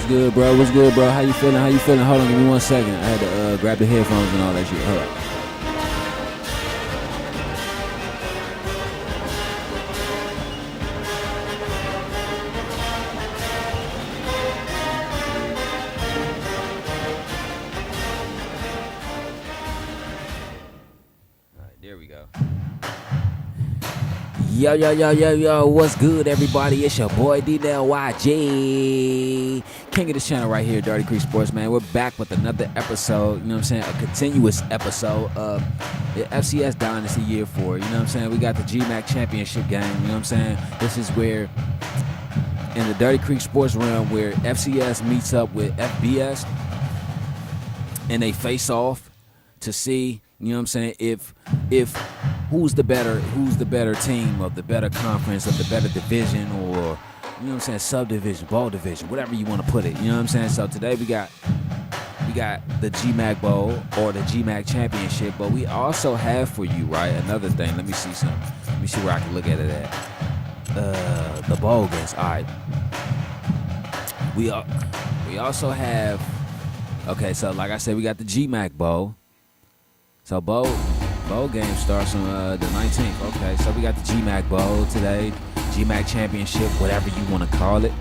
good, bro? What's good, bro? How you feeling? How you feeling? Hold on, give me 1 second. I had to grab the headphones and all that shit. Hold up. All right, there we go. Yo, what's good, everybody? It's your boy, D-L-Y-G. King of this channel right here, Dirty Creek Sports, man. We're back with another episode, you know what I'm saying? A continuous episode of the FCS Dynasty Year 4, you know what I'm saying? We got the GMAC Championship game, you know what I'm saying? This is where, in the Dirty Creek Sports realm, where FCS meets up with FBS, and they face off to see, you know what I'm saying, if who's the better team of the better conference of the better division, or you know what I'm saying, subdivision, bowl division, whatever you want to put it, you know what I'm saying? So today we got the GMAC Bowl or the GMAC Championship, but we also have for you, right, another thing. Let me see where I can look at it at. The bowl games. All right. We also have, okay, so like I said, we got the GMAC Bowl. So bowl game starts on the 19th. Okay, so we got the GMAC Bowl today, GMAC Championship, whatever you want to call it.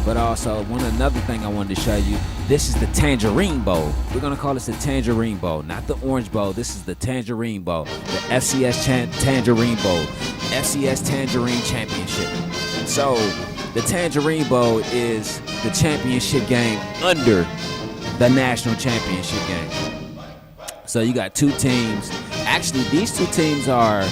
But also, another thing I wanted to show you, this is the Tangerine Bowl. We're going to call this the Tangerine Bowl, not the Orange Bowl. This is the Tangerine Bowl, the FCS Tangerine Bowl, FCS Tangerine Championship. So, the Tangerine Bowl is the championship game under the national championship game. So you got two teams. Actually, these two teams are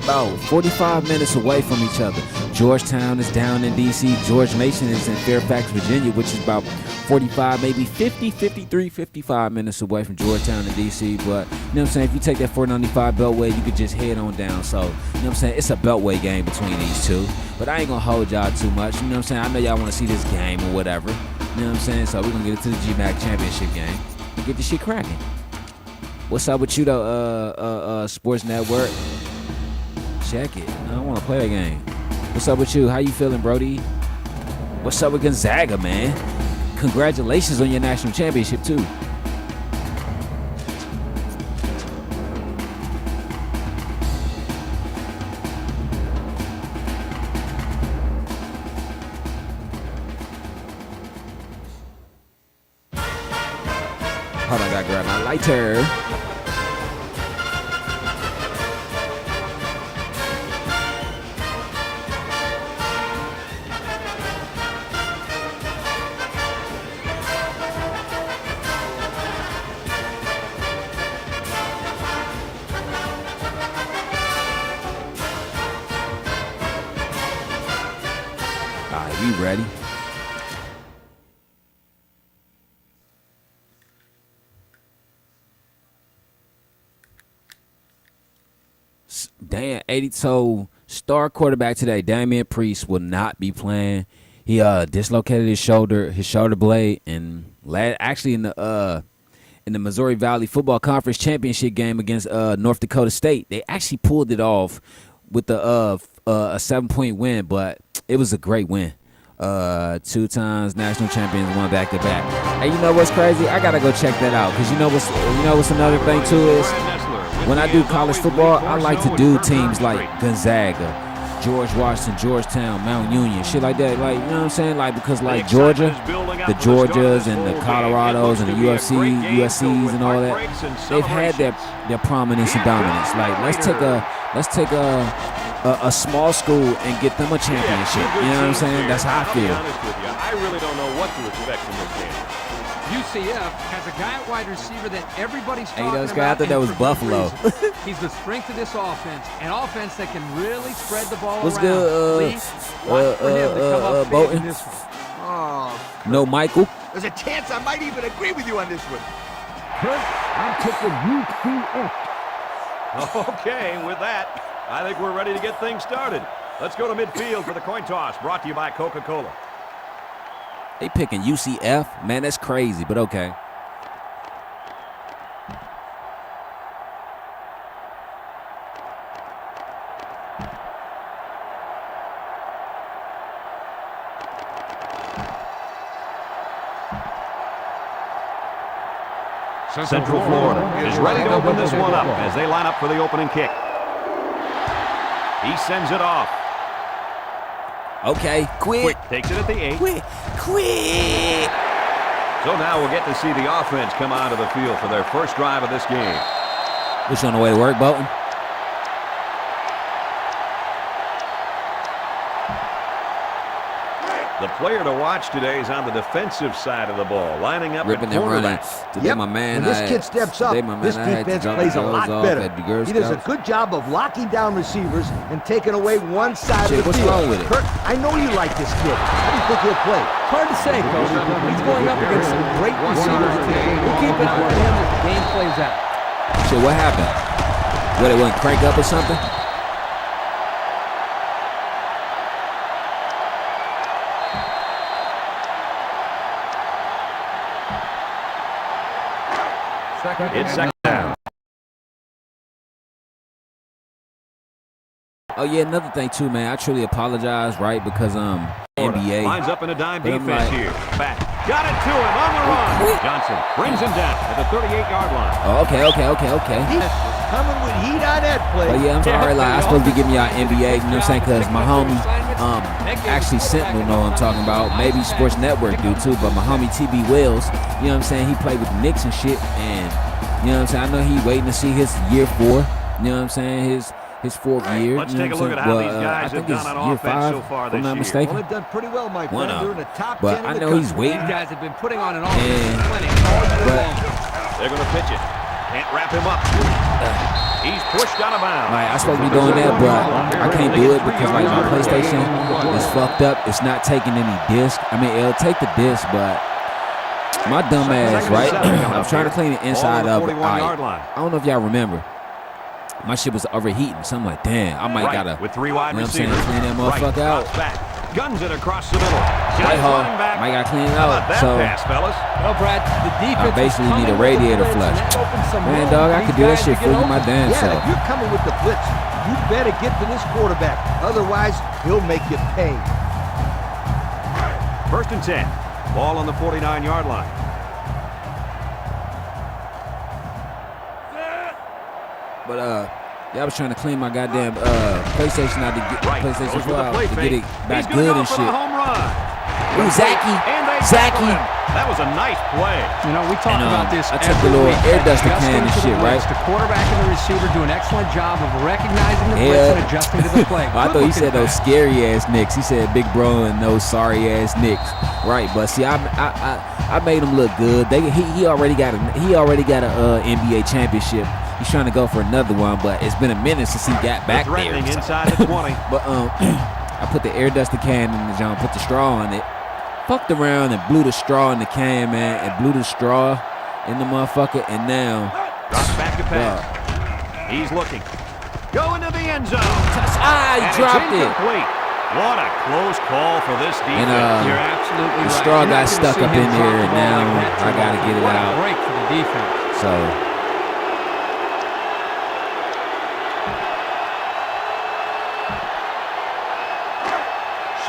about 45 minutes away from each other. Georgetown is down in D.C. George Mason is in Fairfax, Virginia, which is about 45, maybe 50, 53, 55 minutes away from Georgetown and D.C. But, you know what I'm saying, if you take that 495 Beltway, you could just head on down. So, you know what I'm saying, it's a Beltway game between these two. But I ain't going to hold y'all too much. You know what I'm saying? I know y'all want to see this game or whatever. You know what I'm saying? So we're going to get into the GMAC Championship game and get this shit cracking. What's up with you, though, Sports Network? Check it. I don't want to play that game. What's up with you? How you feeling, Brody? What's up with Gonzaga, man? Congratulations on your national championship, too. Hold on, I gotta grab my lighter. You ready? Damn, 80. So star quarterback today, Damian Priest, will not be playing. He dislocated his shoulder blade, and actually in the Missouri Valley Football Conference Championship game against North Dakota State, they actually pulled it off with a 7-point win, but it was a great win. 2 times national champions, one back-to-back. Hey, you know what's crazy? I gotta go check that out, because you know what's another thing too is when I do college football, I like to do teams like Gonzaga, George Washington, Georgetown, Mount Union, shit like that. Like, you know what I'm saying? Like, because like Georgia, the Georgias and the Colorados and the USCs and all that, they've had their prominence and dominance. Like, let's take a small school and get them a championship. You know what I'm saying? That's how I feel. I really don't know what to expect from this game. UCF has a guy at wide receiver that everybody's talking about. I thought that was Buffalo. He's the strength of this offense, an offense that can really spread the ball What's around. good, watch for him to come up Bolton? in this one. Oh, no, Michael. There's a chance I might even agree with you on this one. I'm taking UCF. Okay, with that, I think we're ready to get things started. Let's go to midfield for the coin toss, brought to you by Coca-Cola. They picking UCF? Man, that's crazy, but okay. Central Florida is ready to open this one up as they line up for the opening kick. He sends it off. Okay, quick. Takes it at the 8. Quick. So now we'll get to see the offense come onto the field for their first drive of this game. What's on the way to work, Bolton? The player to watch today is on the defensive side of the ball, lining up Ripping at and running. quarterback. Today, my man, when this kid steps up, this defense plays a lot better. He does a good job of locking down receivers and taking away one side of the what's field. wrong with it? Kurt, I know you like this kid. How do you think he'll play? Hard to say, Coach. He's going up against some great receivers today. We'll keep an eye on him as the game plays out. Shit, what happened? What, it wouldn't crank up or something? It's second down. Oh yeah, another thing too, man. I truly apologize, right? Because NBA Lines up in a dime But I'm defense like- here. Back. Got it to him on the run. Johnson brings him down at the 38-yard line. Oh, okay. He's coming with heat on that play. But yeah, I'm sorry, like I'm supposed to be giving y'all NBA, you know what I'm saying? Because my homie, actually Sentinel know what I'm talking about. Maybe Sports Network do too, but my homie TB Wells, you know what I'm saying? He played with the Knicks and shit, and you know what I'm saying? I know he waiting to see his year 4, you know what I'm saying? His 4th year. Let's you know take a what I'm look at saying? how these guys I have think done it's on year offense 5, so far if I'm this not year. mistaken. Well, they've done pretty well, my friend. They're in the top 10 But in I the know he's country. waiting. These guys have been putting on an And- offensive clinic all year but- long. They're going to pitch it. Can't wrap him up. He's pushed out of bounds. Like, I'm supposed to be doing that, but I can't do it because like my PlayStation is fucked up. It's not taking any disc. I mean, it'll take the disc, but my dumb ass, right? I'm trying to clean the inside of it. I don't know if y'all remember. My shit was overheating, so I'm like, damn, I might gotta, with 3 you wide know what I'm saying, receivers. clean that motherfucker out. Drops back. Guns it across the middle. Right, Hall, might gotta clean it How out. about that So pass, fellas? Well, Brad, the defense I basically is need a coming with the radiator blitz, flush. and that opens some Man, room dog, for I these could do that guys shit to for get you, my open. damn Yeah, self. if you're coming with the blitz, you better get to this quarterback. Otherwise, he'll make you pay. First and 10. Ball on the 49-yard line. But yeah, I was trying to clean my goddamn PlayStation out to get PlayStation Goes with 4 the out play to get fake. it back He's gonna good go and for shit. the home run. Ooh, Zachy. And they Zachy. tackle him. That was a nice play. You know, we talk And, about this I took every the little week. air duster Adjusting can and to the shit, blitz. right? The quarterback and the receiver do an excellent job of recognizing the blitz Yeah. and adjusting to the play. I thought he said those scary ass Knicks. He said big bro and those sorry ass Knicks. Right, but see, I made him look good. He already got a NBA championship. He's trying to go for another one, but it's been a minute since he got back there. Threatening So. inside the 20. But I put the air duster can in the John, put the straw in it, fucked around and blew the straw in the can, man, and blew the straw in the motherfucker, and now Drops back to pass. He's looking. Going to the end zone. he And dropped it's it. incomplete. What a close call for this defense. And You're absolutely the right. straw You're not got gonna stuck see up him in drop there, the and ball now like that I too gotta often. get it What a out. break for the defense. So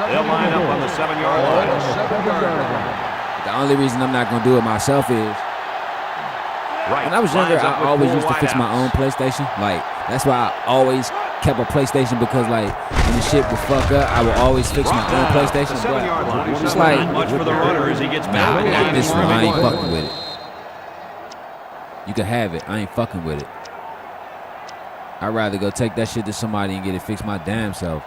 They'll line up on the 7-yard line. the only reason I'm not gonna do it myself is Right. when I was younger, Lines up I with always 4 used to fix my wideouts. own PlayStation. Like that's why I always kept a PlayStation, because like when the shit would fuck up, I would always fix my Brought own down at PlayStation. the 7-yard But line. it's like, Not much for the runner as he gets back. nah, to the not this one. I ain't 81. fucking with it. You can have it. I ain't fucking with it. I'd rather go take that shit to somebody and get it fixed my damn self.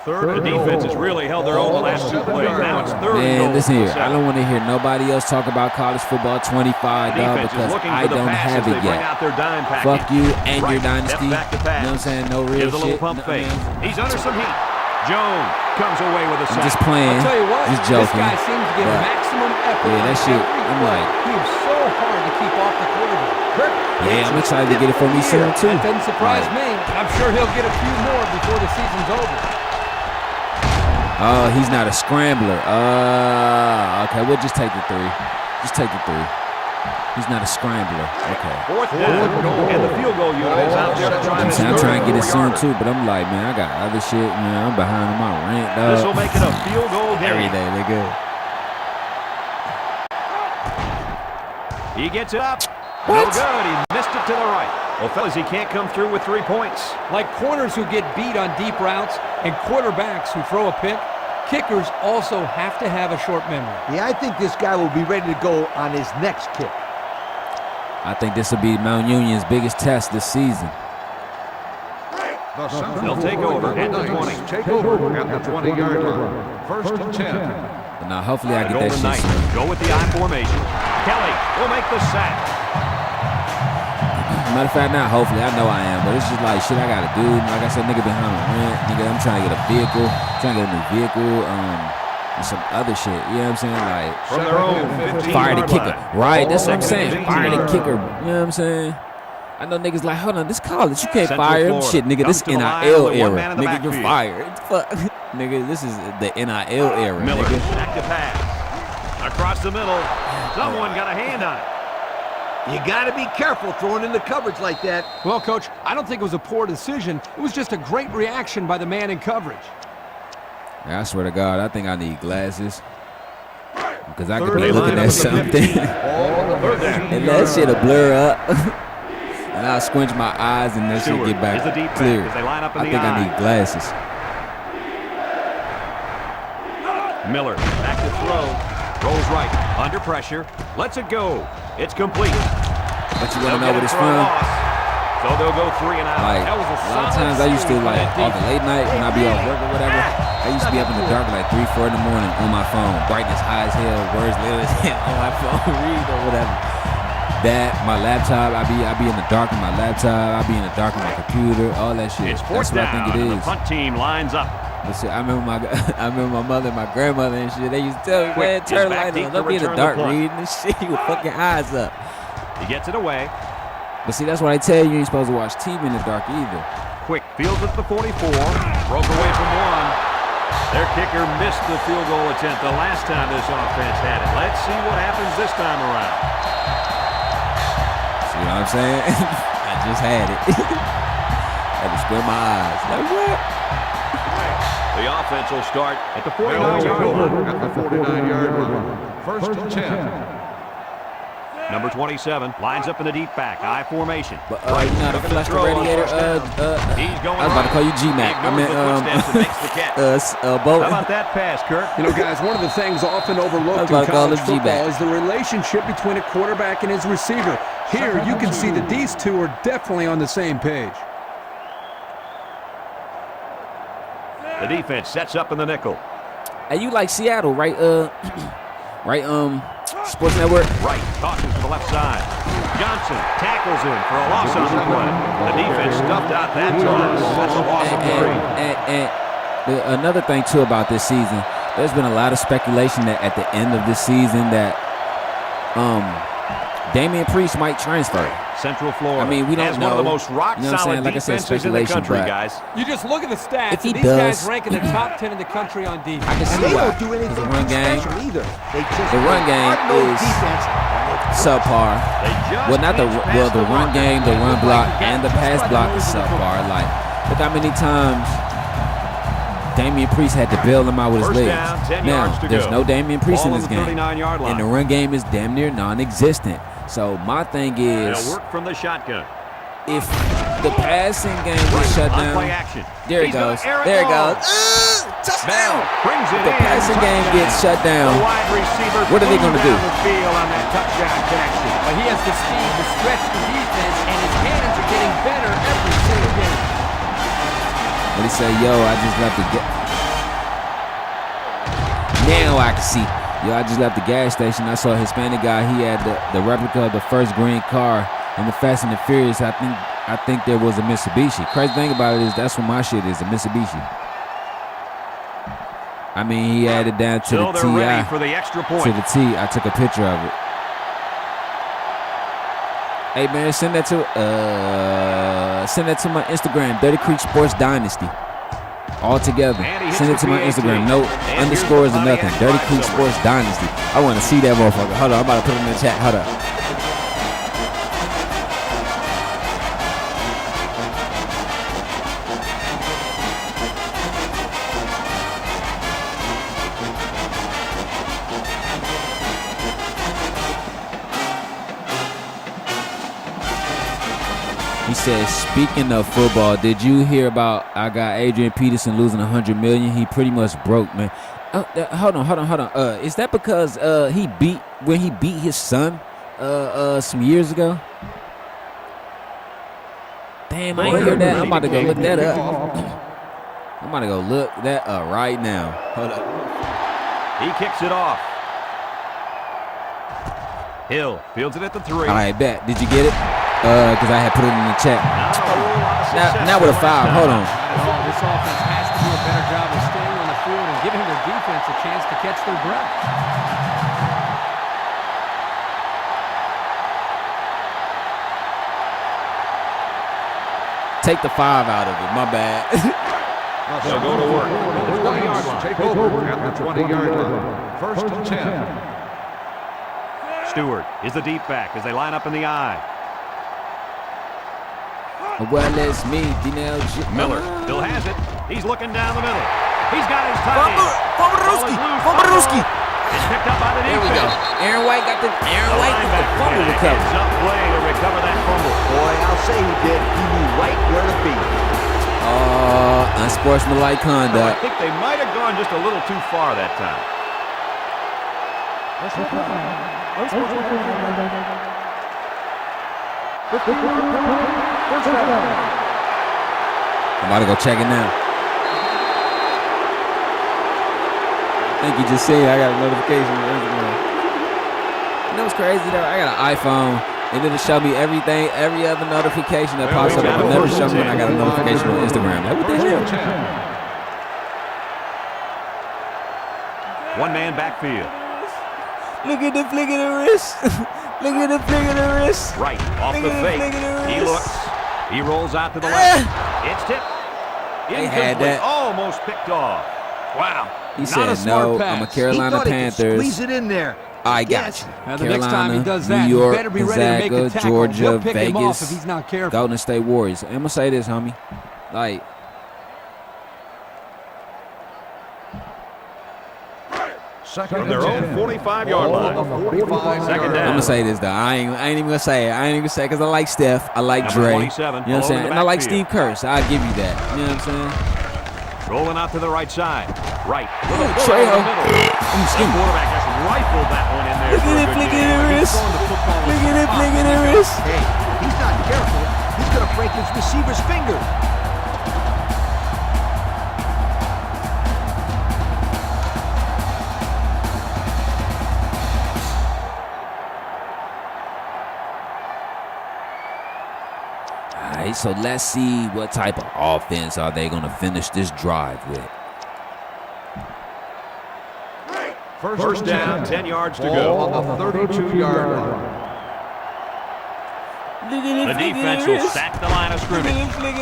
Third, the defense has really held their own the last 2 plays. Now it's third and Man, goal. listen here. from the I 7. don't want to hear nobody else talk about college football 25, dog, Defense is because looking I for the don't pass have as they it bring yet. out their dime package. Fuck you and your Right, dynasty. step back to You pass. know what I'm saying? No real Gives a little shit. pump You know what I fake. mean? He's under some heat. Jones comes away with a I'm sack. just playing. I'll tell you what, Just this joking. guy seems to get But, maximum effort. yeah, that on shit, every I'm play. like, He is so hard to keep off the quarterback. yeah, I'm excited to get it for me soon, too. That doesn't surprise Like, me. I'm sure he'll get a few more before the season's over. Oh, he's not a scrambler. Okay, we'll just take the 3. Just take the 3. He's not a scrambler. Okay. Fourth down, and the field goal unit is out there to try I'm this saying I'm trying to get it soon, 34-yarder. too, but I'm like, man, I got other shit. Man, I'm behind on my rent, dog. This will make it a field goal game. Every day, nigga. He gets it up. No good. He missed it to the right. Well, fellas, he can't come through with 3 points. Like corners who get beat on deep routes and quarterbacks who throw a pick, kickers also have to have a short memory. Yeah, I think this guy will be ready to go on his next kick. I think this will be Mount Union's biggest test this season. They'll take over at the 20. Take over at the 20-yard line. First and 10. But now, hopefully, I The get that Golden shit Knights soon. go with the I formation. Kelly will make the sack. Matter of fact, not hopefully, I know I am, but it's just like shit I gotta do. Like I said, nigga behind the rent, nigga, I'm trying to get a vehicle, trying to get a new vehicle, and some other shit. You know what I'm saying? Like From their own 15-yard fire the kicker, line. right? That's what I'm Second saying. and Fire the 18. kicker. You know what I'm saying? I know niggas like, hold on, this college, you can't Central fire him. Florida Shit, nigga, this comes to the line NIL with one era. man in the Nigga, you're backfield. fired. Fuck. Nigga, this is the NIL era. Miller Nigga. back to pass. Across the middle. Someone got a hand on it. You got to be careful throwing in the coverage like that. Well, Coach, I don't think it was a poor decision. It was just a great reaction by the man in coverage. Yeah, I swear to God, I think I need glasses. Because I could Third be and looking line at up at the something. 15. Third down. And that shit'll blur up. And I'll squinch my eyes and that shit Stewart get back is the deep back clear. as they line up in I the think eye. I need glasses. Miller back to throw. Rolls right. Under pressure. Lets it go. It's complete. But you They'll want to know get what it it's for a from? loss. So they'll go 3 and out. Like, That was a a lot of solid times I used to, series by like, that off the late night when I be off work or whatever, I used to be up in the dark at like 3, 4 in the morning on my phone. Brightness high as hell, words little as hell on my phone, read or whatever. That, my laptop, I be in the dark on my laptop, I be in the dark on my computer, all that shit. It's That's fourth what I down. think it And is. the punt team lines up. But shit, I remember my mother and my grandmother and shit, they used to tell me, man, Quick turn is the back light deep on, to don't be in the return the dark punt. reading this shit, you will fuck your eyes up. He gets it away. But see, that's what I tell you ain't supposed to watch TV in the dark either. Quick fields at the 44. Broke away from one. Their kicker missed the field goal attempt the last time this offense had it. Let's see what happens this time around. See what I'm saying? I just had it. Had to squint my eyes. Like, what? The offense will start at the They'll 49-yard take over line. at the 49-yard line. First and 10. Number 27 lines up in the deep back. I formation. But you know how to Looking flush the throw on radiator? first down. He's going I was about to call you right. GMAC. He I meant, ignores the footsteps and makes the catch. Bo. How about that pass, Kurt? You know, guys, one of the things often overlooked in I was about to call college him football G-back. is the relationship between a quarterback and his receiver. Here, you can see that these two are definitely on the same page. The defense sets up in the nickel. Hey, you like Seattle, right? Right, Sports Network. Right, tosses to the left side. Johnson tackles him for a loss on the play. The defense stuffed out that time. That's a loss of 3. And another thing, too, about this season, there's been a lot of speculation that at the end of this season that Damian Priest might transfer. Central Florida. I mean, we don't has know. one of the most You know what I'm rock-solid saying? Like I said, defenses in the speculation, country, but- guys. You just look at the stats, If he and these does- guys rank in the top 10 in the country on defense. I can And see they why. don't do anything The run game, special either. They just The run game hard-nosed is defense. subpar. They just Well, not the can't pass well, the run mark. game, the run block, and the pass by the block nose is of the subpar. Like, look how many times Damian Priest had to bail him out with his First legs. down, 10 Now, yards to there's go. no Damian Priest Ball in on this the game, 39-yard line. and the run game is damn near non-existent. So my thing They'll is, work from the shotgun. if the passing game is shut On down, play action. there it He's gonna goes. air it There it long. goes. Bell brings it If the in. passing game Touchdown. gets shut down, The wide receiver what are they flew gonna do? down the field on that touchdown connection. But he has the speed to stretch the defense, and his hands are getting better every single game. What he say? Yo, I just left the Now I can see. Yo, I just left the gas station. I saw a Hispanic guy. He had the replica of the first green car in the Fast and the Furious. I think there was a Mitsubishi. Crazy thing about it is that's what my shit is, a Mitsubishi. I mean, he had it down to So the they're ready TI. for the extra point. To the T. I took a picture of it. Hey man, send that to my Instagram, Dirty Creek Sports Dynasty. All together. And he hits Send it the to my PAT. Instagram. No And underscores here's or the nothing. Pontiac Dirty five Creek summary. Sports Dynasty. I want to see that motherfucker. Hold on, I'm about to put him in the chat. Hold up. He said, speaking of football, did you hear about I got Adrian Peterson losing $100 million? He pretty much broke, man. Hold on. Is that because he beat his son some years ago? Damn, I ain't hear that. I'm about to go look that up. I'm about to go look that up right now. Hold up. He kicks it off. Hill fields it at the 3. All right, bet. Did you get it? Because I had put it in the chat. Now with a foul. Hold on. This offense has to do a better job of staying on the field and giving their defense a chance to catch their breath. Take the 5 out of it. My bad. They'll go to work. 20-yard line. Take over at the 20-yard line. First and 10. Stewart is the deep back as they line up in the I. Well, it's me, Dinell. Miller still has it. He's looking down the middle. He's got his tight end. Fumble-a-rooski. It's picked up by the defense. There we go. Aaron White got the fumble recovery. Hands up play to recover that fumble. Boy, I'll say he did. He knew right where to be. Unsportsmanlike No, I conduct. think they might have gone just a little too far that time. I'm about to go check it now. I think you just said I got a notification on Instagram. You know what's crazy though? I got an iPhone and it'll show me everything, every other notification that pops up. It'll never show me when I got a notification on Instagram. Like, what the hell? One man backfield. Look at the flick of the wrist. Look at the flick of the wrist. Right, off the fake. He looks. He rolls out to the left. It's tipped. They had that. Almost picked off. Wow. He said, no, I'm a Carolina Panthers. Squeeze it in there. I got you. Now, the next time he does that, New York, you better be ready to make the Gonzaga, tackle. Georgia, He'll pick him off if Vegas, he's not careful. Golden State Warriors. I'm going to say this, homie. Like, From their own 45-yard line. Second down. I'm going to say this, though. I ain't even going to say it. I ain't even going to say it because I like Steph. I like Number Dre. 27, You know what I'm saying? all over the And I like backfield. Steve Kerr, so I'll give you that. You know what I'm saying? Rolling out to the right side. Right. Trejo. The quarterback just rifled that one in there. Look at it, flick of the wrist. Look at it, flick of the wrist. Hey, if he's not careful, he's going to break his receiver's finger. All right, so let's see what type of offense are they going to finish this drive with. First down, 10 yards to go. On the 32-yard line. The defense will stack the line of scrimmage.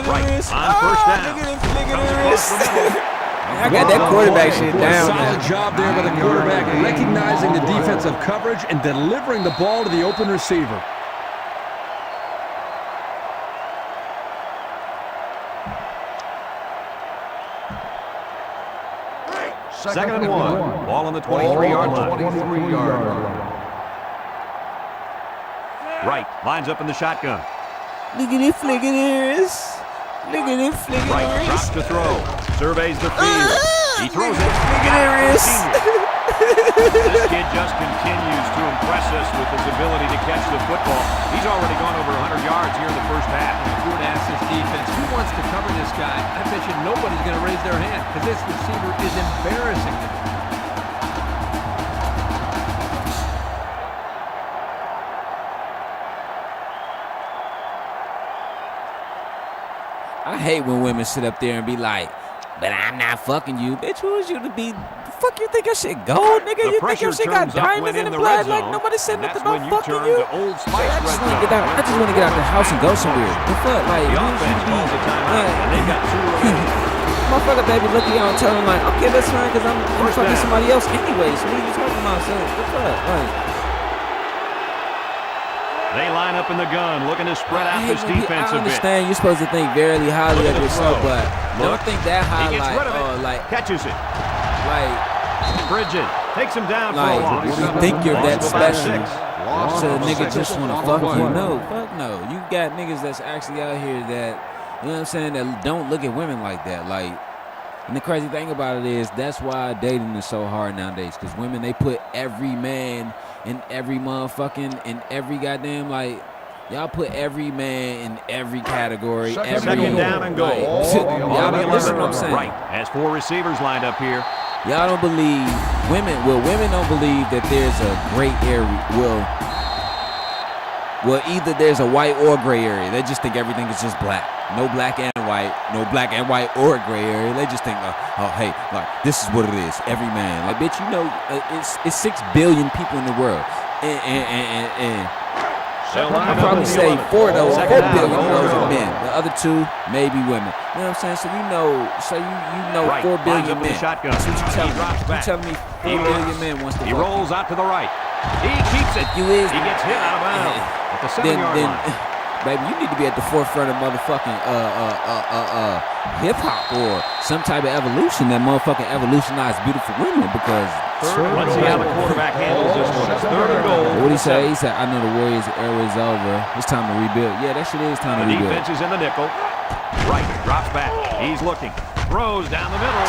Right, on first down. I got that quarterback shit down. Solid job there by the quarterback, recognizing the defensive coverage and delivering the ball to the open receiver. Second and 1. Ball on the 23-yard line. Right, lines up in the shotgun. Look at it, flick of the wrist. Look at it, flick of the Right, drops wrist. to throw. Surveys the field. He throws it. Look at the wrist. This kid just continues to impress us with his ability to catch the football. He's already gone over 100 yards here in the first half. If you were to ask this defense, who wants to cover this guy? I bet you nobody's going to raise their hand because this receiver is embarrassing them. I hate when women sit up there and be like, but I'm not fucking you. Bitch, who is you to be? The fuck you think your shit gold, nigga? The You think your pressure shit got turns up diamonds when in the the blood? red Like zone, nobody said and nothing that's when about you fucking turn you. to Old So Spice I red just want to zone. get out. I just want to get out the house and go somewhere. The fuck, like The who is offense you to calls a be? timeout, and they've got 2 remaining. Motherfucker, baby, look at y'all and tell him like, okay, that's fine, cause I'm First fucking down. somebody else anyway. So what are you talking about, son? What the fuck? Like, They line up in the gun, looking to spread out this defense I a bit. understand you're supposed to think very highly Look at of the yourself, throw. but don't Look. think that high. He gets Like, rid of it. like, Catches it. like, Bridget takes him down for like, a loss. you think you're that Loss of about special. 6. So nigga just want to fuck you. No, fuck no. You got niggas that's actually out here that, you know what I'm saying, that don't look at women like that. Like, and the crazy thing about it is that's why dating is so hard nowadays. Because women, they put every man in every motherfucking, in every goddamn, like, y'all put every man in every category. Second down and goal. Y'all don't listen to what I'm saying. Right, has 4 receivers lined up here. Y'all don't believe, women don't believe that there's a gray area. Well, either there's a white or gray area. They just think everything is just black. No black and white. No black and white or gray area. They just think, oh, hey, like, this is what it is. Every man. Like, bitch, you know, it's 6 billion people in the world. And I'd probably say 4 billion of those are men. The other 2, maybe women. You know what I'm saying? So you know right. 4 billion men. Shotgun. That's what you telling me. You telling me 4 billion men wants to He rolls out to the right. He keeps it. He gets hit out of bounds at the 7-yard line. Baby, you need to be at the forefront of motherfucking hip-hop or some type of evolution that motherfucking evolutionized beautiful women because... Let's see how the quarterback handles this one. It's 3rd and goal. What did he say? He said, I know the Warriors' era is over. It's time to rebuild. Yeah, that shit is time to rebuild. The defense is in the nickel. Right, drops back. He's looking. Throws down the middle.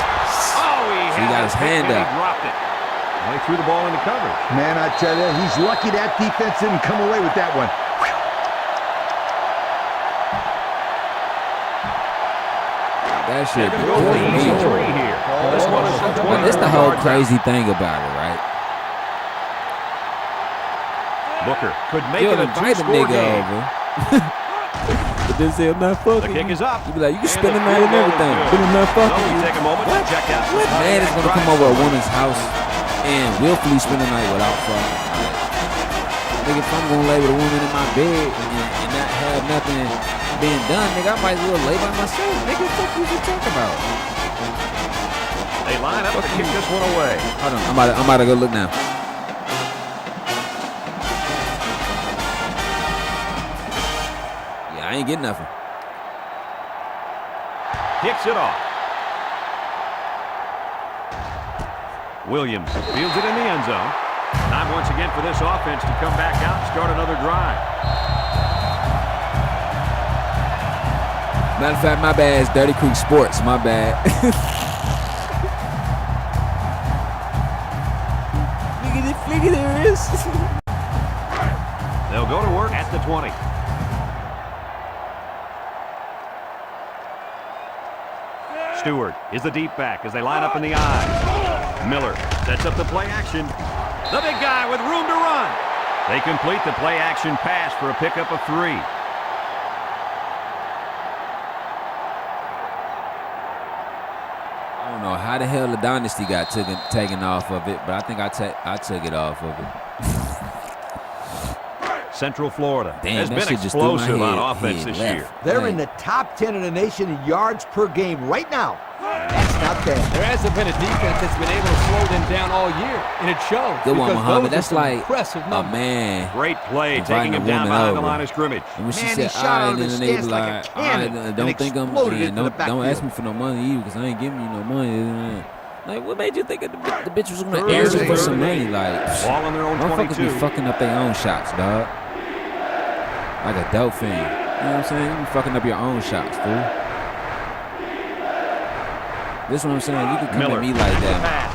Oh, he got his hand up. He dropped it. Well, he threw the ball into coverage. Man, I tell you, he's lucky that defense didn't come away with that one. That shit. Here. This one is from 20. That's the whole crazy thing about it, right? Booker could make it a invite a 2-score nigga game. over. But then say I'm not fucking. The kick is up. You be like, you can spend the night and everything. But I'm not fucking. You take a moment to check out. What man is gonna come over a woman's house and willfully spend the night without fucking? Nigga, if I'm gonna lay with a woman in my bed and not have nothing being done, nigga, I might as well lay by myself. Nigga, what the fuck you talking about? They line up to kick this one away. Hold on, I'm about to go look now. Yeah, I ain't getting nothing. Kicks it off. Williams fields it in the end zone. Time once again for this offense to come back out and start another drive. Matter of fact, my bad. It's Dirty Creek Sports. My bad. Look at there is. They'll go to work at the 20. Stewart is the deep back as they line up in the I. Miller sets up the play action. The big guy with room to run. They complete the play action pass for a pickup of 3. I don't know how the hell the dynasty got taken off of it, but I think I took it off of it. Central Florida has that been shit just threw my explosive on head offense this left. year. They're in the top 10 in the nation in yards per game right now. That's not bad. There hasn't been a defense that's been able to slow them down all year, and it shows. Good one, Muhammad. That's like impressive numbers. Man. Great play, taking him down behind the line of scrimmage. And when she Man, said, he shot out of the then they stance be like a like, cannon don't and think I'm, exploded into the don't backfield. ask me for no money either, because I ain't giving you no money. Like, what made you think the bitch was going to answer for some money? Like, ball on their own motherfuckers 22. be fucking up their own shots, dog. Like a dope fiend. You know what I'm saying? You be fucking up your own shots, dude. This is what I'm saying. You can come Miller at me like that.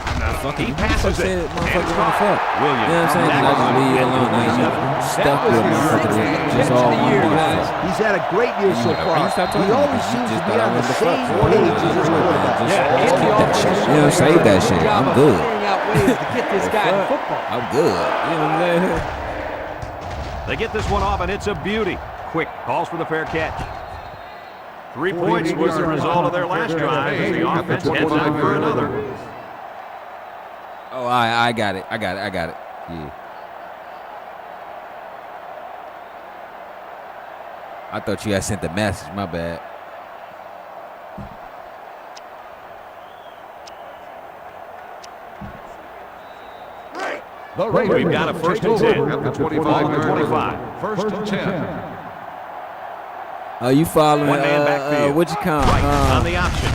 He passes it. Motherfucker want to fuck. Williams. You know what I'm saying? I just leave you alone. Now you stuck with a motherfucker that just all want to fuck. He's had a great year so far. He always seems to be on the same page as his quarterback. You know, save that shit. I'm good. To get this guy in football. I'm good. You know what I'm saying? They get this one off, and it's a beauty. Quick calls for the fair catch. 3 points was the result of their last drive as the offense heads out for another. Oh, I got it. Yeah. I thought you had sent the message. My bad. We've got a first and 10 at the 25. First and 10. Oh, you following? One man backfield. What you call? Right on the option.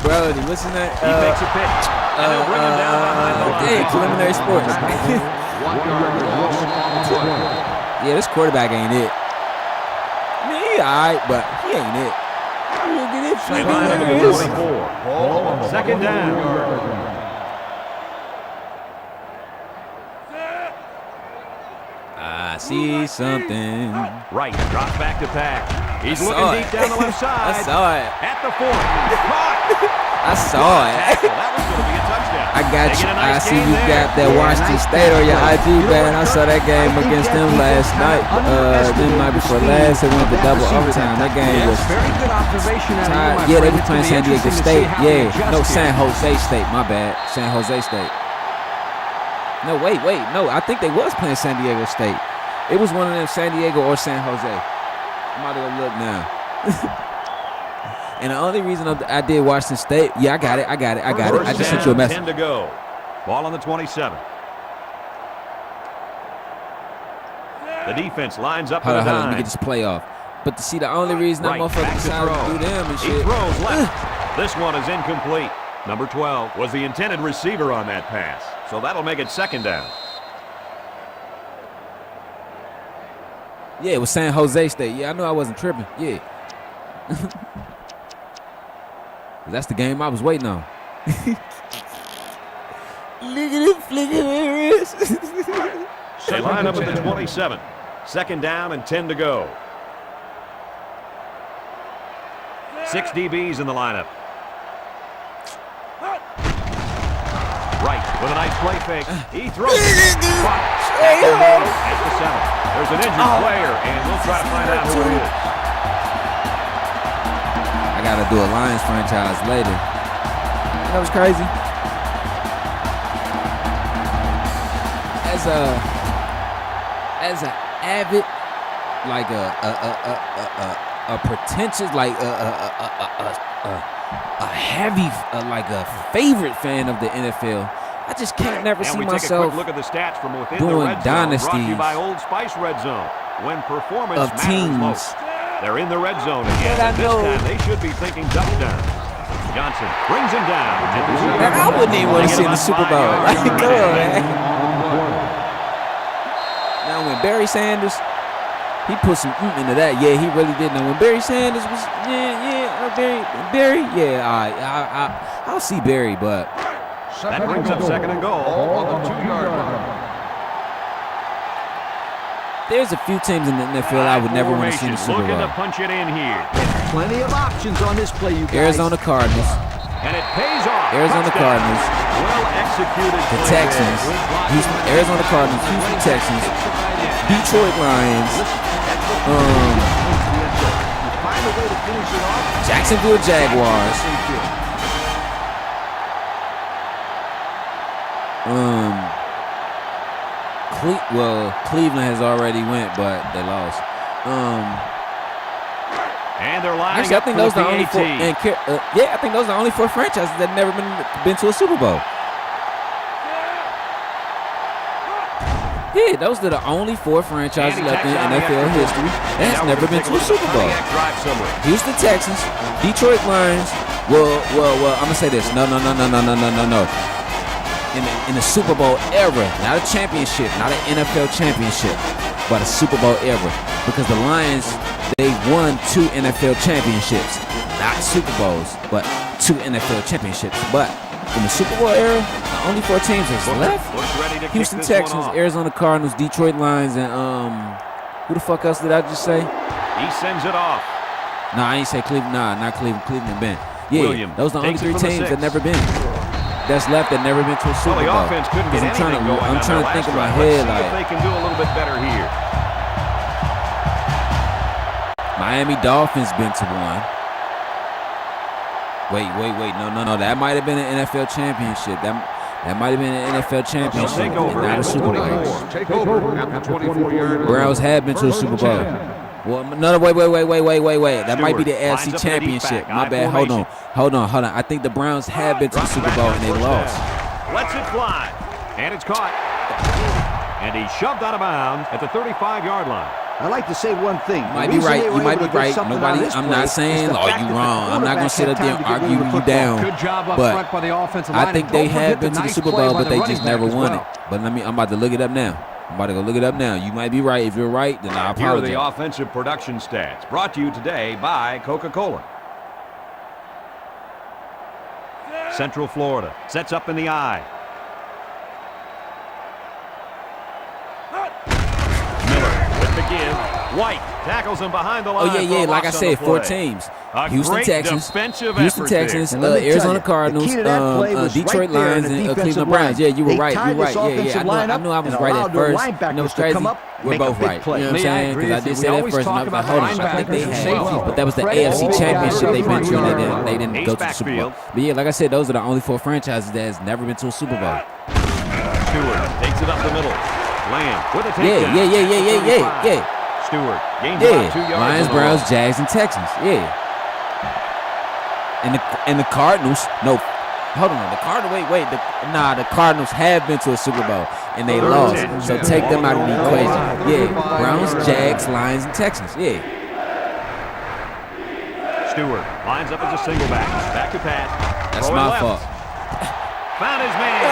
Brody, listen to that. He makes a pitch. And they'll bring him down behind the line. Preliminary sports. 1 yard loss on the play. Yeah, this quarterback ain't it. I mean, he all right, but he ain't it. Look at it. They line up at the 24. Second down. I see something. Wright drops back to pass. He's looking deep down the left side. I saw it. At the 40. Caught. I saw it. That was going to be a touchdown. I got you. I see you there. got that Washington State on your IG, man. I saw that game against them last night. Then night before last, they went to double overtime. That game was very good observation. tied. Yeah, they were playing San Diego State. Yeah, no, San Jose State. My bad. San Jose State. No, wait. No, I think they was playing San Diego State. It was one of them, San Diego or San Jose. I'm about to go look now. And the only reason I did Washington State, yeah, I got it. I just sent you a message. 10 to go. Ball on the 27. The defense lines up for the Hold on, dime. let me get this play off. But to see the only reason that motherfucker decided to do them and He shit. throws left. This one is incomplete. Number 12 was the intended receiver on that pass. So that'll make it second down. Yeah, it was San Jose State. Yeah, I knew I wasn't tripping. Yeah. That's the game I was waiting on. Look at him flicking his wrist. They line up at the 27. Second down and 10 to go. 6 DBs in the lineup. Wright with a nice play fake. He throws it. At the 7. There's an injured player, and we'll try to find out who it is. I gotta do a Lions franchise later. That was crazy. As a avid, like a pretentious, like a heavy, like a favorite fan of the NFL. I just can't never see we myself take a quick look at the stats from within the doing red zone, brought to you dynasties by Old Spice Red Zone. When performance of matters teams. most. They're in the red zone again, But I and this know. time they should be thinking touchdown. Johnson brings him down. Man, I wouldn't even want to see in the Super Bowl. Like, come on, man. Now, when Barry Sanders, he put some into that. Yeah, he really did. Now, when Barry Sanders was, Barry, yeah, all right, I'll see Barry, but That brings up second and goal on the 2-yard line. there's a few teams in the NFL I would never want to see in the Super Looking to Bowl. punch it in here. Plenty of options on this play, you guys. Arizona Cardinals, And it pays off. Arizona Touchdown. Cardinals, Well executed. the play Texans, there. Houston, Arizona Cardinals, Houston Texans, Detroit Lions, Find a way to finish it off. Jacksonville Jaguars, Cleveland has already went, but they lost. And they're lining Actually, I up think for those are the the only four. PAT. I think those are the only 4 franchises that never been to a Super Bowl. Yeah, those are the only 4 franchises And he left in tacks on the NFL extra history point. that has Now never we're been gonna to a take Super Bowl. cardiac drive somewhere. Houston Texans, Detroit Lions. Well, I'm gonna say this. No. In the Super Bowl era, not a championship, not an NFL championship, but a Super Bowl era, because the Lions, they won 2 NFL championships, not Super Bowls, but 2 NFL championships. But in the Super Bowl era, the only 4 teams that's left: Looks ready to kick Houston this one Texans, off. Arizona Cardinals, Detroit Lions, and who the fuck else did I just say? He sends it off. Nah, I ain't say Cleveland. Nah, not Cleveland. Cleveland been. Yeah, Williams those are the only takes it 3 from the teams 6. that never been. That's left that never been to a Super Well, the Bowl. offense couldn't get 'Cause anything going I'm on trying their to think last in my drive. Let's head see if like they can do a little bit better here. Miami Dolphins been to one. Wait. No. That might have been an NFL championship. That might have been an NFL championship, take over and not at a the Super Bowl. 24. Take over at the 24-yard line. Browns have been to a Super Bowl. Well, no, wait. That might be the Stewart lines AFC up in the deep Championship. back, My I bad. formation. Hold on. I think the Browns have been to the Drops Super back Bowl on and they first lost. down. Lets it fly. And it's caught. And he's shoved out of bounds at the 35-yard line. I'd like to say one thing. You might be right. Nobody. I'm not saying, oh, you wrong. I'm not gonna sit up there and argue you down. Good job up But front by the offensive line. I think and they don't forget have been the to the nice Super play Bowl, by but the they running just back never as won well. it. But I'm about to look it up now. I'm about to go look it up now. You might be right. If you're right, then I Here are apologize. the offensive production stats, brought to you today by Coca-Cola. Central Florida sets up in the I. Miller with the give. White tackles him behind the line. Oh, yeah. Like I said, 4 teams. Houston Texans, Arizona Cardinals, Detroit Lions, and Cleveland Browns. Yeah, you were right. You're right. Yeah. I knew I was right at first. You know what's crazy? We're both right. You know what I'm saying? Because I did say that first, and I was like, hold on. I think they had, but that was the AFC Championship they been to, and they didn't go to the Super Bowl. But yeah, like I said, those are the only 4 franchises that has never been to a Super Bowl. Stewart takes it up the middle. Lamb with a takedown. Yeah. Stewart gains about 2 yards. Lions, Browns, Jags, and Texans. Yeah. And the Cardinals. No, hold on. The Cardinals. Wait. The Cardinals have been to a Super Bowl and they lost. So take them out of the equation. Yeah. Browns, Jags, Lions, and Texans. Yeah. Stewart lines up as a single back. Back to pass. That's my fault. Found his man.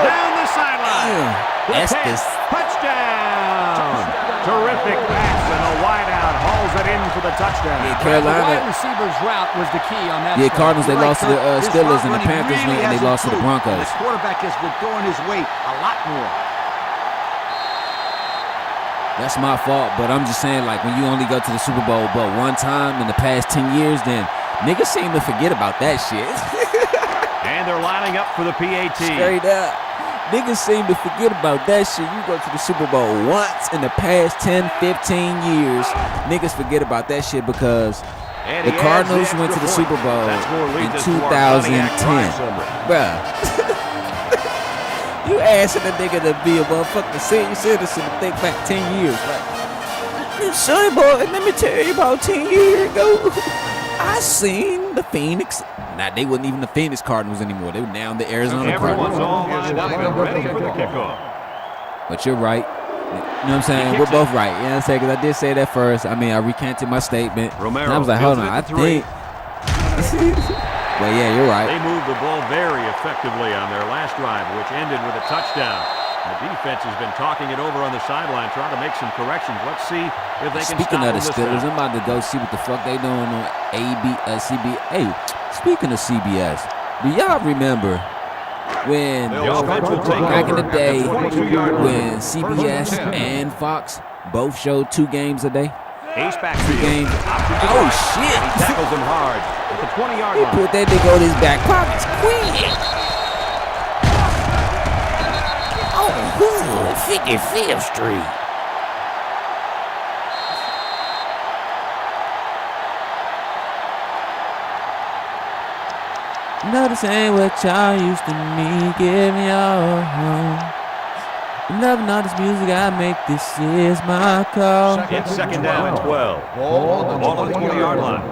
Down the sideline. That's this. Touchdown. Terrific pass, and a wideout hauls it in for the touchdown. Yeah, Carolina. The wide receiver's route was the key on that. Yeah, Cardinals, they lost to the Steelers, and the Panthers went and they lost to the Broncos. This quarterback has been throwing his weight a lot more. That's my fault, but I'm just saying, like, when you only go to the Super Bowl but one time in the past 10 years, then niggas seem to forget about that shit. And they're lining up for the PAT. Straight up. Niggas seem to forget about that shit. You go to the Super Bowl once in the past 10, 15 years. Niggas forget about that shit because the Cardinals went to the Super Bowl in 2010. Bruh. You asking a nigga to be a motherfucking senior citizen to think back 10 years. Like, son, boy, let me tell you about 10 years ago. I seen the Phoenix. Nah, they wasn't even the Phoenix Cardinals anymore. They were now the Arizona Everyone's Cardinals. all lined up and ready for the kickoff. But you're right. You know what I'm saying? We're both right. You know what I'm saying? Because I did say that first. I mean, I recanted my statement. Romero and I was like, hold on, I think. But yeah, you're right. They moved the ball very effectively on their last drive, which ended with a touchdown. The defense has been talking it over on the sideline, trying to make some corrections. Let's see if they can Speaking stop of the Steelers, I'm about to go see what the fuck they doing on CBS. Hey, speaking of CBS, do y'all remember when back in the day when CBS and Fox both showed 2 games a day? Ace back 2 games. Oh shit! He tackles him hard at the 20-yard He line. put that nigga on his back pockets quick. Oh, 55th Street. Notice ain't what y'all used to me. Give me your home. Loving all this music I make, this is my call. It's second down and 12. Ball on the 20-yard line.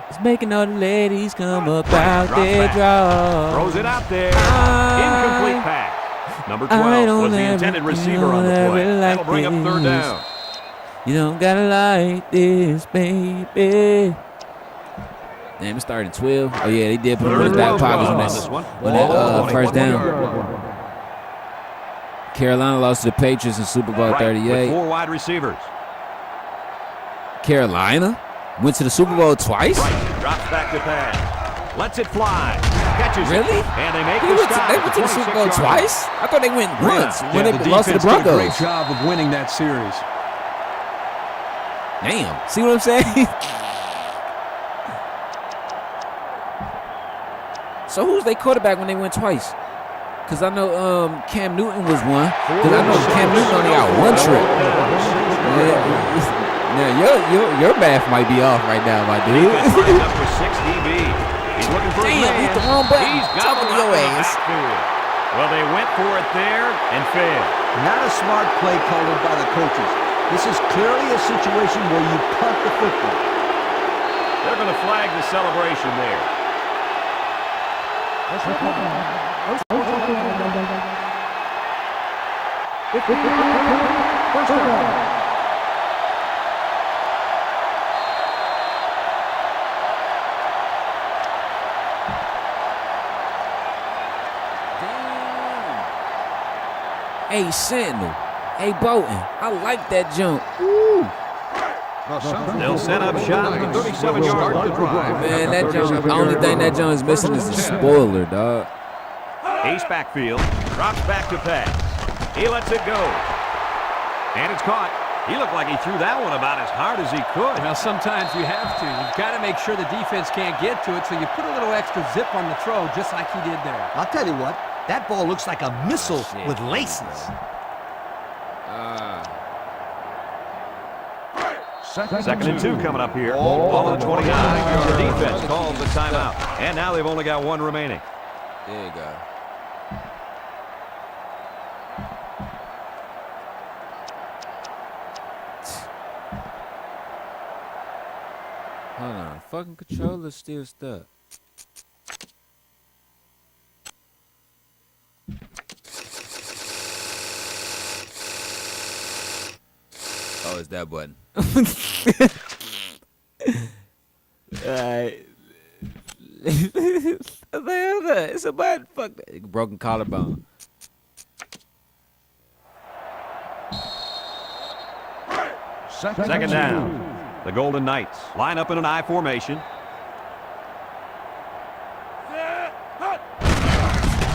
It's making all the ladies come up out their draw. Throws it out there. Incomplete pass. Number 12 was the intended receiver on the play. That'll bring up third down. You don't gotta like this, baby. Damn, it started 12. Oh, yeah, they did put him in his back pockets on that first down. Carolina lost to the Patriots in Super Bowl 38. 4 wide receivers. Carolina went to the Super Bowl twice? Right, drops back to pass. Lets it fly. Catches really? it. And they make they went to the Super Bowl twice? I thought they went once when they lost to the Broncos. Broncos. Did a great job of winning that series. Damn. See what I'm saying? So who's their quarterback when they went twice? Because I know Cam Newton was one. Because I know Cam Newton only got 1 trip. Now your math might be off right now, my dude. He's up for 6 DB. He's looking for damn, hit the wrong button. He's got talking to your ass. Well, they went for it there and failed. Not a smart play called by the coaches. This is clearly a situation where you punt the football. They're going to flag the celebration there. First down. Hey, Sentinel. Hey, Bolton. I like that jump. Woo. They'll set up shop at the 37-yard line. Man, that jump, the only thing that jump is missing is a spoiler, dog. Ace backfield, drops back to pass. He lets it go. And it's caught. He looked like he threw that one about as hard as he could. Now, sometimes you have to. You've got to make sure the defense can't get to it, so you put a little extra zip on the throw, just like he did there. I'll tell you what, that ball looks like a missile with laces. Second and 2 coming up here. Ball on the 29. The defense calls the timeout. And now they've only got one remaining. There you go. Hold on. Fucking controller's still stuck. Oh, it's that button. Alright. It's a button. Fuck that. Broken collarbone. Second down. The Golden Knights line up in an I formation.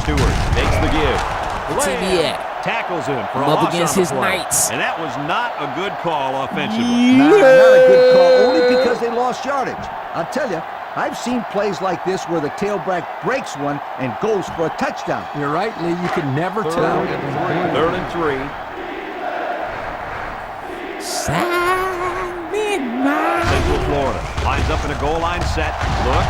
Stewart takes the give. Tackles him for a loss up against on the his play. Knights. And that was not a good call offensively. Not a good call, only because they lost yardage. I'll tell you, I've seen plays like this where the tailback breaks one and goes for a touchdown. You're right, Lee. You can never tell. Third and 3. Central Florida lines up in a goal line set. Looks.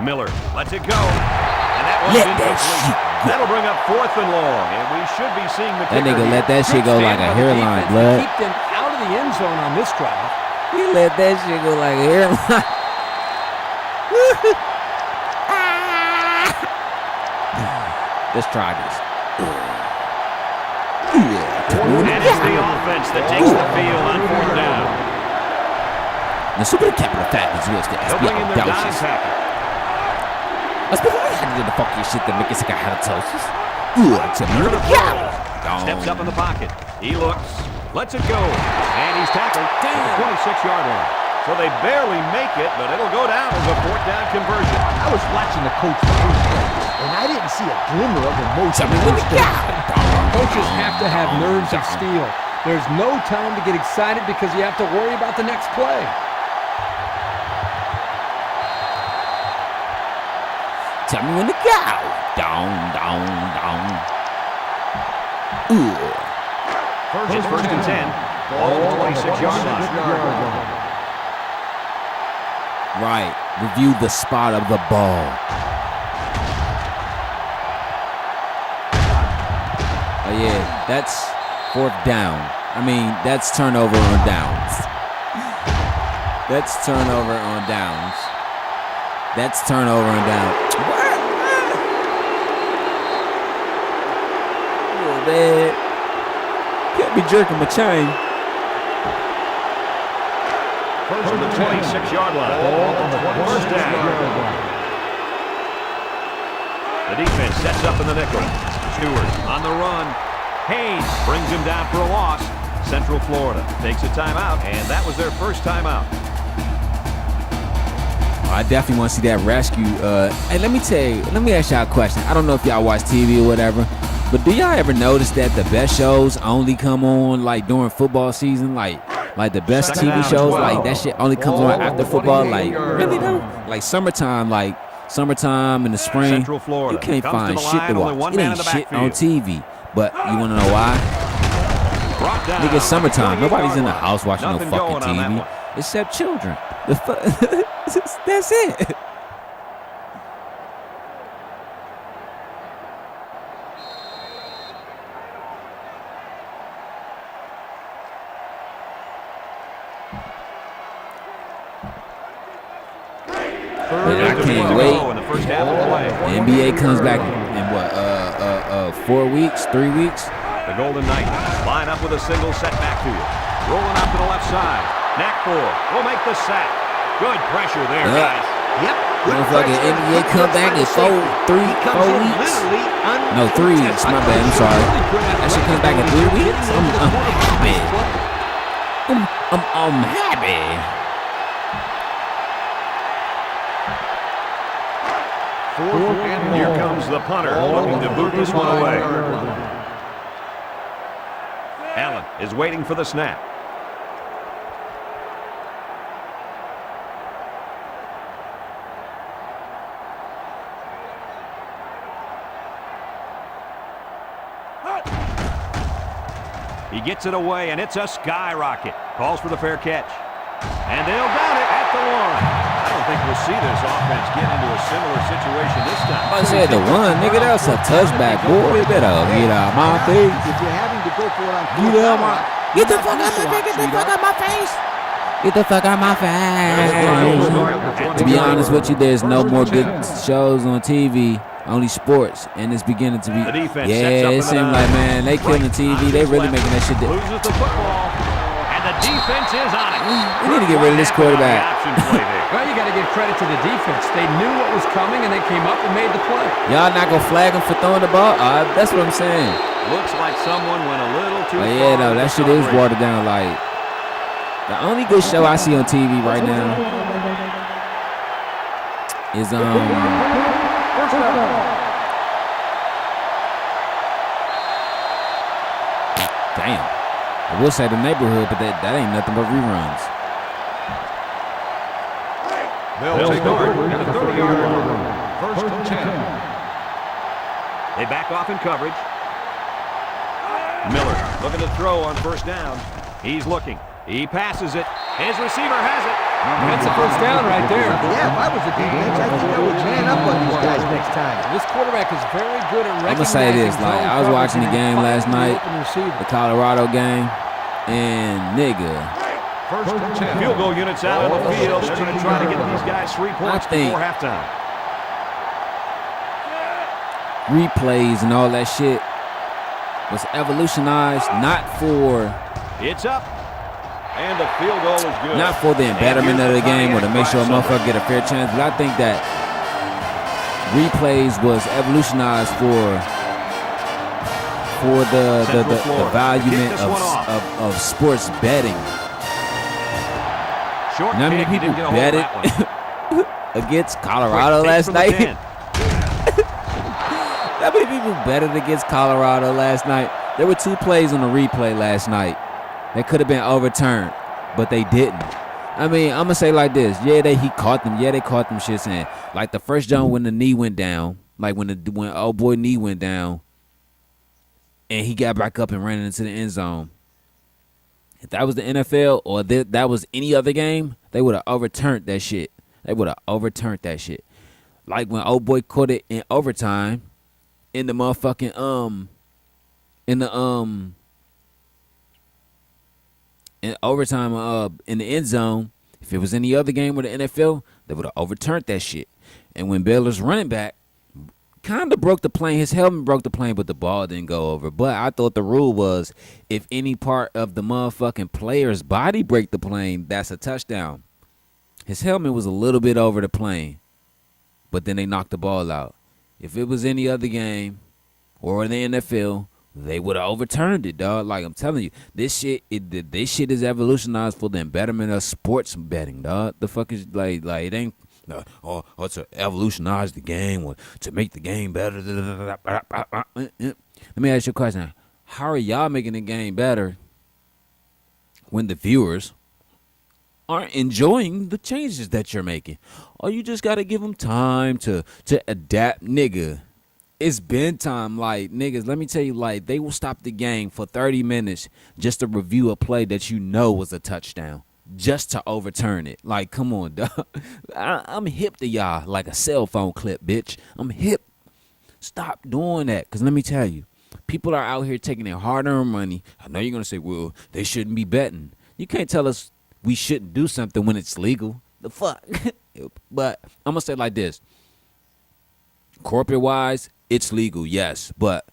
Miller lets it go. And that one's incomplete. That'll bring up 4th and long. And we should be seeing the That kicker nigga let that shit go like a hairline, Defense blood. Keep them out of the end zone on this drive. He let that shit go like a hairline. Let's try this. And it's the offense that takes the field on 4th down. The super capital fact is used to They'll bring in their dime package. Let's be honest, I did the fucking shit that makes it halitosis. Steps up in the pocket. He looks, lets it go, and he's tackled at the 26-yard line. So they barely make it, but it'll go down as a 4th down conversion. I was watching the coach the first play, and I didn't see a glimmer of emotion. Coaches have to have nerves of steel. There's no time to get excited because you have to worry about the next play. Tell me when to go. Down. It's 1st and 10. Ball on the 26-yard line. Right. Review the spot of the ball. Oh, yeah. That's 4th down. I mean, that's turnover on downs. That's turnover on downs. That's turnover on downs. What? Oh, man. Can't be jerking my chain. First on the 26-yard line. First down. The defense sets up in the nickel. Stewart on the run. Haynes brings him down for a loss. Central Florida takes a timeout, and that was their first timeout. I definitely want to see that rescue. Hey, let me ask y'all a question. I don't know if y'all watch TV or whatever, but do y'all ever notice that the best shows only come on like during football season? Like the best TV shows, like that shit only comes on after football. Like, really though? Like summertime in the spring, Central Florida you can't find shit to only watch. one It man ain't in the shit on backfield. TV. But you want to know why? Nigga, it's summertime. Nobody's in the house watching no fucking TV except children. That's it. I can't wait. In the first half of the play. The NBA comes back in what? 4 weeks, 3 weeks. The Golden Knights line up with a single set back to you. Rolling out to the left side. Yr.4 will make the sack. Good pressure there, guys. Yep, Motherfucking NBA come back in 4 weeks. No, 3 weeks. My bad. I'm sorry. That shit comes back in 3 weeks. I'm happy. I'm happy. Here comes the punter, looking to boot this one away. Allen is waiting for the snap. He gets it away, and it's a skyrocket. Calls for the fair catch. And they'll down it at the line. I don't think we'll see this offense get into a similar situation this time. I said the one, nigga, that's a touchback. Boy, you better get out my face. If you're having to go for it on Get out my Get the fuck out my face. Get the fuck out my face. Get the fuck out my face. To be honest with you, there's no more good shows on TV. Only sports, and it's beginning to be. Yeah, it seems like, man, they killing TV. They really making that shit. Loses the football, and the defense is on it. We need to get rid of this quarterback. Well, you got to give credit to the defense. They knew what was coming, and they came up and made the play. Y'all not gonna flag him for throwing the ball? That's what I'm saying. Looks like someone went a little too far. Yeah, no, that shit is watered down. Like the only good show I see on TV right now is damn. I will say The Neighborhood, but that ain't nothing but reruns. They'll take over at the 30-yard line. First and 10. They back off in coverage. Miller looking to throw on first down. He's looking. He passes it. His receiver has it. That's a first down right there. Yeah, if I was a defense, I think I would man up on these guys next time. This quarterback is very good at I'm gonna say this, like I was watching the game last night, the Colorado game, and nigga, First and 10. Field goal units out on the field. They're going to try to get these guys 3 points before halftime. replays and all that shit was evolutionized not for It's up. And the field goal is good. not for the embetterment of the game or to make sure a motherfucker get a fair chance, but I think that replays was evolutionized for the valuement of sports betting. How many people betted against Colorado last night? How many people betted against Colorado last night? There were 2 plays on the replay last night that could have been overturned, but they didn't. I mean, I'm gonna say like this: he caught them. Yeah, they caught them shits in. Like the first jump when the knee went down, like when old boy knee went down, and he got back up and ran into the end zone. If that was the NFL or that was any other game, they would have overturned that shit. They would have overturned that shit. Like when old boy caught it in overtime, in the motherfucking in overtime in the end zone. If it was any other game with the NFL, they would have overturned that shit. And when Baylor's running back kind of broke the plane, his helmet broke the plane, but the ball didn't go over. But I thought the rule was if any part of the motherfucking player's body break the plane, that's a touchdown. His helmet was a little bit over the plane, but then they knocked the ball out. If it was any other game or in the NFL, they would have overturned it, dog. Like I'm telling you, this shit is evolutionized for the betterment of sports betting, dog. The fuck is like it ain't to evolutionize the game or to make the game better. Let me ask you a question: how are y'all making the game better when the viewers aren't enjoying the changes that you're making? Or you just gotta give them time to adapt, nigga. It's been time, like, niggas, let me tell you, like, they will stop the game for 30 minutes just to review a play that you know was a touchdown, just to overturn it. Like, come on, dog. I'm hip to y'all like a cell phone clip, bitch. I'm hip. Stop doing that, because let me tell you, people are out here taking their hard-earned money. I know you're going to say, well, they shouldn't be betting. You can't tell us we shouldn't do something when it's legal. The fuck? But I'm going to say it like this. Corporate-wise, it's legal, yes, but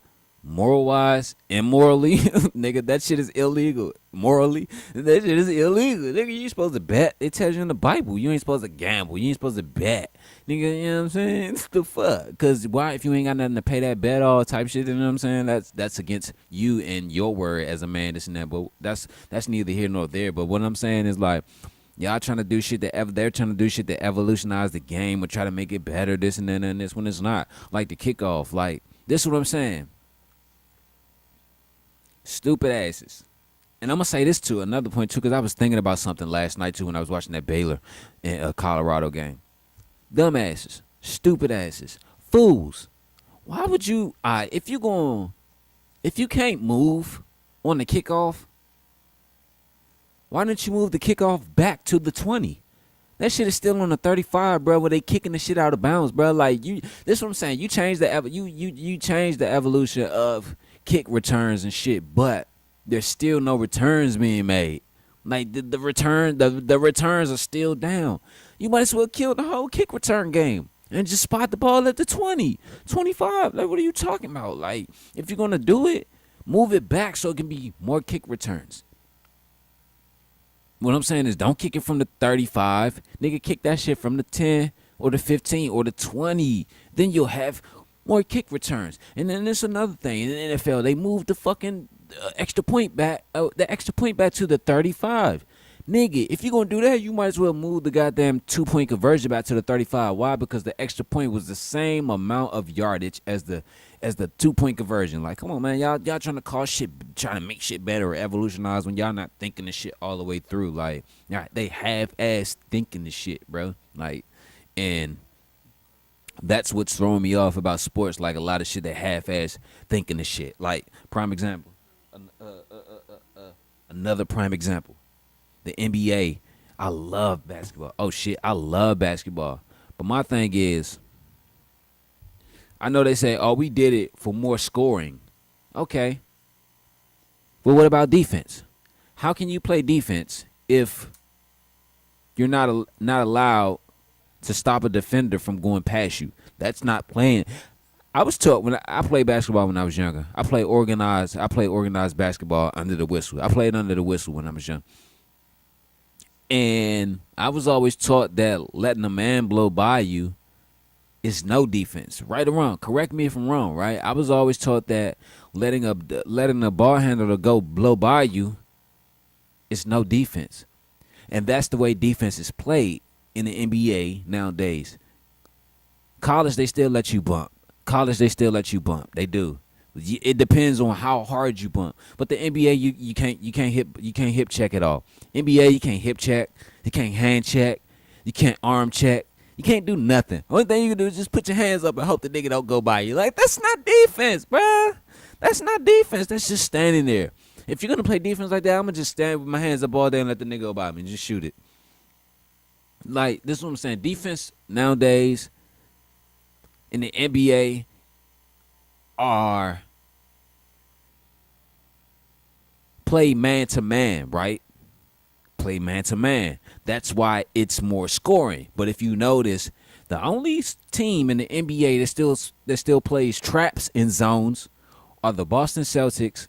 moral-wise, immorally, nigga, that shit is illegal. Morally, that shit is illegal. Nigga, you supposed to bet. It tells you in the Bible. You ain't supposed to gamble. You ain't supposed to bet. Nigga, you know what I'm saying? It's the fuck. Because why, if you ain't got nothing to pay that bet all type shit, you know what I'm saying? That's against you and your word as a man, this and that. But that's neither here nor there. But what I'm saying is, like, y'all trying to do shit they're trying to do shit to evolutionize the game or try to make it better, this and that and this, when it's not. Like the kickoff. Like, this is what I'm saying. Stupid asses. And I'm going to say this too, another point too, because I was thinking about something last night too when I was watching that Baylor and Colorado game. Dumb asses. Stupid asses. Fools. Why would you, if you can't move on the kickoff, why didn't you move the kickoff back to the 20? That shit is still on the 35, bro, where they kicking the shit out of bounds, bro. Like, this is what I'm saying. You change you change the evolution of kick returns and shit, but there's still no returns being made. Like the returns are still down. You might as well kill the whole kick return game and just spot the ball at the 20, 25. Like, what are you talking about? Like, if you're gonna do it, move it back so it can be more kick returns. What I'm saying is, don't kick it from the 35. Nigga, kick that shit from the 10 or the 15 or the 20. Then you'll have more kick returns. And then there's another thing. In the NFL, they moved the fucking extra point back to the 35. Nigga, if you're going to do that, you might as well move the goddamn 2-point conversion back to the 35. Why? Because the extra point was the same amount of yardage as the 2-point conversion. Like, come on, man. Y'all trying to call shit, trying to make shit better or evolutionize when y'all not thinking the shit all the way through. Like, they half-ass thinking the shit, bro. Like, and that's what's throwing me off about sports. Like, a lot of shit, they half-ass thinking the shit. Like, prime example. Another prime example. The NBA. I love basketball. Oh, shit. I love basketball. But my thing is, I know they say, oh, we did it for more scoring. Okay. But what about defense? How can you play defense if you're not allowed to stop a defender from going past you? That's not playing. I was taught when I played basketball when I was younger. I played organized basketball under the whistle. I played under the whistle when I was young. And I was always taught that letting a man blow by you is no defense. Right or wrong. Correct me if I'm wrong, right? I was always taught that letting a ball handler go blow by you is no defense. And that's the way defense is played in the NBA nowadays. College, they still let you bump. They do. It depends on how hard you bump. But the NBA, you can't hip check at all. NBA, you can't hip check, you can't hand check, you can't arm check, you can't do nothing. Only thing you can do is just put your hands up and hope the nigga don't go by you. Like, that's not defense, bruh. That's not defense. That's just standing there. If you're gonna play defense like that, I'm gonna just stand with my hands up all day and let the nigga go by me and just shoot it. Like, this is what I'm saying. Defense nowadays in the NBA are play man-to-man, right? Play man-to-man. That's why it's more scoring. But if you notice, the only team in the NBA that still plays traps in zones are the Boston Celtics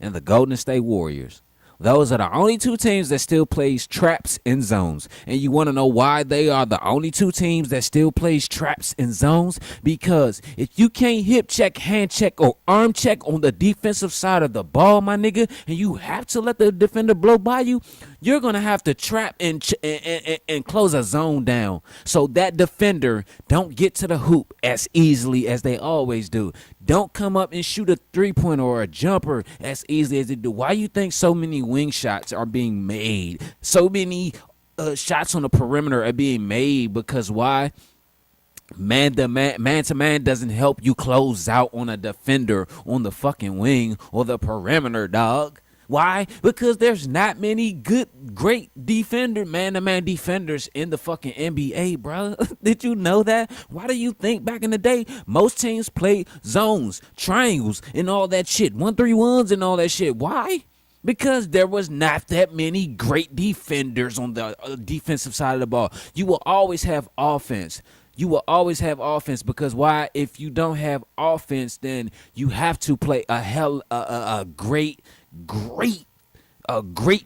and the Golden State Warriors. Those are the only two teams that still plays traps in zones. And you want to know why they are the only two teams that still plays traps in zones? Because if you can't hip check, hand check, or arm check on the defensive side of the ball, my nigga, and you have to let the defender blow by you, you're going to have to trap and close a zone down so that defender don't get to the hoop as easily as they always do. Don't come up and shoot a three-pointer or a jumper as easily as they do. Why you think so many wing shots are being made? So many shots on the perimeter are being made because why? Man-to-man doesn't help you close out on a defender on the fucking wing or the perimeter, dog. Why? Because there's not many great man-to-man defenders in the fucking NBA, bro. Did you know that? Why do you think back in the day, most teams played zones, triangles, and all that shit, 1-3-1s and all that shit? Why? Because there was not that many great defenders on the defensive side of the ball. You will always have offense. You will always have offense because why? If you don't have offense, then you have to play a great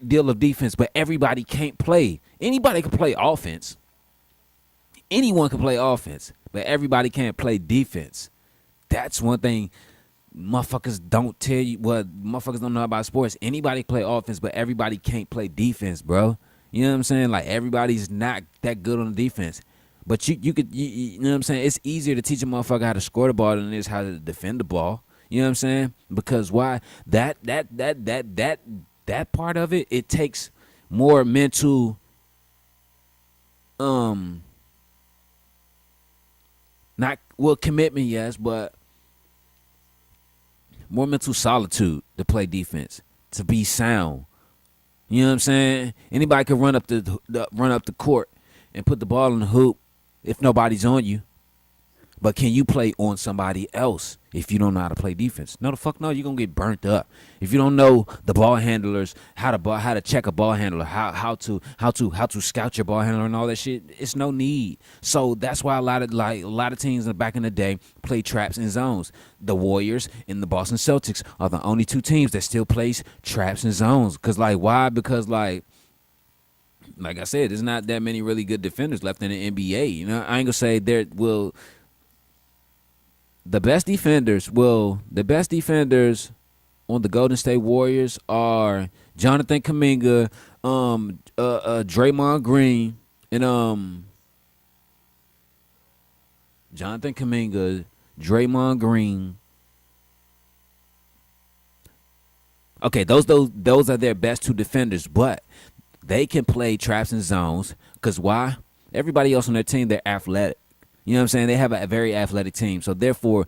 deal of defense, but everybody can't play. Anybody can play offense. Anyone can play offense, but everybody can't play defense. That's one thing motherfuckers don't tell you. What motherfuckers don't know about sports. Anybody play offense, but everybody can't play defense, bro. You know what I'm saying? Like, everybody's not that good on the defense. But you know what I'm saying? It's easier to teach a motherfucker how to score the ball than it is how to defend the ball. You know what I'm saying? Because why? That part of it, it takes more mental commitment, yes, but more mental solitude to play defense, to be sound. You know what I'm saying? Anybody can run up the court and put the ball in the hoop if nobody's on you. But can you play on somebody else if you don't know how to play defense? No, the fuck no. You're gonna get burnt up if you don't know the ball handlers, how to check a ball handler, how to scout your ball handler and all that shit. It's no need. So that's why a lot of teams back in the day play traps and zones. The Warriors and the Boston Celtics are the only two teams that still plays traps and zones. Cause like why? Because like I said, there's not that many really good defenders left in the NBA. You know, I ain't gonna say there will. The best defenders on the Golden State Warriors are Jonathan Kuminga, Draymond Green, and Jonathan Kuminga, Draymond Green. Okay, those are their best two defenders, but they can play traps and zones. Cause why? Everybody else on their team, they're athletic. You know what I'm saying? They have a very athletic team. So, therefore,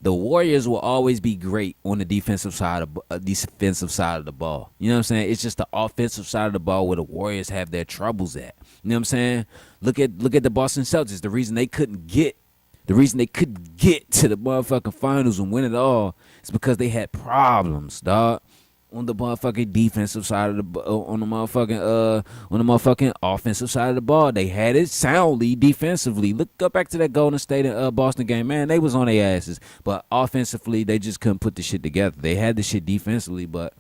the Warriors will always be great on the defensive side of the ball. You know what I'm saying? It's just the offensive side of the ball where the Warriors have their troubles at. You know what I'm saying? Look at the Boston Celtics. The reason they couldn't get to the motherfucking finals and win it all is because they had problems, dog. On the motherfucking defensive side of the on the motherfucking offensive side of the ball, they had it soundly defensively. Go back to that Golden State and Boston game, man. They was on their asses, but offensively they just couldn't put the shit together. They had the shit defensively, but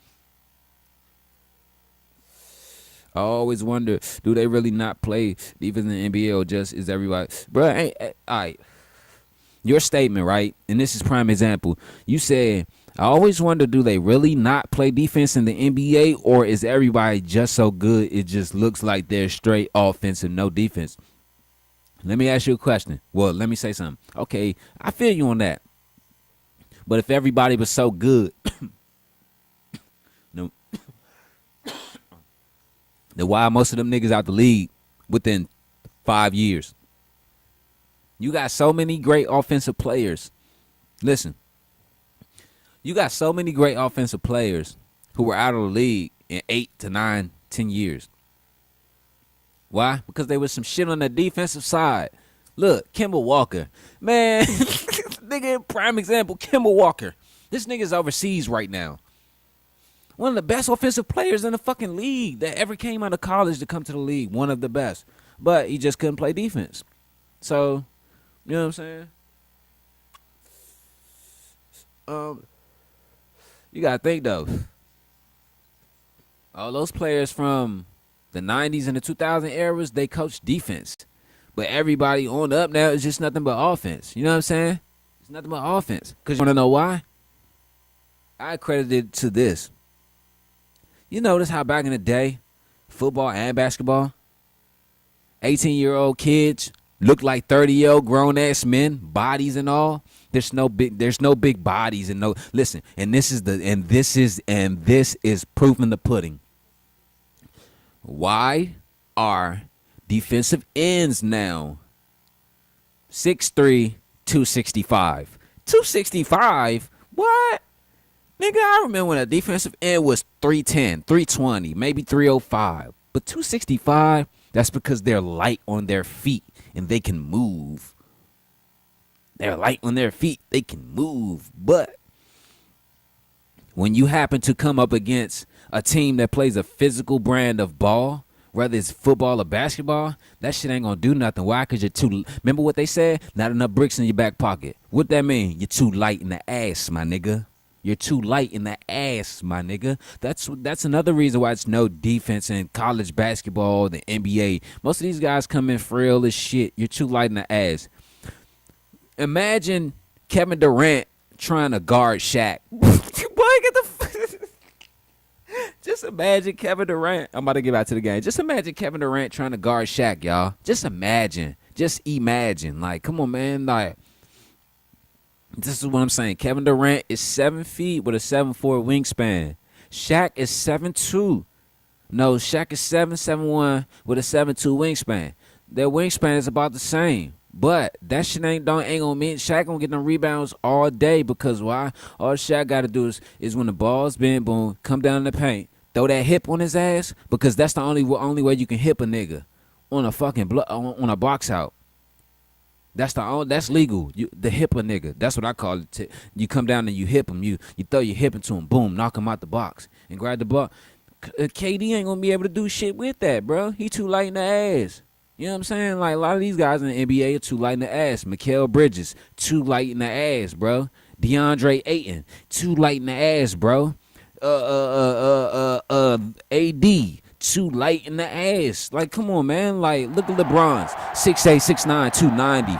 I always wonder, do they really not play defense in the NBA or just is everybody, bro? All right, your statement, right? And this is prime example. You said, I always wonder, do they really not play defense in the NBA, or is everybody just so good it just looks like they're straight offense and no defense? Let me ask you a question. Well, let me say something. Okay, I feel you on that. But if everybody was so good, no, then why are most of them niggas out the league within 5 years? You got so many great offensive players. Listen. You got so many great offensive players who were out of the league in 8 to 9, 10 years. Why? Because there was some shit on the defensive side. Look, Kemba Walker. Man, nigga, prime example, Kemba Walker. This nigga's overseas right now. One of the best offensive players in the fucking league that ever came out of college to come to the league. One of the best. But he just couldn't play defense. So, you know what I'm saying? You got to think, though. All those players from the 90s and the 2000 eras, they coached defense. But everybody on up now is just nothing but offense. You know what I'm saying? It's nothing but offense. Because you want to know why? I credit it to this. You notice how back in the day, football and basketball, 18-year-old kids look like 30-year-old grown-ass men, bodies and all. There's no big bodies and no listen, and this is proving the pudding. Why are defensive ends now 6'3", 265? 265? What? Nigga, I remember when a defensive end was 310, 320, maybe 305. But 265, that's because they're light on their feet and they can move. They're light on their feet. They can move. But when you happen to come up against a team that plays a physical brand of ball whether it's football or basketball, that shit ain't gonna do nothing. Why? Because you're too. Remember what they said? Not enough bricks in your back pocket. What that mean? You're too light in the ass, my nigga. You're too light in the ass, my nigga. That's another reason why it's no defense in college basketball, the NBA. Most of these guys come in frail as shit. You're too light in the ass. Imagine Kevin Durant trying to guard Shaq. Boy, get the. Just imagine Kevin Durant. I'm about to get back to the game. Just imagine Kevin Durant trying to guard Shaq, y'all. Just imagine. Just imagine. Like, come on, man. Like, this is what I'm saying. Kevin Durant is 7 feet with a 7'4" wingspan. Shaq is 7'2". No, Shaq is 7'1" with a 7'2" wingspan. Their wingspan is about the same. But that shit ain't gonna mean Shaq gonna get them rebounds all day, because why? All Shaq gotta do is when the ball's been boom, come down in the paint, throw that hip on his ass, because that's the only way you can hip a nigga on a fucking on a box out. That's legal. The hip a nigga. That's what I call it. You come down and you hip him. You throw your hip into him, boom, knock him out the box and grab the ball. KD ain't gonna be able to do shit with that, bro. He too light in the ass. You know what I'm saying? Like, a lot of these guys in the NBA are too light in the ass. Mikal Bridges, too light in the ass, bro. DeAndre Ayton, too light in the ass, bro. AD, too light in the ass. Like, come on, man. Like, look at LeBron's 6'8", 6'9", 290.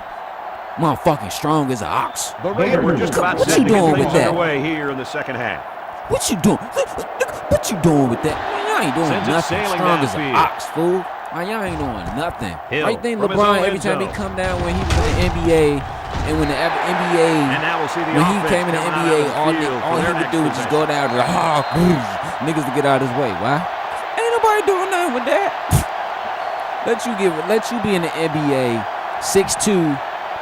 Motherfucking strong as an ox. We're just about what you doing with that? Away here in the second half. What you doing? What you doing with that? Man, y'all ain't doing nothing. Strong as an ox, fool. Man, y'all ain't doing nothing. I think LeBron, every time he come down when he was in the NBA, and when the NBA, when he came in the NBA, all he would do was just go down to niggas to get out of his way. Why? Ain't nobody doing nothing with that. Let you be in the NBA, 6'2",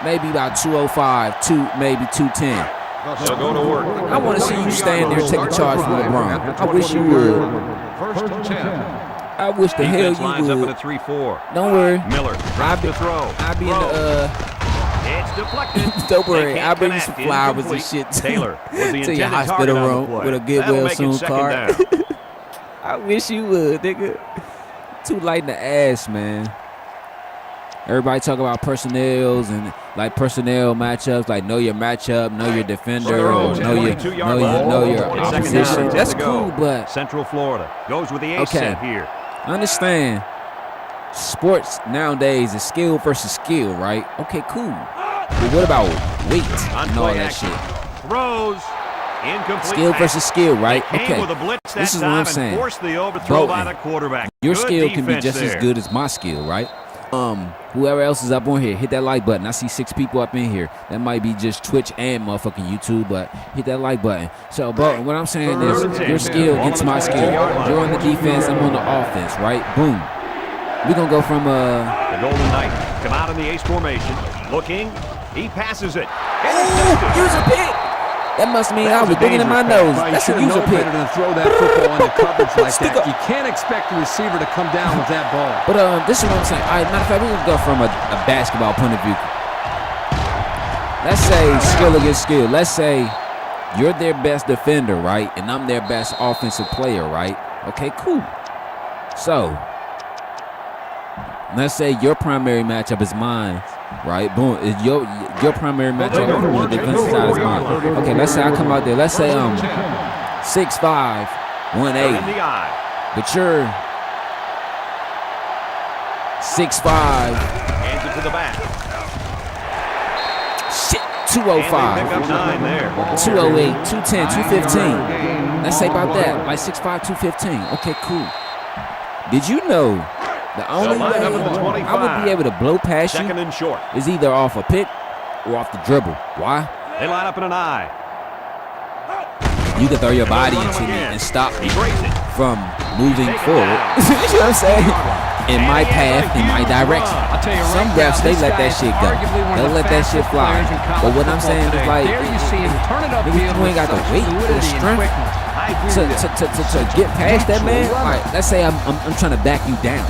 maybe about 205, maybe 210. So go to work. I want to see you stand there and take a charge from LeBron. I wish you would. First and 10. I wish the hell you lines would. up at a 3-4. Don't worry. Miller tries to throw. I'll be in the It's deflected. Don't worry. I'll bring you some flowers and shit Taylor was the to your hospital room with a Goodwill Soon card. I wish you would, nigga. Too light in the ass, man. Everybody talk about personnels and like personnel matchups, like know your matchup, know your defender, or know your opposition. That's cool, but Central Florida goes with the ace set here. Understand, sports nowadays is skill versus skill, right? Okay, cool. But what about weight and all that shit? Throws. Incomplete. Skill versus skill, right? Okay. This is what I'm saying. Forced the overthrow by the quarterback. Your skill can be just as good as my skill, right? Whoever else is up on here, hit that like button. I see 6 people up in here. That might be just Twitch and motherfucking YouTube, but hit that like button. So, bro, what I'm saying is your skill gets my skill. You're on the defense, I'm on the offense, right? Boom. We're going to go from the Golden Knights come out in the ace formation. Looking. He passes it. Use a pick. That must mean I was digging in my nose. That's a user pick. Better than throw that football into coverage like that. You can't expect the receiver to come down with that ball. But this is what I'm saying. All right, matter of fact, we're going to go from a basketball point of view. Let's say skill against skill. Let's say you're their best defender, right? And I'm their best offensive player, right? Okay, cool. So, let's say your primary matchup is mine. Right, boom. Is your primary matchup on the defensive side is mine. Okay, let's say I come out there. Let's say 6'5", 180. But you're 6'5". Hands it to the back. Shit, 205, 208, 210, 215. Let's say about that, like 6'5", 215. Okay, cool. Did you know? The only way I would be able to blow past you is either off a pick or off the dribble. Why? They line up in an eye. You can throw your body into me and stop me from moving forward. You know what I'm saying? In my path, in my direction. Some refs, they let that shit go. They'll let that shit fly. But what I'm saying is like, nigga, you ain't got the weight or the strength to get past that man. Like, let's say I'm trying to back you down.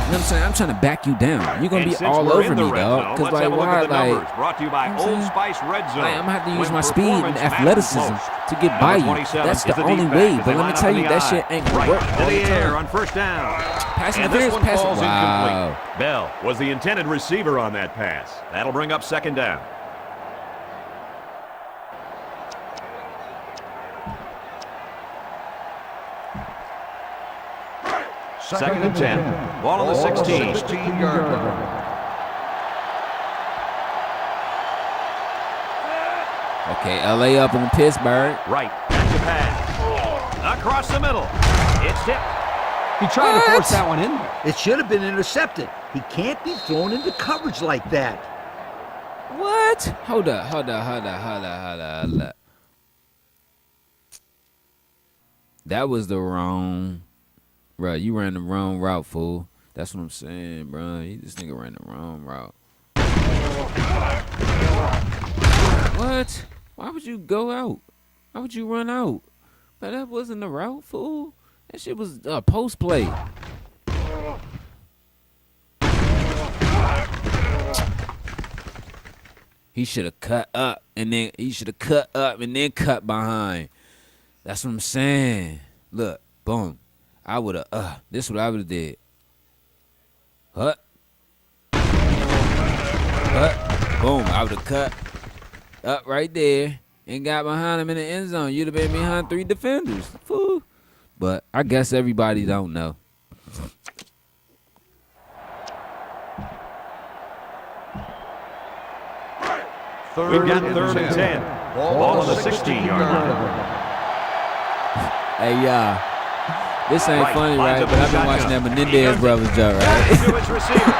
You know what I'm saying? I'm trying to back you down. You're going to be all over me, dog. Because, like, why? Like, brought to you by Old Spice Red Zone. I'm going to have to use my speed and athleticism to get by you. 27 That's is the the only deep back way. as But they let me line tell up in you, the that eye. shit ain't gonna Right work to all the the air time. on first down. Pass And this interference, one pass. falls Wow. incomplete. Bell was the intended receiver on that pass. That'll bring up second down. Second and 10. Ball on the 16. 16-yard line. Okay, LA up on Pittsburgh. Right. That's the pass. Across the middle. It's tipped. He tried to force that one in there. It should have been intercepted. He can't be thrown into coverage like that. What? Hold up. That was the wrong. Bro, you ran the wrong route, fool. That's what I'm saying, bro. This nigga ran the wrong route. What? Why would you go out? Why would you run out? But that wasn't the route, fool. That shit was a post play. He should have cut up and then cut behind. That's what I'm saying. Look, boom. I would have, this is what I would have did. Hut. Boom. I would have cut up right there and got behind him in the end zone. You'd have been behind 3 defenders. Fool. But I guess everybody don't know. We've got third and 10. Ball on the 16-yard line. Hey, y'all. This ain't funny, right? Lines up But I've been shotgun. watching that He Menendez guns it. brothers joke, Back right? to his receiver.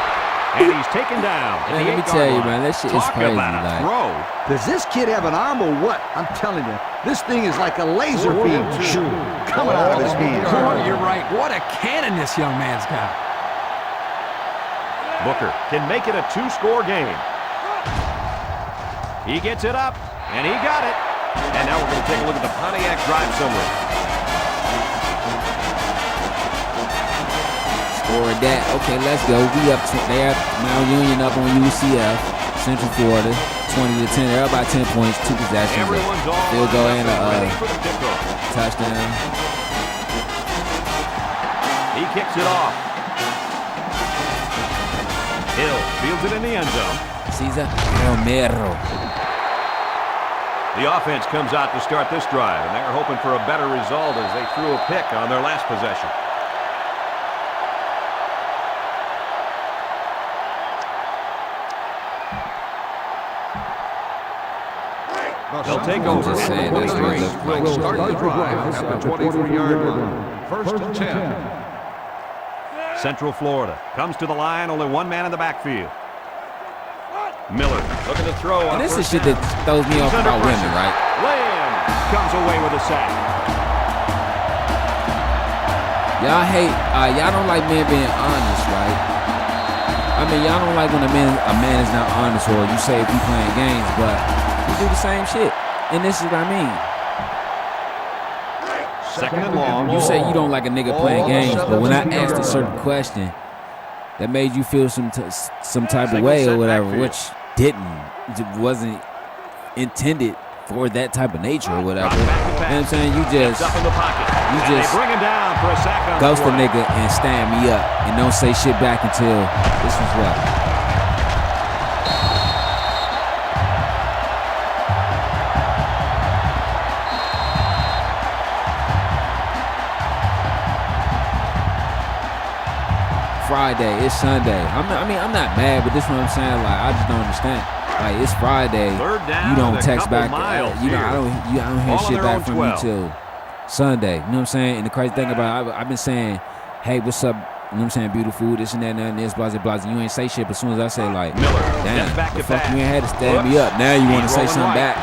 And he's taken down. at Man, the let me 8-yard tell you, line. man, that shit is Talk crazy, about a like- throw. Does this kid have an arm or what? I'm telling you, this thing is like a laser beam coming out of his hand. Oh, you're right. What a cannon this young man's got. Booker can make it a 2-score game. He gets it up, and he got it. And now we're going to take a look at the Pontiac drive summary. Scored that. Okay, let's go. We up there. Mount Union up on UCF. Central Florida. 20-10. They're up by 10 points. 2 possessions. Everyone's all Field goal lined and up a ready for the kickoff. touchdown. He kicks it off. Hill fields it in the end zone. Cesar Romero. The offense comes out to start this drive, and they're hoping for a better result as they threw a pick on their last possession. They'll take over. Just saying, that's what it looks like. Will start the drive at the 23-yard line. First and 10. Central Florida comes to the line, only one man in the backfield. Miller looking to throw. And this is shit that throws me off about women, right? Lamb comes away with a sack. Y'all hate, y'all don't like men being honest, right? I mean, y'all don't like when a man is not honest, or you say if you playing games, but you do the same shit. And this is what I mean. Second and long. You say you don't like a nigga playing games, but when I asked a certain question that made you feel some type of way or whatever, which wasn't intended for that type of nature or whatever. You know what I'm saying? You just bring him down for a sack on ghost the a play. nigga and stand me up and don't say shit back until this was what? Friday, it's Sunday. I'm not mad, but this is what I'm saying. Like, I just don't understand. Like, it's Friday. Third down You don't and a text couple back. miles You know, here. I don't hear Ball on shit their back own from 12. you till Sunday. You know what I'm saying? And the crazy thing about it, I've been saying, hey, what's up? You know what I'm saying? Beautiful, this and that, and this, blah, blah, blah. You ain't say shit, but as soon as I say, like, Miller damn, steps back the to fuck pass. you ain't had to stand me up. Now you want to say He's something rolling back.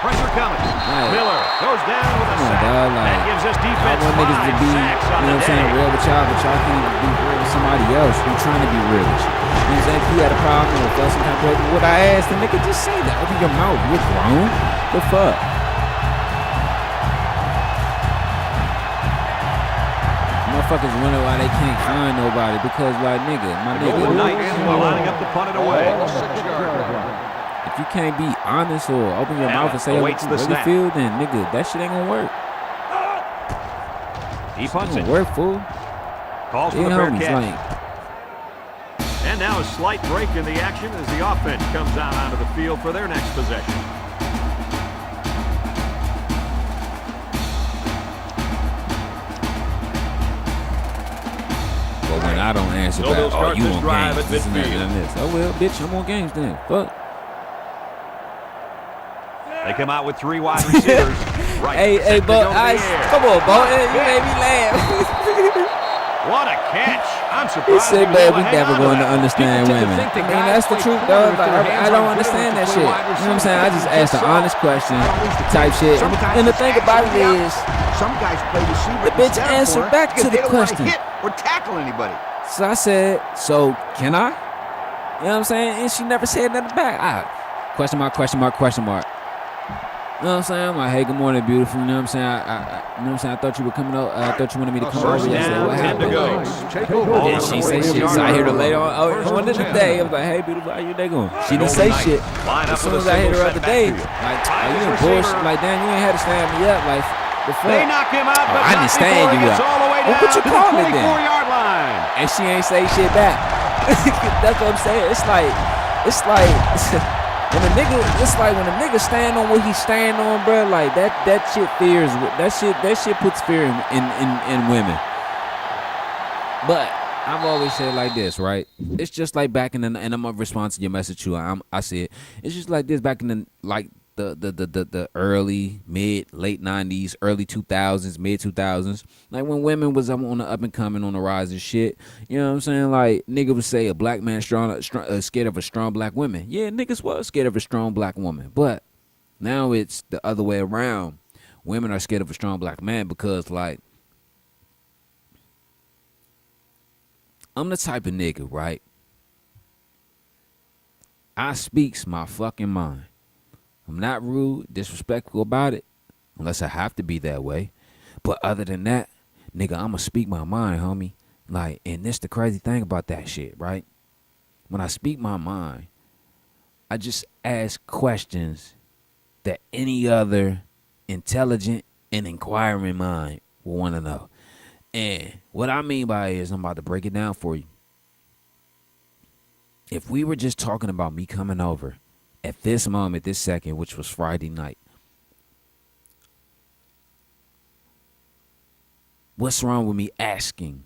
Pressure coming. Right. Miller goes down with a Come on, sack. dog, like, That gives us I defense want niggas to 5 be, sacks you on know the what I'm saying, day. real with y'all, but y'all can't even be real with somebody else who trying to be real with you. You know what I'm saying? If you had a problem or felt some type of way, what I asked, the nigga just say that. Open your mouth. You're grown. The fuck? Motherfuckers wonder why they can't find nobody because, like, nigga, my nigga. Golden Knights are lining up to punt it away. Ball on the 6-yard line. If you can't be honest or open your Now mouth and say what awaits you the really snap. feel, then nigga, that shit ain't gonna work. He punts It it. don't work, fool. Calls for Yeah, the fair homies, catch. like, And now a slight break in the action as the offense comes out onto the field for their next possession. but when I don't answer So they'll back, start you this on drive games, at this and that, midfield. and this. Oh, well, bitch, I'm on games then. Fuck. They come out with 3 wide receivers. Right, Hey, set to Bo, go to the air. come on, Bo. Hey, you made me laugh. What a catch! I'm He surprised said, he was man, able we to hang never on to going to that. understand People tend to women. think I that mean, guys that's the play truth, corner dog. with Like, their hands I don't on understand good that to shit. play You wide know what I'm saying? I just receiver. asked an honest question type shit. Sometimes And the it's thing about it actually is, some guys play receiver. the bitch instead of answered corner back to because the they don't wanna question. hit or tackle anybody. so I said, so can I? You know what I'm saying? And she never said nothing back. Question mark, question mark, question mark. You know what I'm saying? I'm like, hey, good morning, beautiful. You know what I'm saying? You know what I'm saying? I thought you were coming over. I thought you wanted me to come over First yesterday. down, What 10 to happened? go. Take over. And she said shit. So I hear her later on. Oh, First one of and the 10. day, I was like, hey, beautiful, how your day going? She didn't say shit. Line As up soon with as a I hit single her other set day, backfield. like, Finds are you his in bullshit? receiver. Like, damn, you ain't had to stand me up. Like, the fuck? They knock him out, but I not didn't stand before he you gets up. all the way Well, down what you to call the it then? 24-yard line. And she ain't say shit back. That's what I'm saying. It's like, when a nigga, it's like when a nigga stand on what he stand on, bro. Like that shit fears. That shit puts fear in women. But I've always said like this, right? It's just like back in the, and I'm gonna respond to your message too. I see it. It's just like this back in the the early, mid, late 90s, early 2000s, mid 2000s. Like when women was on the up and coming, on the rise and shit. You know what I'm saying? Like nigga would say a black man scared of a strong black woman. Yeah, niggas was scared of a strong black woman. But now it's the other way around. Women are scared of a strong black man because like I'm the type of nigga, right? I speaks my fucking mind. I'm not rude, disrespectful about it, unless I have to be that way. But other than that, nigga, I'ma speak my mind, homie. Like, and this the crazy thing about that shit, right? When I speak my mind, I just ask questions that any other intelligent and inquiring mind will want to know. And what I mean by it is I'm about to break it down for you. If we were just talking about me coming over at this moment, this second, which was Friday night, what's wrong with me asking,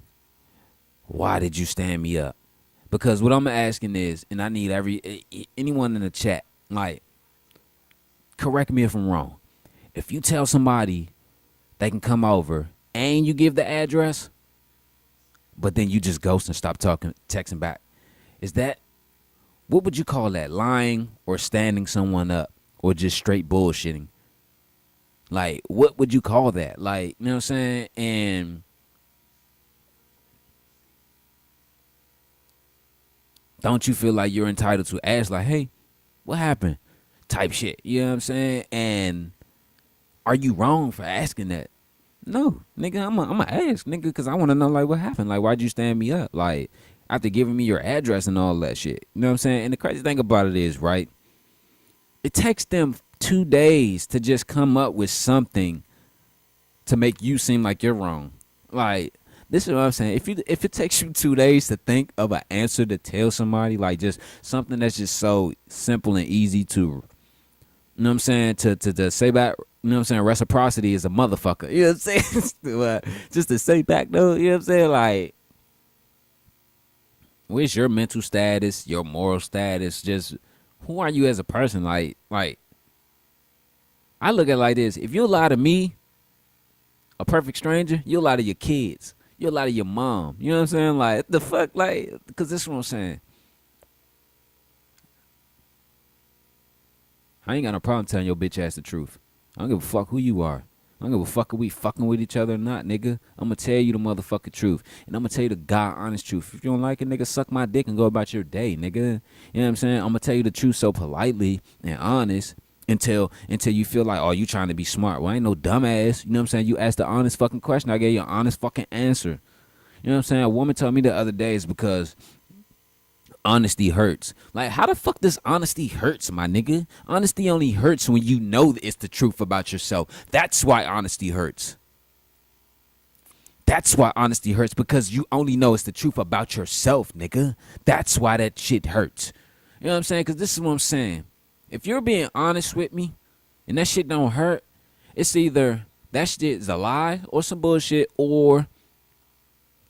why did you stand me up? Because what I'm asking is, and I need anyone in the chat, like, correct me if I'm wrong. If you tell somebody they can come over and you give the address, but then you just ghost and stop texting back, is that, what would you call that? Lying or standing someone up or just straight bullshitting? Like, what would you call that? Like, you know what I'm saying? And don't you feel like you're entitled to ask, like, hey, what happened? Type shit. You know what I'm saying? And are you wrong for asking that? No, nigga, I'm gonna ask, nigga, because I want to know, like, what happened? Like, why'd you stand me up? Like, after giving me your address and all that shit. You know what I'm saying? And the crazy thing about it is, right, it takes them 2 days to just come up with something to make you seem like you're wrong. Like, this is what I'm saying. If it takes you 2 days to think of an answer to tell somebody, like just something that's just so simple and easy to, you know what I'm saying, to say back, you know what I'm saying, reciprocity is a motherfucker. You know what I'm saying? Just to say back though, you know what I'm saying? Like, where's your mental status, your moral status? Just who are you as a person? Like I look at it like this. If you lie to me, a perfect stranger, you lie to your kids. You lie to your mom. You know what I'm saying? Like, the fuck? Like, because this is what I'm saying. I ain't got no problem telling your bitch ass the truth. I don't give a fuck who you are. I don't give a fuck if we fucking with each other or not, nigga. I'm going to tell you the motherfucking truth. And I'm going to tell you the God honest truth. If you don't like it, nigga, suck my dick and go about your day, nigga. You know what I'm saying? I'm going to tell you the truth so politely and honest until you feel like, oh, you trying to be smart. Well, I ain't no dumbass. You know what I'm saying? You asked the honest fucking question. I gave you an honest fucking answer. You know what I'm saying? A woman told me the other day is because honesty hurts. Like, how the fuck does honesty hurts, my nigga? Honesty only hurts when you know it's the truth about yourself. That's why honesty hurts. That's why honesty hurts, because you only know it's the truth about yourself, nigga. That's why that shit hurts. You know what I'm saying? Because this is what I'm saying. If you're being honest with me and that shit don't hurt, it's either that shit is a lie or some bullshit, or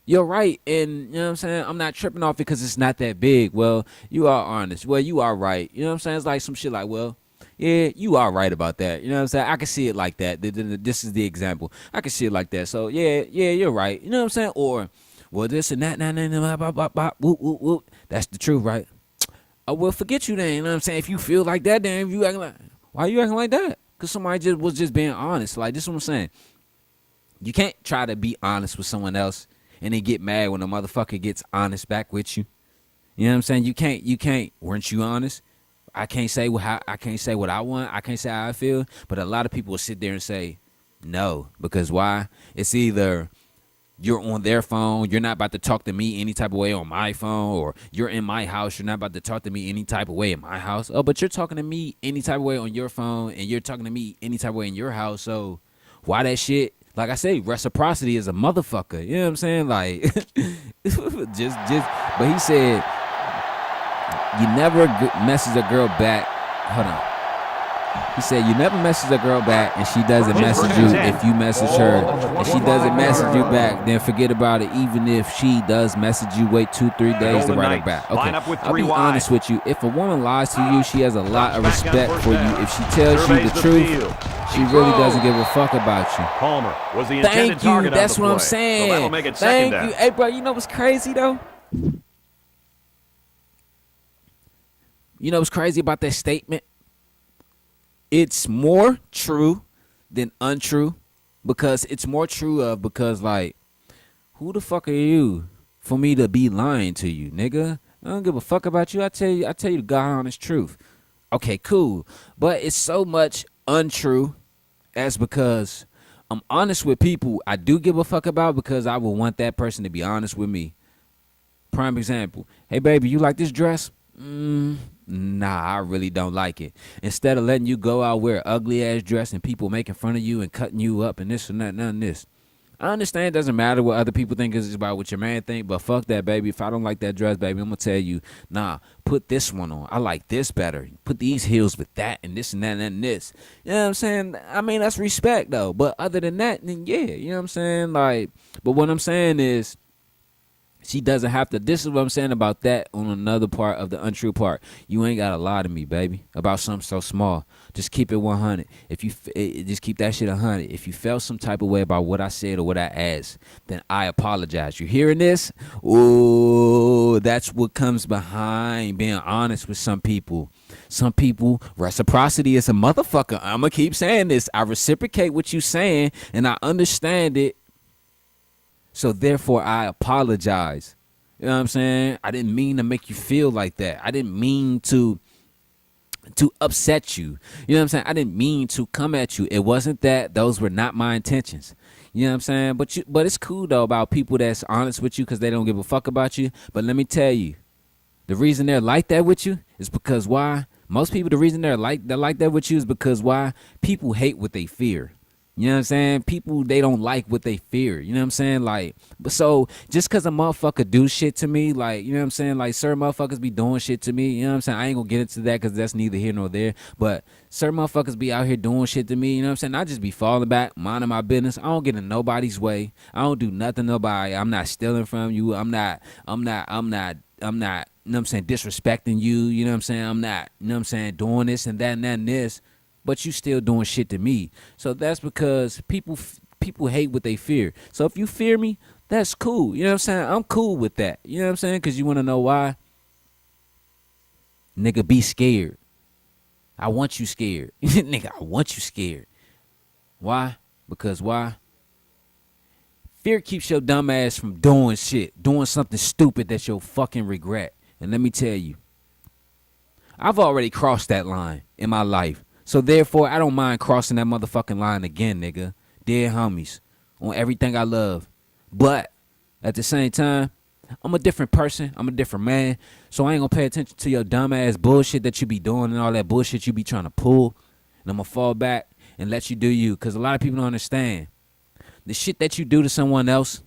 you're right. And you know what I'm saying? I'm not tripping off it because it's not that big. Well, you are honest. Well, you are right. You know what I'm saying? It's like some shit like, well, yeah, you are right about that. You know what I'm saying? I can see it like that. This is the example. I can see it like that. So, yeah, you're right. You know what I'm saying? Or, well, this and that, whoop. That's the truth, right? Oh, well, forget you then. You know what I'm saying? If you feel like that, then you acting like, why you acting like that? Because somebody was just being honest. Like, this is what I'm saying. You can't try to be honest with someone else and then get mad when a motherfucker gets honest back with you. You know what I'm saying? You can't. Weren't you honest? I can't say what I want. I can't say how I feel. But a lot of people will sit there and say no, because why? It's either you're on their phone, you're not about to talk to me any type of way on my phone, or you're in my house, you're not about to talk to me any type of way in my house. Oh, but you're talking to me any type of way on your phone, and you're talking to me any type of way in your house. So why that shit? Like I say, reciprocity is a motherfucker. You know what I'm saying? Like, just. But he said, you never message a girl back. Hold on. He said, you never message a girl back and she doesn't message you if you message her. And she doesn't message you back, then forget about it. Even if she does message you, wait 2-3 days to write her back. Okay, I'll be honest with you. If a woman lies to you, she has a lot of respect for you. If she tells you the truth, she really doesn't give a fuck about you. Palmer was the intended target. That's what I'm So saying. that'll make it Thank second you. down. Hey, bro, you know what's crazy, though? You know what's crazy about that statement? It's more true than untrue, because it's more true because, like, who the fuck are you for me to be lying to you, nigga? I don't give a fuck about you. I tell you the God honest truth. Okay, cool. But it's so much untrue as because I'm honest with people I do give a fuck about, because I would want that person to be honest with me. Prime example. Hey, baby, you like this dress? Nah, I really don't like it. Instead of letting you go out wear an ugly ass dress and people making fun of you and cutting you up and this and that, none of this. I understand it doesn't matter what other people think, is about what your man think, but fuck that, baby. If I don't like that dress, baby, I'm gonna tell you, nah, put this one on. I like this better. Put these heels with that and this and that and this. You know what I'm saying? I mean, that's respect though. But other than that, then yeah, you know what I'm saying? Like, but what I'm saying is, she doesn't have to. This is what I'm saying about that on another part of the untrue part. You ain't got to lie to me, baby, about something so small. Just keep it 100. If you just keep that shit 100. If you felt some type of way about what I said or what I asked, then I apologize. You hearing this? Ooh, that's what comes behind being honest with some people. Some people, reciprocity is a motherfucker. I'm going to keep saying this. I reciprocate what you saying, and I understand it. So therefore, I apologize. You know what I'm saying? I didn't mean to make you feel like that. I didn't mean to upset you. You know what I'm saying? I didn't mean to come at you. It wasn't that. Those were not my intentions. You know what I'm saying? But it's cool though about people that's honest with you because they don't give a fuck about you. But let me tell you, the reason they're like that with you is because why? Most people, the reason they're like that with you is because why? People hate what they fear. You know what I'm saying? People, they don't like what they fear. You know what I'm saying? Like, but so just because a motherfucker do shit to me, like, you know what I'm saying? Like, certain motherfuckers be doing shit to me. You know what I'm saying? I ain't gonna get into that because that's neither here nor there. But certain motherfuckers be out here doing shit to me. You know what I'm saying? I just be falling back, minding my business. I don't get in nobody's way. I don't do nothing to nobody. I'm not stealing from you. I'm not, you know what I'm saying, disrespecting you. You know what I'm saying? I'm not, you know what I'm saying, doing this and that and that and this. But you still doing shit to me. So that's because people hate what they fear. So if you fear me, that's cool. You know what I'm saying? I'm cool with that. You know what I'm saying? Because you want to know why? Nigga, be scared. I want you scared. Nigga, I want you scared. Why? Because why? Fear keeps your dumb ass from doing shit. Doing something stupid that you'll fucking regret. And let me tell you, I've already crossed that line in my life. So therefore, I don't mind crossing that motherfucking line again, nigga. Dead homies on everything I love. But at the same time, I'm a different person. I'm a different man. So I ain't gonna pay attention to your dumb ass bullshit that you be doing and all that bullshit you be trying to pull. And I'm gonna fall back and let you do you. Because a lot of people don't understand. The shit that you do to someone else,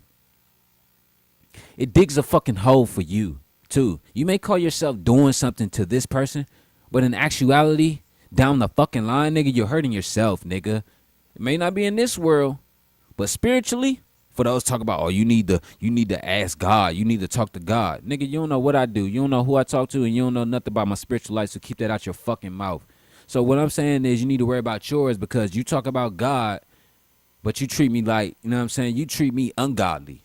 it digs a fucking hole for you, too. You may call yourself doing something to this person, but in actuality, down the fucking line, nigga, you're hurting yourself, nigga. It may not be in this world, but spiritually, for those talk about, oh, you need to ask God. You need to talk to God. Nigga, you don't know what I do. You don't know who I talk to, and you don't know nothing about my spiritual life, so keep that out your fucking mouth. So what I'm saying is you need to worry about yours because you talk about God, but you treat me like, you know what I'm saying? You treat me ungodly.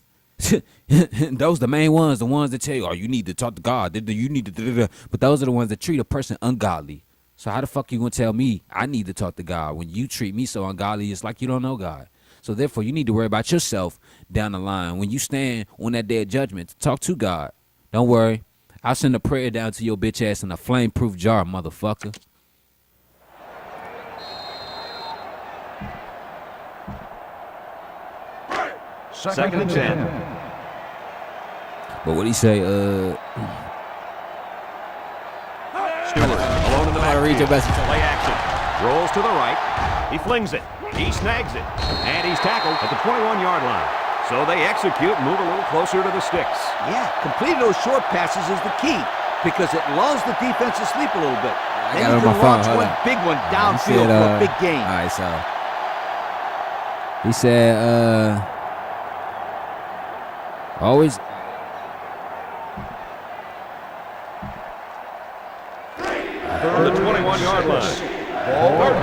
Those the main ones, the ones that tell you, oh, you need to talk to God. You need to, but those are the ones that treat a person ungodly. So how the fuck you gonna tell me I need to talk to God when you treat me so ungodly? It's like you don't know God. So therefore, you need to worry about yourself down the line. When you stand on that day of judgment, talk to God. Don't worry. I'll send a prayer down to your bitch ass in a flame-proof jar, motherfucker. Second and 10. But what he say, Stewart alone in the read your backfield. message. Play action. Rolls to the right. He flings it. He snags it. And he's tackled at the 21-yard line. So they execute and move a little closer to the sticks. Yeah, completing those short passes is the key because it lulls the defense to sleep a little bit. Then you can launch one big one downfield for a big gain. All right, so he said, always. From the 21-yard line.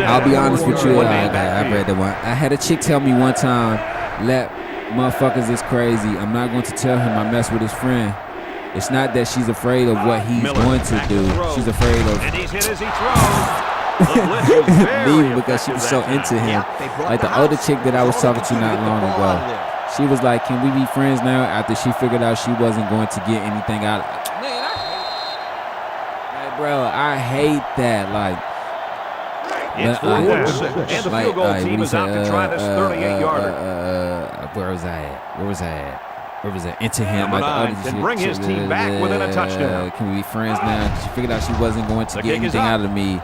I'll be honest with you. I read that one. I had a chick tell me one time, "Let motherfuckers is crazy. I'm not going to tell him I mess with his friend. It's not that she's afraid of what he's going to do. She's afraid of And he's hit as he throws. The blitz was very me because she was so effective into him. Like the older chick that I was talking to not long ago. She was like, "Can we be friends now?" After she figured out she wasn't going to get anything out of it. Man, bro, I hate that. Like, It's 4-6. And the field goal team is out to try this 38-yarder. Where was I at? Where was I? Into him. Number Like 9 can bring his team back within a touchdown. Can we be friends now? She figured out she wasn't going to The get kick is anything up. out of me.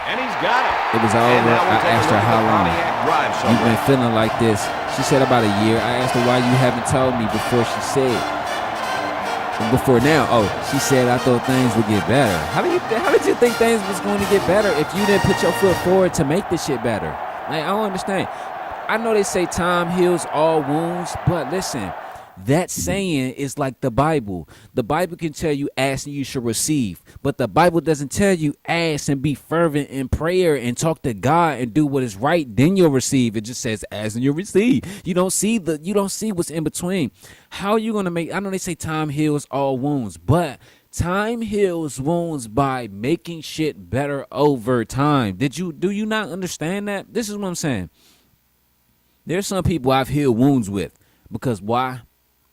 And he's got it. It was And over. now we'll I take a asked her look at how the long. Pontiac drive so You've been far. feeling like this. She said about a year. I asked her why you haven't told me before she said. Before now, she said I thought things would get better. How did you think things was going to get better if you didn't put your foot forward to make this shit better? Like, I don't understand. I know they say time heals all wounds, but listen, that saying is like the Bible. The Bible can tell you ask and you shall receive, but the Bible doesn't tell you ask and be fervent in prayer and talk to God and do what is right, then you'll receive. It just says ask and you'll receive. You don't see what's in between. How are you gonna make? I know they say time heals all wounds, but time heals wounds by making shit better over time. Do you not understand that? This is what I'm saying. There's some people I've healed wounds with because why?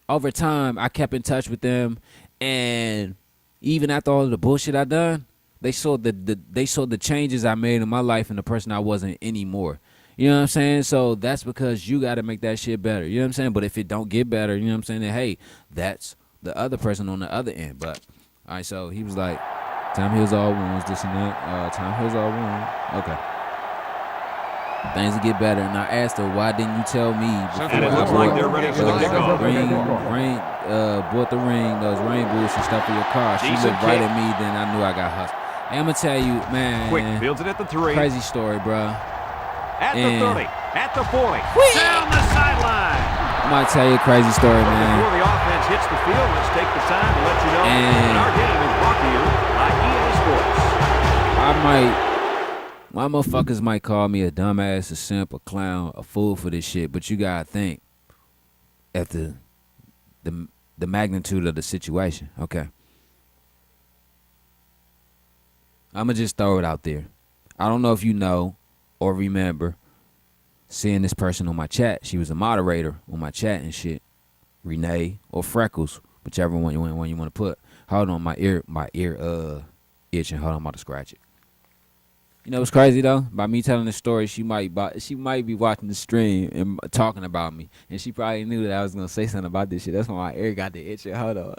Over time, I kept in touch with them, and even after all of the bullshit I done, they saw the changes I made in my life and the person I wasn't anymore. You know what I'm saying? So that's because you got to make that shit better. You know what I'm saying? But if it don't get better, you know what I'm saying? Then, hey, that's the other person on the other end. But all right, so he was like, "Time heals all wounds, this and that. Time heals all wounds." Okay. Things will get better. And I asked her, why didn't you tell me before And it I looks like they're ready for the kickoff. bought the ring, those rain boots and stuff for your car. She Decent looked right kick. at me, then I knew I got hustled. Hey, I'm going to tell you, man. Quick fields it at the 3. Crazy story, bro. At the And- 30. At the 40. Down the sideline. I'm going to tell you a crazy story, Before man. the offense hits the field, let's take the time to let you know And- that our game is brought to you by EA Sports. My motherfuckers might call me a dumbass, a simp, a clown, a fool for this shit, but you got to think at the magnitude of the situation, okay? I'm going to just throw it out there. I don't know if you know or remember seeing this person on my chat. She was a moderator on my chat and shit. Renee or Freckles, whichever one you want to put. Hold on, my ear itching. Hold on, I'm about to scratch it. You know what's crazy though? By me telling the story, she might be watching the stream and talking about me, and she probably knew that I was gonna say something about this shit. That's why my ear got the itch. Hold on.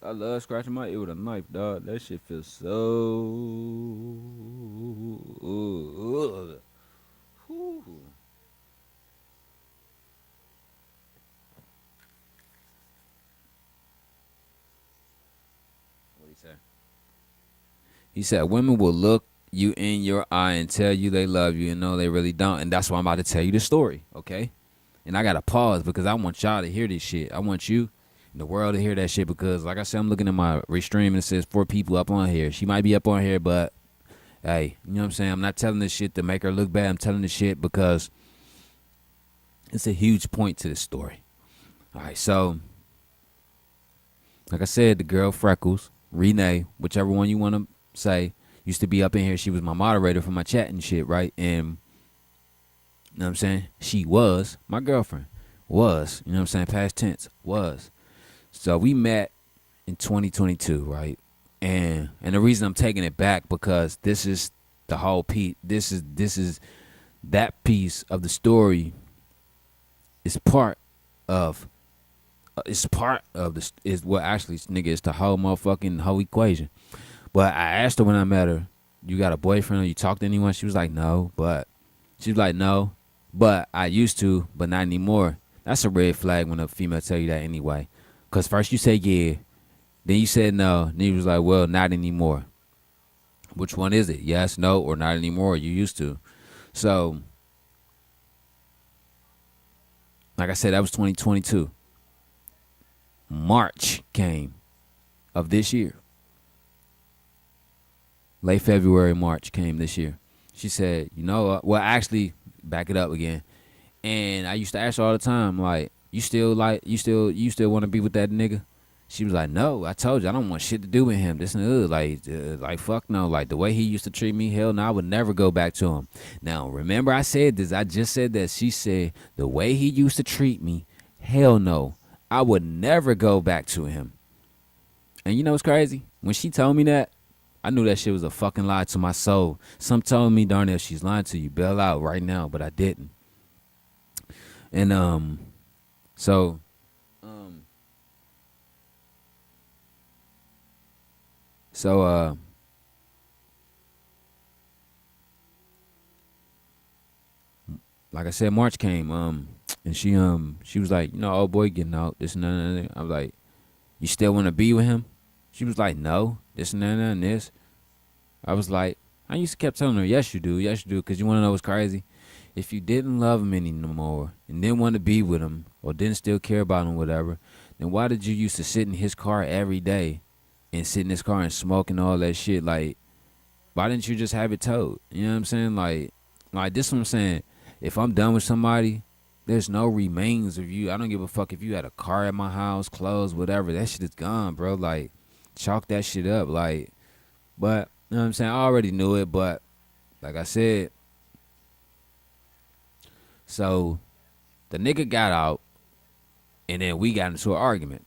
I love scratching my ear with a knife, dog. That shit feels so. Whew. What he say? He said, "Women will look you in your eye and tell you they love you, and no, they really don't." And that's why I'm about to tell you the story, okay? And I gotta pause because I want y'all to hear this shit. I want you, the world, to hear that shit because, like I said, I'm looking at my restream and it says 4 people up on here. She might be up on here, but hey, you know what I'm saying? I'm not telling this shit to make her look bad. I'm telling this shit because it's a huge point to this story. All right, so like I said, the girl Freckles, Renee, whichever one you want to say, used to be up in here. She was my moderator for my chat and shit, right? And you know what I'm saying? She was my girlfriend. Was, you know what I'm saying? Past tense, was. So we met in 2022, right? And the reason I'm taking it back because this is the whole piece. This is that piece of the story is part of this is what actually, nigga, is the whole motherfucking whole equation. But I asked her when I met her, "You got a boyfriend or you talk to anyone?" She was like, "No," but I used to, but not anymore. That's a red flag when a female tell you that anyway. Because first you say yeah, then you said no, then you was like, well, not anymore. Which one is it? Yes, no, or not anymore? You used to. So, like I said, that was 2022. March came of this year. Late February, March came this year. She said, well, actually, back it up again. And I used to ask her all the time, like, you still want to be with that nigga? She was like, no, I told you, I don't want shit to do with him. This and that. Like, fuck no. Like, the way he used to treat me, hell no, I would never go back to him. Now, remember I said this. I just said that. She said, the way he used to treat me, hell no, I would never go back to him. And you know what's crazy? When she told me that, I knew that shit was a fucking lie to my soul. Some told me, Darnell, she's lying to you. Bail out right now, but I didn't. And like I said, March came, and she was like, old boy getting out, this and that. I was like, you still want to be with him? She was like, no, this and that and this. I was like, I used to kept telling her, yes you do, because you want to know what's crazy? If you didn't love him anymore and didn't want to be with him or didn't still care about him, whatever, then why did you used to sit in his car every day and sit in his car and smoke and all that shit? Like, why didn't you just have it towed? You know what I'm saying? Like this is what I'm saying. If I'm done with somebody, there's no remains of you. I don't give a fuck if you had a car at my house, clothes, whatever. That shit is gone, bro. Like, chalk that shit up. Like, but, you know what I'm saying? I already knew it, but like I said, so the nigga got out and then we got into an argument.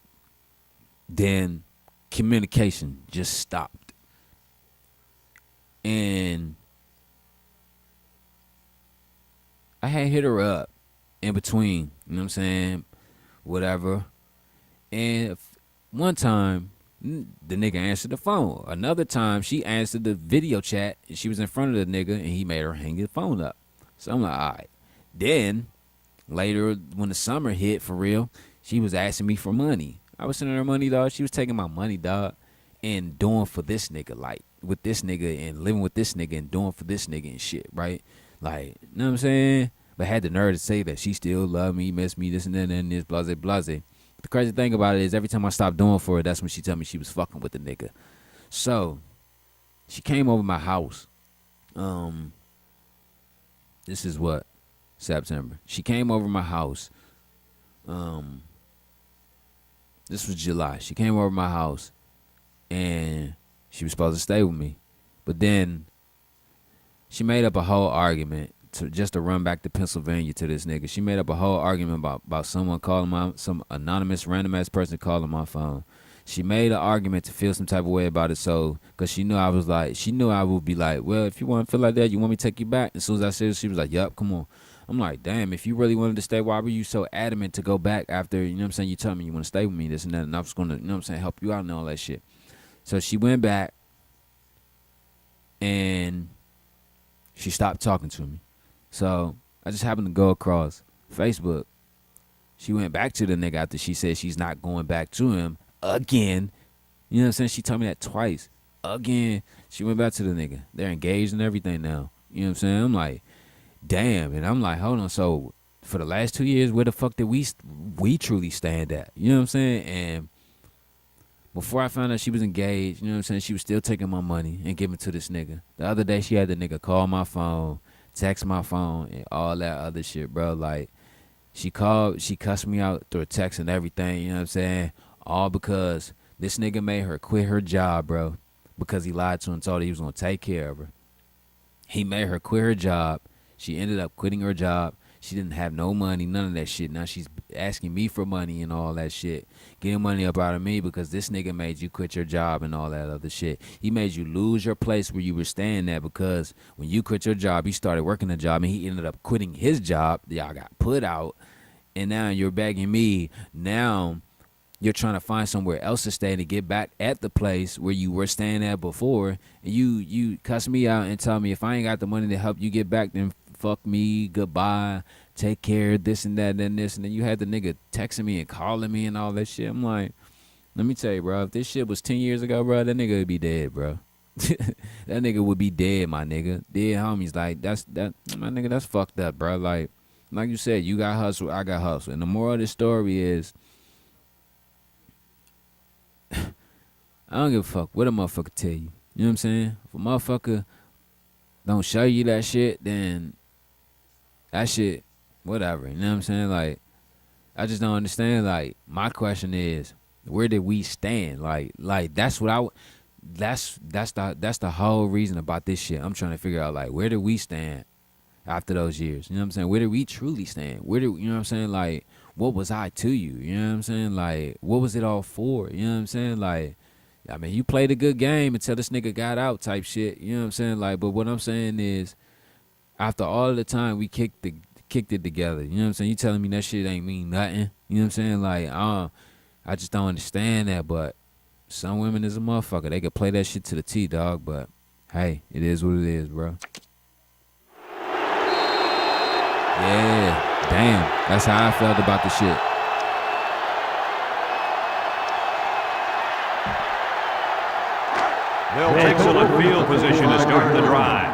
Then communication just stopped. And I had hit her up in between, you know what I'm saying? Whatever. And one time, the nigga answered the phone. Another time, she answered the video chat and she was in front of the nigga and he made her hang the phone up. So I'm like, all right. Then, later, when the summer hit, for real, she was asking me for money. I was sending her money, dog. She was taking my money, dog, and doing for this nigga, like, with this nigga and living with this nigga and doing for this nigga and shit, right? Like, you know what I'm saying? But had the nerve to say that she still loved me, missed me, this and that and this, blase, blase. The crazy thing about it is every time I stopped doing for her, that's when she tell me she was fucking with the nigga. So, she came over my house. This is what? September. She came over my house. This was July. She came over my house and she was supposed to stay with me. But then she made up a whole argument just to run back to Pennsylvania to this nigga. She made up a whole argument about someone calling some anonymous random ass person calling my phone. She made an argument to feel some type of way about it, so because she knew I would be like, well, if you want to feel like that, you want me to take you back? As soon as I said it, she was like, yup, come on. I'm like, damn, if you really wanted to stay, why were you so adamant to go back after, you know what I'm saying, you told me you want to stay with me, this and that, and I was going to, you know what I'm saying, help you out and all that shit. So she went back, and she stopped talking to me. So I just happened to go across Facebook. She went back to the nigga after she said she's not going back to him again. You know what I'm saying? She told me that twice. Again. She went back to the nigga. They're engaged and everything now. You know what I'm saying? I'm like, damn. And I'm like, hold on. So for the last 2 years, where the fuck did we truly stand at? You know what I'm saying? And before I found out she was engaged, you know what I'm saying, she was still taking my money and giving it to this nigga. The other day, she had the nigga call my phone, text my phone, and all that other shit, bro. Like, she cussed me out through a text and everything, you know what I'm saying? All because this nigga made her quit her job, bro, because he lied to her and told her he was going to take care of her. He made her quit her job. She ended up quitting her job. She didn't have no money, none of that shit. Now she's asking me for money and all that shit. Getting money up out of me because this nigga made you quit your job and all that other shit. He made you lose your place where you were staying at because when you quit your job, you started working a job and he ended up quitting his job. Y'all got put out. And now you're begging me. Now you're trying to find somewhere else to stay to get back at the place where you were staying at before. And you cuss me out and tell me if I ain't got the money to help you get back, then fuck me, goodbye, take care, this and that, and this. And then you had the nigga texting me and calling me and all that shit. I'm like, let me tell you, bro, if this shit was 10 years ago, bro, that nigga would be dead, bro. That nigga would be dead, my nigga. Dead homies, like, my nigga, that's fucked up, bro. Like you said, you got hustle, I got hustle. And the moral of the story is, I don't give a fuck what a motherfucker tell you. You know what I'm saying? If a motherfucker don't show you that shit, then that shit, whatever. You know what I'm saying? Like, I just don't understand. Like, my question is, where did we stand? Like that's what that's the whole reason about this shit. I'm trying to figure out, like, where did we stand after those years? You know what I'm saying? Where did we truly stand? You know what I'm saying? Like, what was I to you? You know what I'm saying? Like, what was it all for? You know what I'm saying? Like, I mean, you played a good game until this nigga got out type shit. You know what I'm saying? Like, but what I'm saying is, after all of the time we kicked it together, you know what I'm saying? You telling me that shit ain't mean nothing. You know what I'm saying? Like, I just don't understand that, but some women is a motherfucker. They could play that shit to the T, dog, but hey, it is what it is, bro. Yeah, damn. That's how I felt about the shit. Excellent field position to start the drive.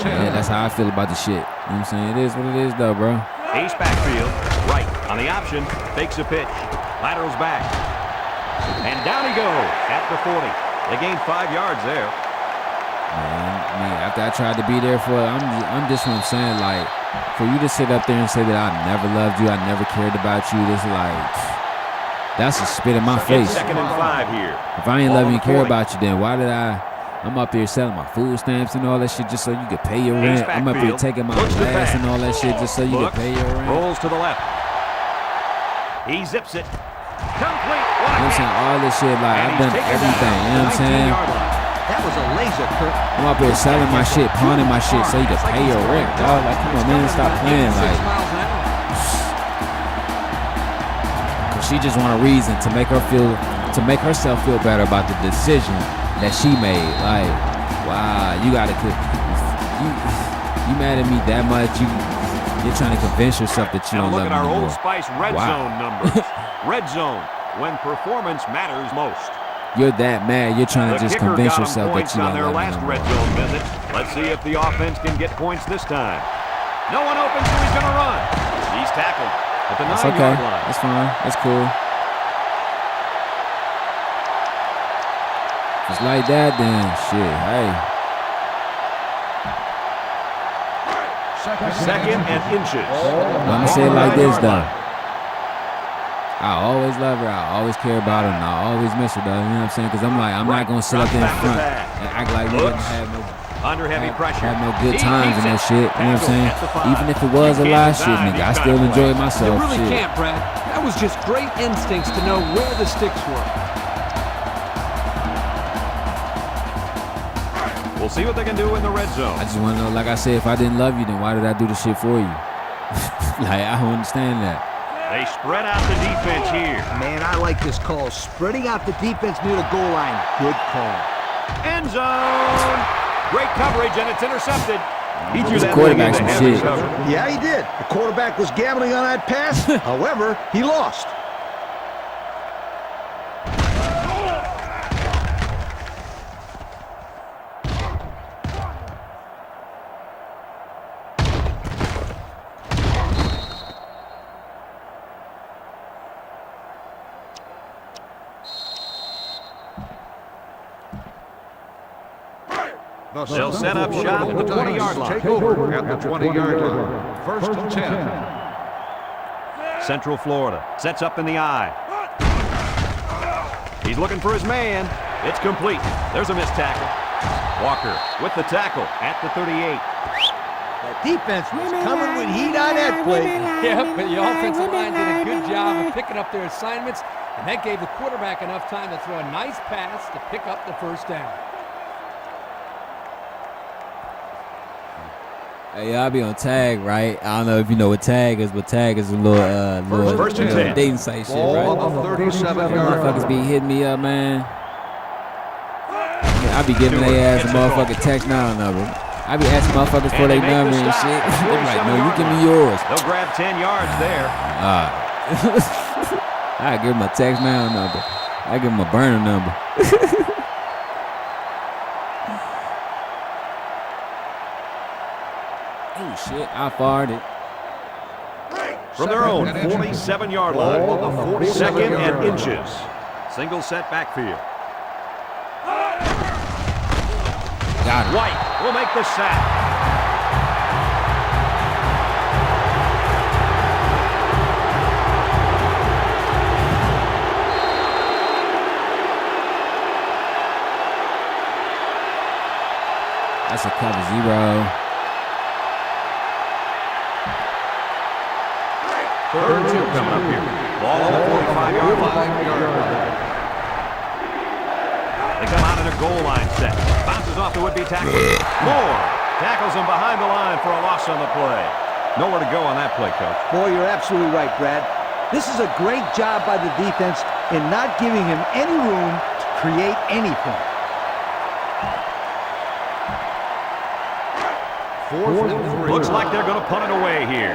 Yeah, that's how I feel about the shit. You know what I'm saying? It is what it is, though, bro. Ace backfield, right on the option, fakes a pitch, laterals back, and down he goes at the 40. They gained 5 yards there. Man, I mean, after I tried to be there for it, I'm just what I'm saying. Like, for you to sit up there and say that I never loved you, I never cared about you, this like, that's a spit in my face. Second and 5 here. If I ain't loving and care about you, then why did I'm up here selling my food stamps and all that shit just so you could pay your rent. I'm up here taking my class and all that shit just so you could pay your rent. Rolls to the left. He zips it. Complete. You know what I'm saying? All this shit, like, I've done everything. You know what I'm saying? That was a laser, Kurt. I'm up here selling my shit, pawning my shit so you can pay your rent, dog. Like, come on, man, stop playing. Like, she just want a reason to make herself feel better about the decision that she made. Like, wow, you gotta you mad at me that much? You're trying to convince yourself that you don't love me anymore. Look at our Old Spice Red Zone numbers. Red Zone, when performance matters most. You're that mad. You're trying to just convince yourself that you don't love me last anymore. Red Zone visit. Let's see if the offense can get points this time. No one open, so he's gonna run. He's tackled at the 9-yard line. That's fine. That's cool. Just like that, then shit. Hey. Second and inches. Let me say it like this, though. I always love her. I always care about her, and I always miss her, though. You know what I'm saying? Because I'm not gonna sit up there in front and act like we didn't have no Under heavy pressure. Had no good He times keeps and that it. shit. You know what I'm saying? At the 5. Even if it was a You lot of can't shit, deny nigga, I he's still gotta enjoyed play. myself. You really shit. can't, Brad. That was just great instincts to know where the sticks were. We'll see what they can do in the red zone. I just want to know, like I said, if I didn't love you, then why did I do the shit for you? Like, I don't understand that. They spread out the defense here. Man, I like this call. Spreading out the defense near the goal line. Good call. End zone. Great coverage, and it's intercepted. He threw that quarterback's thing into some heavy shit. cover. Yeah, he did. The quarterback was gambling on that pass. However, he lost. They'll set up shop at the 20-yard line. Take over at the 20-yard line. First and 10. Central Florida sets up in the eye. He's looking for his man. It's complete. There's a missed tackle. Walker with the tackle at the 38. That defense was coming with heat on that play. Yeah, but the offensive line did a good job of picking up their assignments, and that gave the quarterback enough time to throw a nice pass to pick up the first down. Hey, y'all be on tag, right? I don't know if you know what tag is, but tag is a little First and 10. dating site shit, Ball right? on the 37-yard Motherfuckers be hitting me up, man. I be giving their ass a motherfucking text now number. I be asking motherfuckers for And their they make number the and stop. shit. They be like, no, you give me 47 yours. They'll grab 10 yards there. I give him a text now number. I give him a burner number. Oh shit, I farted. From their own 47-yard line. Second and inches. Single set backfield. Got it. White will make the sack. That's a cover 0. Third and 2 coming up here. Ball on the 45-yard line. They come out in a goal line set. Bounces off the would-be tackle. Moore tackles him behind the line for a loss on the play. Nowhere to go on that play, Coach. Boy, you're absolutely right, Brad. This is a great job by the defense in not giving him any room to create anything. Fourth and 3. Looks like they're going to punt it away here.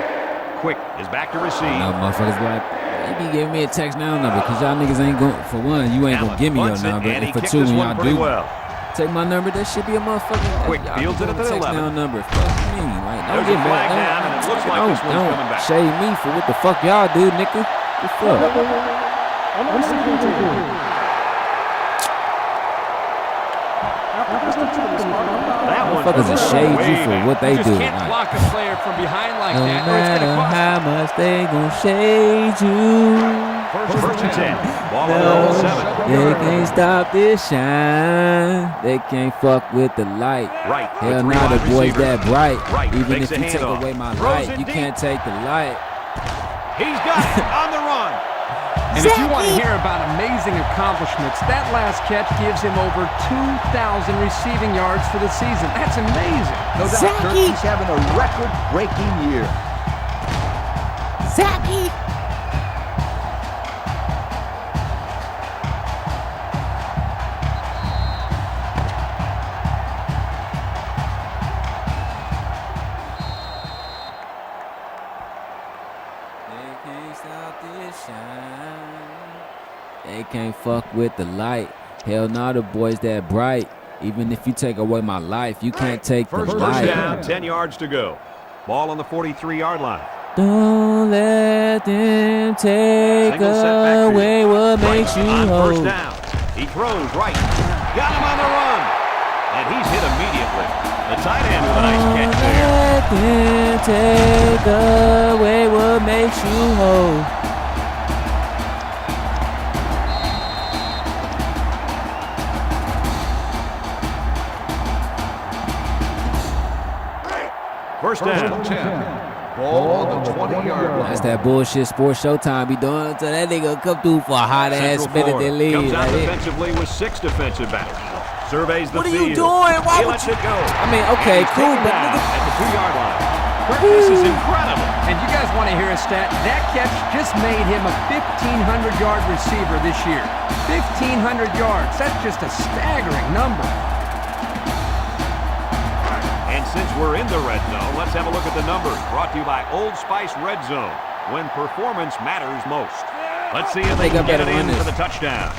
Quick is back to receive. No, motherfuckers be like, you be giving me a text now number because y'all niggas ain't going, for one, you ain't going to give me your Punts it, number. and he And for kicked two, this when one y'all pretty do well. take my number, that should be a motherfucking Quick y'all fields be it at giving the a text 11. now number. Fuck me. Like, There's a flag down, and it looks like this one's coming back. Shade me for what the fuck y'all do, nigga. The fuck? That one Motherfuckers will shade you for what they You just do. can't Like, block a player from behind like no that, or it's matter going to cost how much they gon' shade you, First and 10. Ball on the 7. they can't stop this shine. They can't fuck with the light. Right. Hell with nah, the three boys wide that receivers. bright. Right. Even Takes if a you take handoff. away my Throws light, it you deep. can't take the light. He's got it on the run. And if you want to hear about amazing accomplishments, that last catch gives him over 2,000 receiving yards for the season. That's amazing. No doubt, Kirk, he's having a record-breaking year. Zacky. They can't fuck with the light. Hell nah, the boys that bright. Even if you take away my life, you can't take the First light. down, 10 yards to go. Ball on the 43-yard line. Don't let them take Single set away backfield. what makes you On whole. first down. He throws right. Got him on the run. And he's hit immediately. The tight end with a nice catch there. Don't let them take away what makes you whole. First down. 10. Ball on the 20-yard line. That's that bullshit sports showtime be doing. So that nigga come through for a hot-ass minute then leave. Comes out Like defensively with 6 defensive backs. Surveys the what are field. you doing? Why he would lets you? it go. I mean, okay, And he's cool, taken but down nigga. at the 2-yard line. This is incredible. And you guys want to hear a stat? That catch just made him a 1,500-yard receiver this year. 1,500 yards. That's just a staggering number. And since we're in the red zone, let's have a look at the numbers. Brought to you by Old Spice Red Zone, when performance matters most. Let's see if they can get it in for the touchdown.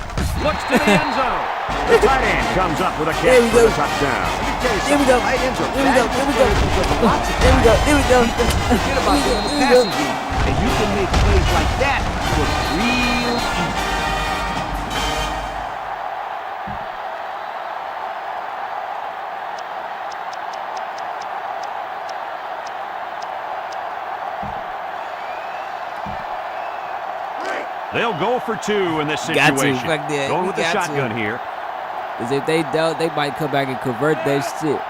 Looks to the end zone. The tight end comes up with a catch for the touchdown. Here we go. Here we go. Here we go. Here we go. Here we go. Here we go. Forget about the passing game. And you can make plays like that look real easy. They'll go for 2 in this Got to. situation. Fuck that. Going We with the got shotgun to. here. Because if they don't, they might come back and convert that shit.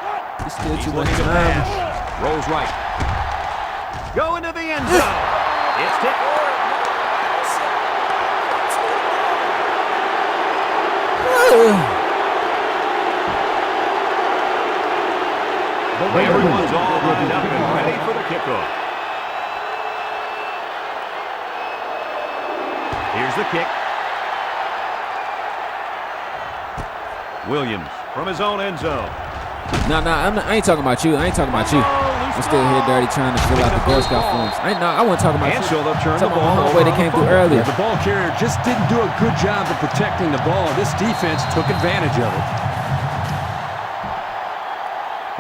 It's still He's too much looking to time. pass. Rolls right. Go into the end zone. It's tipped. Everyone's all lined up and ready for the kickoff. Here's the kick. Williams from his own end zone. No, I ain't talking about you. I ain't talking about you. I'm still here, Dirty, trying to fill out the Girl Scout forms. I wasn't talking about And you. so they'll turn the Talking ball about over homeboy that on came the through football. earlier. The ball carrier just didn't do a good job of protecting the ball. This defense took advantage of it.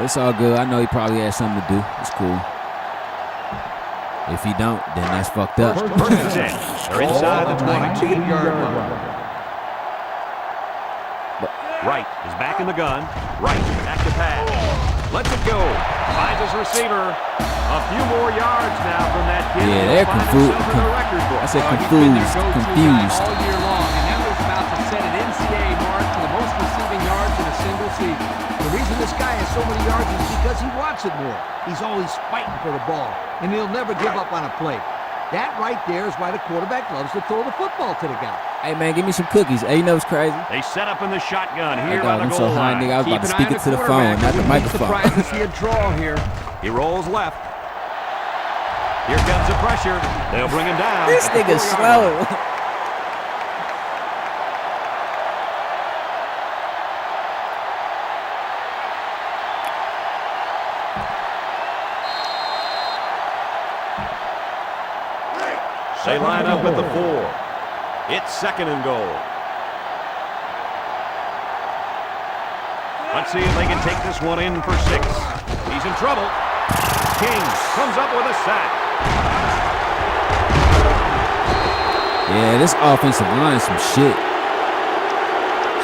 It's all good. I know he probably has something to do. It's cool. If he don't, then that's fucked up. First and 10. They're inside the 19-yard line. Wright is back in the gun. Wright back to pass. Lets it go. Finds his receiver. A few more yards now from that kid. Yeah, they're confused. I said confused. Confused. All year long, and now they're about to set an NCAA mark for the most receiving yards in a single season. The reason this guy has so many yards is because he wants it more. He's always fighting for the ball, and he'll never give up on a play. That right there is why the quarterback loves to throw the football to the guy. Hey, man, give me some cookies. Hey, you know what's crazy? They set up in the shotgun Hey, here dog, on I'm the so goal high, line. nigga. I was about to Keep an speak eye it to the phone, quarterback. not the Wouldn't be surprised microphone. to see a draw here. He rolls left. Here comes the pressure. They'll bring him down. This at the nigga's 4-yard line. slow. They line up at the 4. It's second and goal. Let's see if they can take this one in for 6. He's in trouble. King comes up with a sack. Yeah, this offensive line is some shit.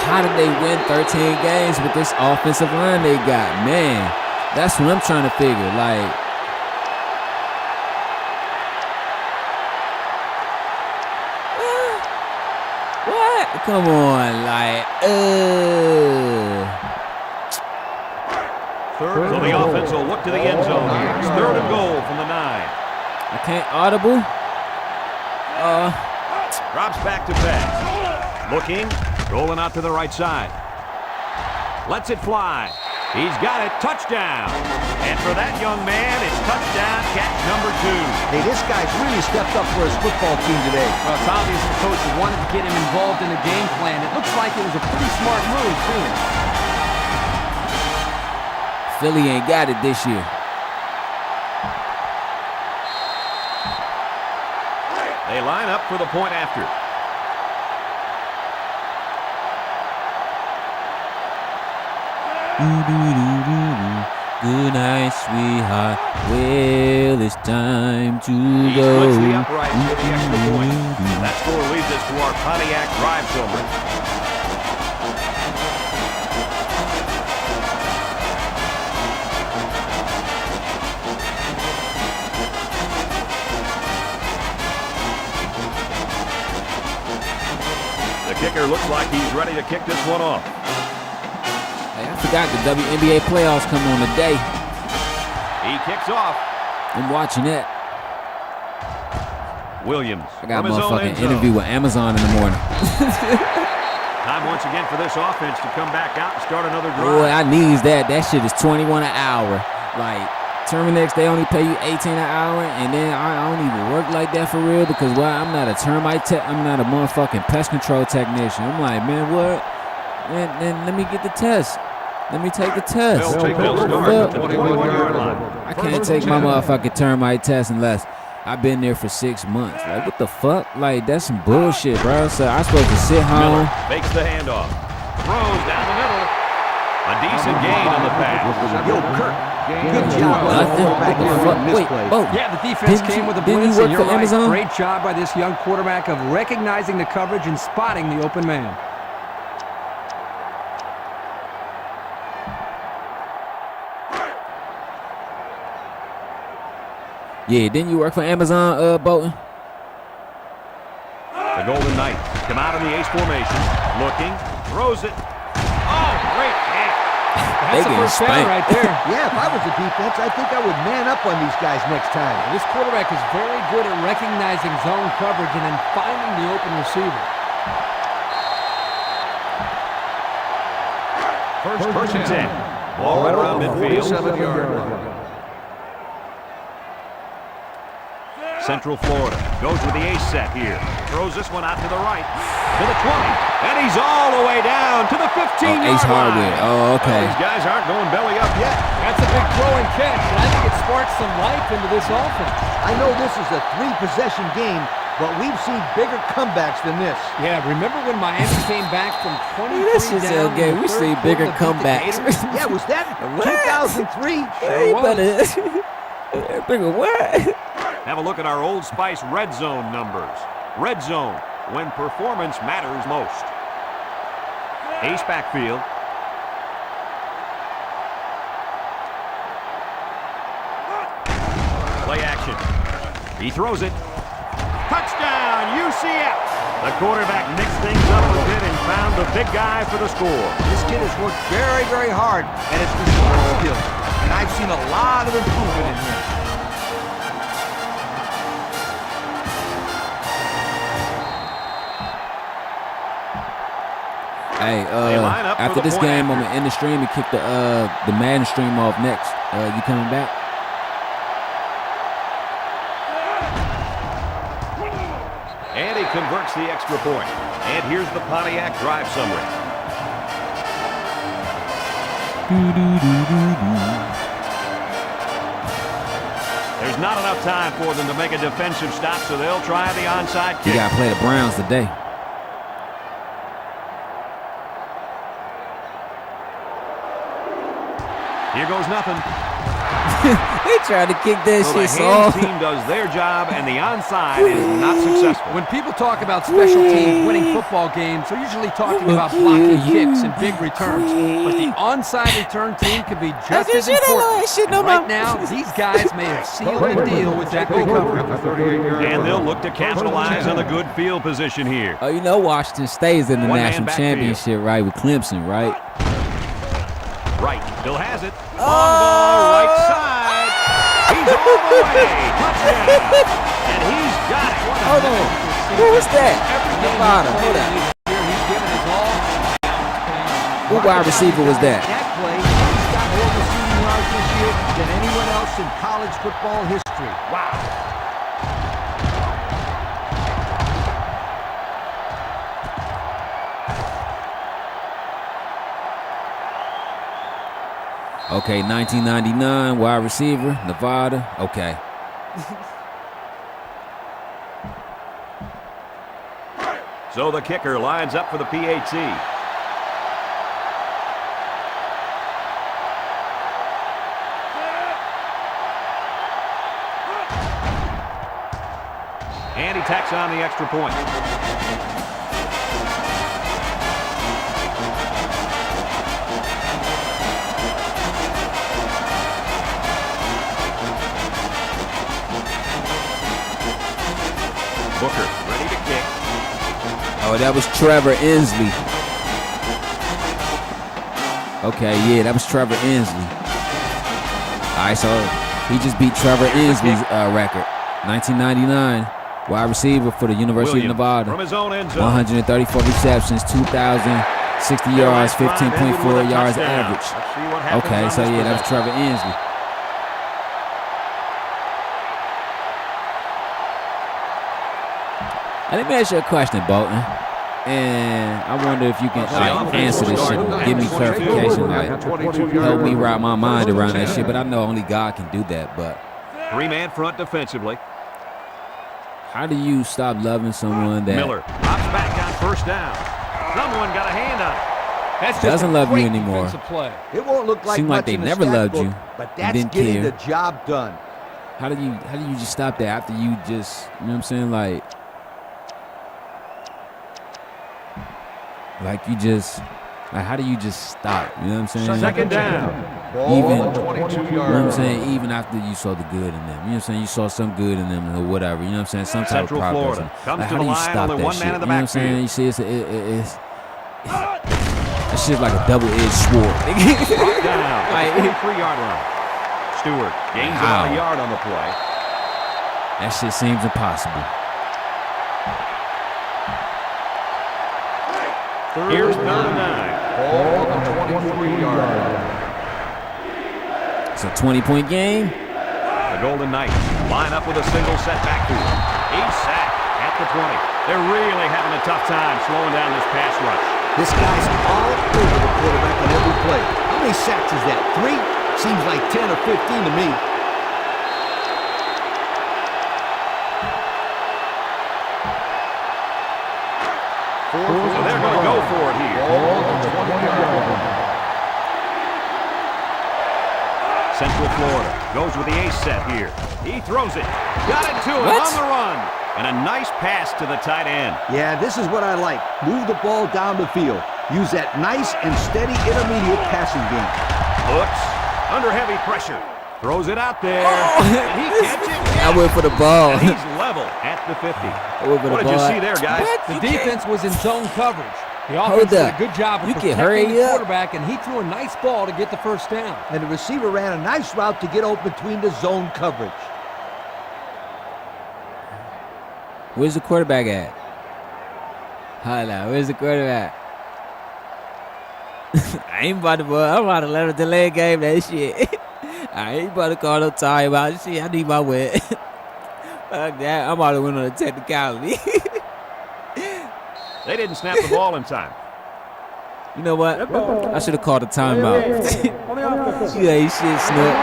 How did they win 13 games with this offensive line they got? Man, that's what I'm trying to figure. Like, what? Come on, like, So the offense will look to the end zone here. It's third and goal from the 9. I can't audible. Drops back to pass. Looking, rolling out to the right side. Lets it fly. He's got it. Touchdown. And for that young man, it's touchdown catch number 2. Hey, this guy's really stepped up for his football team today. Well, it's obvious the coach wanted to get him involved in the game plan. It looks like it was a pretty smart move, too. Philly ain't got it this year. They line up for the point after. Good night, sweetheart. Well, it's time to He go. splits the uprights for the extra point. That score leads us to our Pontiac drive summary. The kicker looks like he's ready to kick this one off. Hey, I forgot the WNBA playoffs come on today. He kicks off. I'm watching that. Williams. I got a from his own motherfucking end zone. interview with Amazon in the morning. Time once again for this offense to come back out and start another drive. Boy, I needs that. That shit is $21 an hour. Like, Terminex, they only pay you $18 an hour, and then I don't even work like that for real because I'm not a termite tech. I'm not a motherfucking pest control technician. I'm like, man, what? Man, let me get the test. Let me take the test. They'll start at the 21-yard line. I can't take my motherfucking termite test unless I've been there for 6 months. Like, what the fuck? Like, that's some bullshit, bro. So I'm supposed to sit home. Miller fakes the handoff. Throws down the middle. A decent gain on the pass. Yo, Kirk, good job. Nothing. What the fuck? Wait, Bo. Yeah, the defense came with a Didn't blitz, you work and you're for right. Amazon? Great job by this young quarterback of recognizing the coverage and spotting the open man. Yeah, didn't you work for Amazon, Bolton? The Golden Knights come out in the ace formation. Looking. Throws it. Oh, great catch. That's They the first getting down right there. Yeah, if I was the defense, I think I would man up on these guys next time. This quarterback is very good at recognizing zone coverage and then finding the open receiver. First and 10. Ball right around midfield. 47-yard line. Central Florida goes with the ace set here. Throws this one out to the right. To the 20. And he's all the way down to the 15-yard Ace line. Hardware. Oh, okay. These guys aren't going belly up yet. That's a big throw and catch, and I think it sparks some life into this offense. I know this is a 3-possession game, but we've seen bigger comebacks than this. Yeah, remember when Miami came back from 23 This is down a game. in the We third see bigger quarter to beat the comebacks. Gators? Yeah, was that What? 2003? Hey, better. Bigger what? Have a look at our Old Spice red zone numbers. Red zone, when performance matters most. Ace backfield. Play action. He throws it. Touchdown, UCF. The quarterback mixed things up a bit and found the big guy for the score. This kid has worked very, very hard at his receiving skills, and I've seen a lot of improvement in him. Hey, line up for after the this point game, after. I'm gonna end the stream and kick the Madden stream off next. You coming back? And he converts the extra point. And here's the Pontiac drive summary. There's not enough time for them to make a defensive stop, so they'll try the onside You kick. gotta play the Browns today. Here goes nothing. They tried to kick that So the shit hand off. team does their job, and the onside is not successful. When people talk about special teams winning football games, they're usually talking about blocking kicks and big returns. But the onside return team can be just as important. And right now, these guys may have sealed the deal with that recovery. At the 38-yard And line. they'll look to capitalize on the good field position here. Oh, you know Washington State is in the One man national backfield. championship, right, with Clemson, right? Right, still has it. Long ball, right side. He's all the way. Touchdown. And he's got it. Hold on. Who was that? Nevada. Hold on. He's given his all. Who wide receiver was that? That play, he's got more receiving yards this year than anyone else in college football history. Wow. Okay, 1999, wide receiver, Nevada. Okay. So the kicker lines up for the PAT. And he tacks on the extra point. Booker ready to kick. Oh, that was Trevor Inslee. Okay, yeah, that was Trevor Inslee. All right, so He just beat Trevor Inslee's record. 1999, wide receiver for the University of Nevada. From his own end zone. 134 receptions, 2,060 yards, 15.4 yards average. Okay, so yeah, that was Trevor Inslee. Let me ask you a question, Bolton. And I wonder if you can answer this shit, give me clarification, help me wrap my mind around that shit. But I know only God can do that. But three-man front defensively. How do you stop loving someone that Miller drops back on first down. Someone got a hand on it. That's doesn't love you anymore? Play. It won't look like Seems much like they in the never stat loved book, you but and that's didn't getting care. the job done. How do you just stop that after you just, you know what I'm saying, like you just, like, how do you just stop? You know what I'm saying? Second down. Even, Ball 22 you know what I'm yards. saying? Even after you saw the good in them, you know what I'm saying? You saw some good in them or whatever. You know what I'm saying? Some type Central of progress. Florida comes Like, to how the do you line, stop only that one shit? man in the You know what I'm saying? backfield. You see, that shit's like a double-edged sword. Brought down at Like, the 23-yard line. Stewart gains about a yard on the play. that shit seems impossible. Here's 3rd and 9. Ball on the 23-yard line. It's a 20-point game. The Golden Knights line up with a single set backfield. He's sacked at the 20. They're really having a tough time slowing down this pass rush. This guy's all over the quarterback on every play. How many sacks is that? 3? Seems like 10 or 15 to me. So they're going to go for it here. Ball on the 20-yard line. Central Florida goes with the ace set here. He throws it. Got it to him on the run. And a nice pass to the tight end. Yeah, this is what I like. Move the ball down the field. Use that nice and steady intermediate passing game. Looks under heavy pressure. Throws it out there. And he catch it. I went for the ball. And he's level at the 50. What did you see there, guys? The defense was in zone coverage. The Hold offense did up. a good job of You can protecting hurry the up. quarterback, and he threw a nice ball to get the first down. And the receiver ran a nice route to get open between the zone coverage. Where's the quarterback at? Hold on, where's the quarterback? I ain't about to, I'm about to let him delay game that shit. I ain't about to call no timeout. Shit, I need my win. Fuck that, I'm about to win on the technicality. They didn't snap the ball in time. You know what? I should have called a timeout. You ain't shit, Snoop.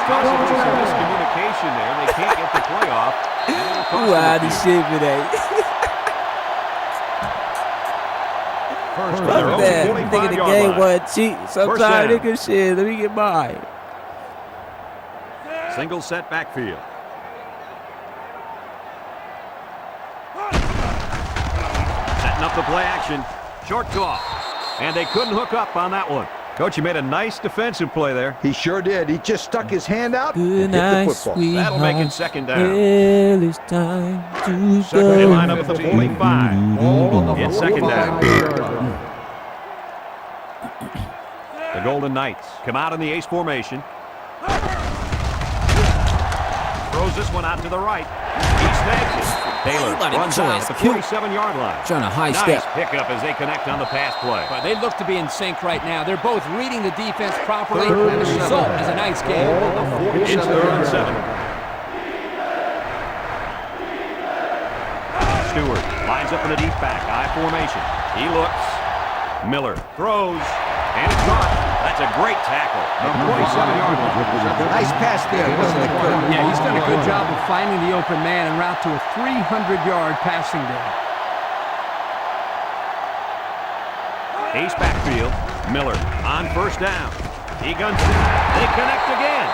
Possibly some miscommunication there. They can't get the play off. You out of shit for that. First Fuck that. Nigga, the game wasn't cheap. Sometimes down. nigga shit, let me get mine. Single set backfield. Setting up the play action. Short toss. And they couldn't hook up on that one. Coach, you made a nice defensive play there. He sure did. He just stuck his hand out Good and hit night, the football. sweetheart. That'll make it second down. Well, it's time to They go. line up at the 45. Ball on the It's second down. 45-yard line. The Golden Knights come out in the ace formation. Throws this one out to the right. He snags it. Taylor Everybody runs trying out at the to kill. 47-yard line. Trying to high Nice step. pickup as they connect on the pass play. But they look to be in sync right now. They're both reading the defense properly. Third And the and result seven. is a nice game. Ball on the It's 3rd and 7. Stewart lines up in the deep back, I formation. He looks. Miller throws, and it's caught. That's a great tackle. The 47-yard line. Nice pass there, wasn't it, Chris? Yeah, he's done a good job of finding the open man en route to a 300-yard passing day. Ace backfield. Miller on first down. He guns it. They connect again.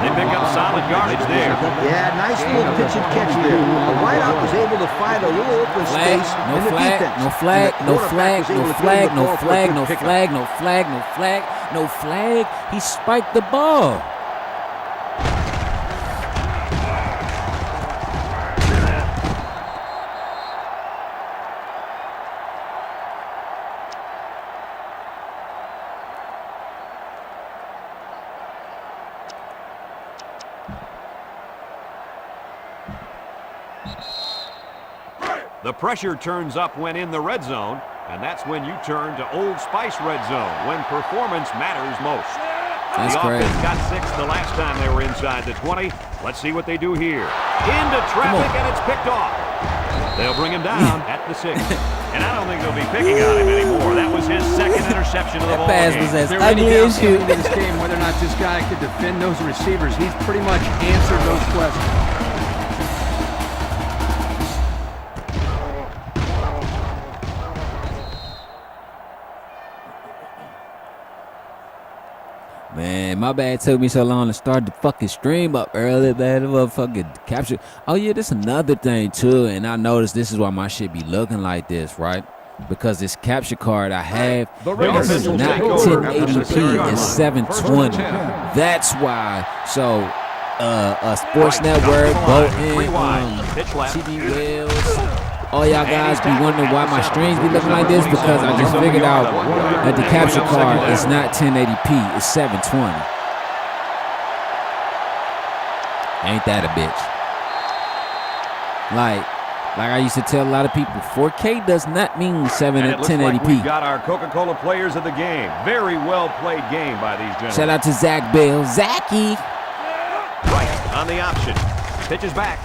They pick up solid yardage there. Yeah, nice little pitch and catch there. The wideout was able to find a little open Flag, space no in the flag, defense. no flag, And the no quarterback flag, was able no to get flag, him the no ball for a flag, good no pickup. flag, no flag, no flag, no flag. He spiked the ball. The pressure turns up when in the red zone, and that's when you turn to Old Spice red zone, when performance matters most. That's the crazy. offense got 6 the last time they were inside the 20. Let's see what they do here. Into traffic, and it's picked off. They'll bring him down at the 6. And I don't think they'll be picking on him anymore. That was his second interception of the ball pass game. was as They're ready ugly down as to shit. into this game whether or not this guy could defend those receivers. He's pretty much answered those questions. Man, my bad. It took me so long to start the fucking stream up early, man. The motherfucking capture. Oh, yeah, this another thing, too. And I noticed this is why my shit be looking like this, right? Because this capture card I have, this is not 1080p, it's 720. That's why. So, Sports Network, Bolton, TV Wells, all y'all guys be wondering why my streams be looking like this, because I just figured out that the capture card is not 1080p, it's 720. Ain't that a bitch? Like I used to tell a lot of people, 4K does not mean 1080p. Like we've got our Coca-Cola players of the game. Very well played game by these gentlemen. Shout out to Zach Bell. Zachy. Right on the option. Pitches back.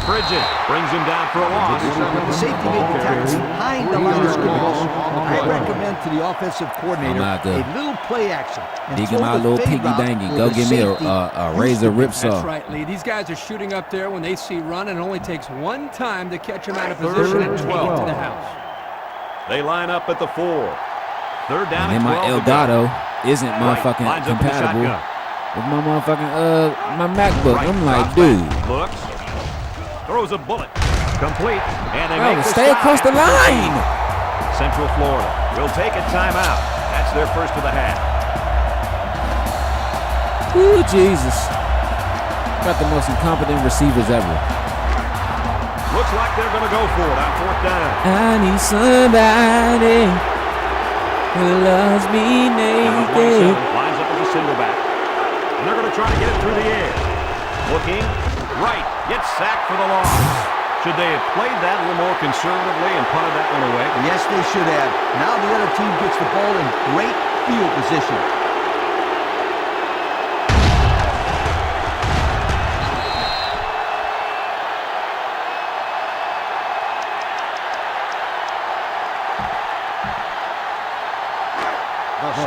Frigid brings him down for a loss. The safety made the tackle behind the line of scrimmage. I recommend to the offensive coordinator a little play action. Dig him out a little piggy banging. Go give me a razor ripsaw. That's right, Lee. These guys are shooting up there when they see run, and it only takes one time to catch him out of position and take it to the house. They line up at the 4. Third down and then my Elgato isn't motherfucking compatible with my motherfucking my MacBook. I'm like, dude. Looks. Throws a bullet. Complete. And they make the stay across the line. Central Florida will take a timeout. That's their first of the half. Ooh, Jesus. Got the most incompetent receivers ever. Looks like they're going to go for it on 4th down. I need somebody who loves me naked. Lines up as a single back. And they're going to try to get it through the air. Looking right. Gets sacked for the loss. Should they have played that a little more conservatively and punted that one away? Yes, they should have. Now the other team gets the ball in great field position.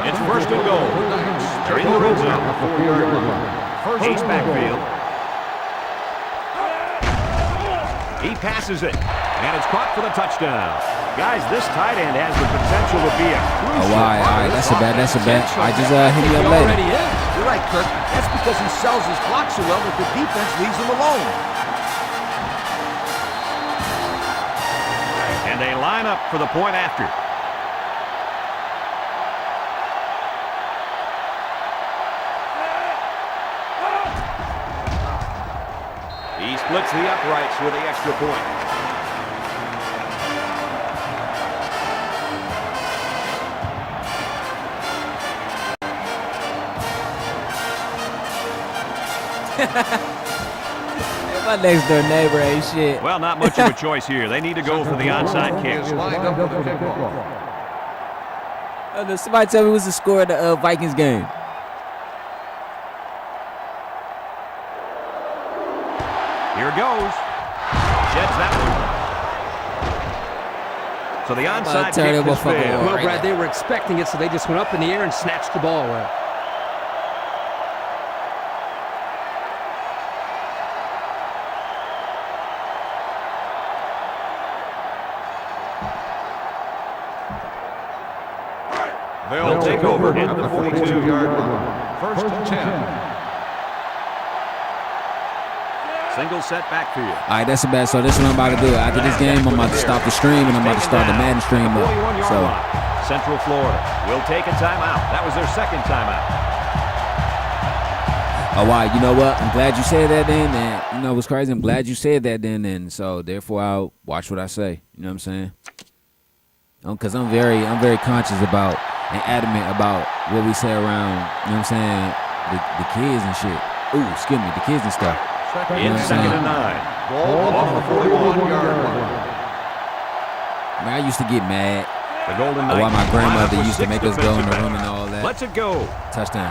It's first and goal. They're in the red zone. Chase backfield. He passes it, and it's caught for the touchdown. Guys, this tight end has the potential to be a crucial all right, that's a bet. I just hit me up later. You're right, Kirk. That's because he sells his block so well that the defense leaves him alone. And they line up for the point after. He splits the uprights with the extra point. My next door neighbor ain't shit. Well, not much of a choice here. They need to go for the onside kick. Somebody tell me what's the score of the Vikings game. Here it goes. Sheds that one. So the onside kick has failed. Well, Brad, they were expecting it, so they just went up in the air and snatched the ball away. They'll take over at the 42-yard line. First and 10. Single set backfield. All right, that's a bet. So this is what I'm about to do. After this game, I'm about to stop the stream, and I'm about to start the Madden stream up. So Central Florida will take a timeout. That was their second timeout. Oh, wow. You know what? I'm glad you said that then. And you know what's crazy? I'm glad you said that then. And so therefore, I'll watch what I say. You know what I'm saying? Because I'm very conscious about and adamant about what we say around. You know what I'm saying? The kids and shit. Ooh, excuse me, the kids and stuff. In second and 9. Ball off the 41-yard line. Man, I used to get mad. The Golden Why Knights my grandmother line up with used to 6 make us go in the defensive room backs. and all that. Let's it go. Touchdown.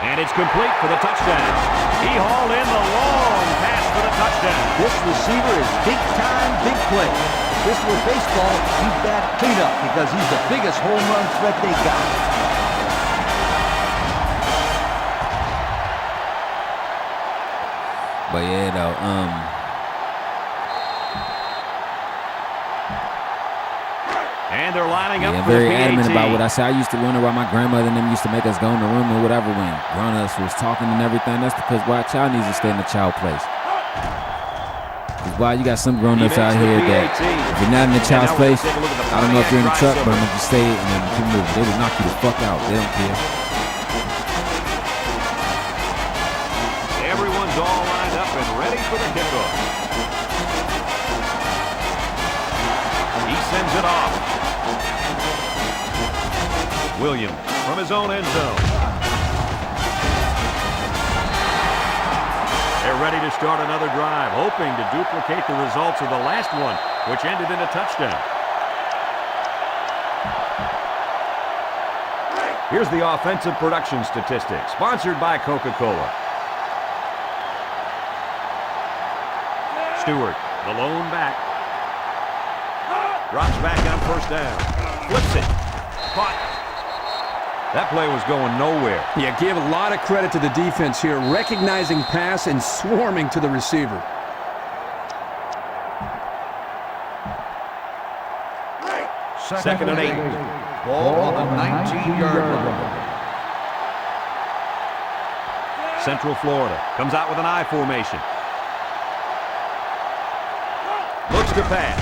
And it's complete for the touchdown. He hauled in the long pass for the touchdown. This receiver is big time, big play. If this was baseball, he'd bat cleanup because he's the biggest home run threat they got. But yeah, though, And they're lining up yeah, for the very PAT. adamant about what I said. I used to wonder why my grandmother and them used to make us go in the room or whatever when grown-ups was talking and everything. That's because why a child needs to stay in the child place. Because why you got some grown-ups out here that if you're not in the child's place, I don't know if you're in the truck, but if you stay and then keep moving, they will knock you the fuck out. They don't care. Everyone's all lined up and ready for the kickoff. He sends it off. Williams from his own end zone. They're ready to start another drive, hoping to duplicate the results of the last one, which ended in a touchdown. Here's the offensive production statistics, sponsored by Coca-Cola. Stewart, the lone back. Drops back on first down. Flips it. Caught. That play was going nowhere. Yeah, give a lot of credit to the defense here, recognizing pass and swarming to the receiver. Second and 8. Ball on the 19-yard line. Central Florida comes out with an I formation. Looks to pass.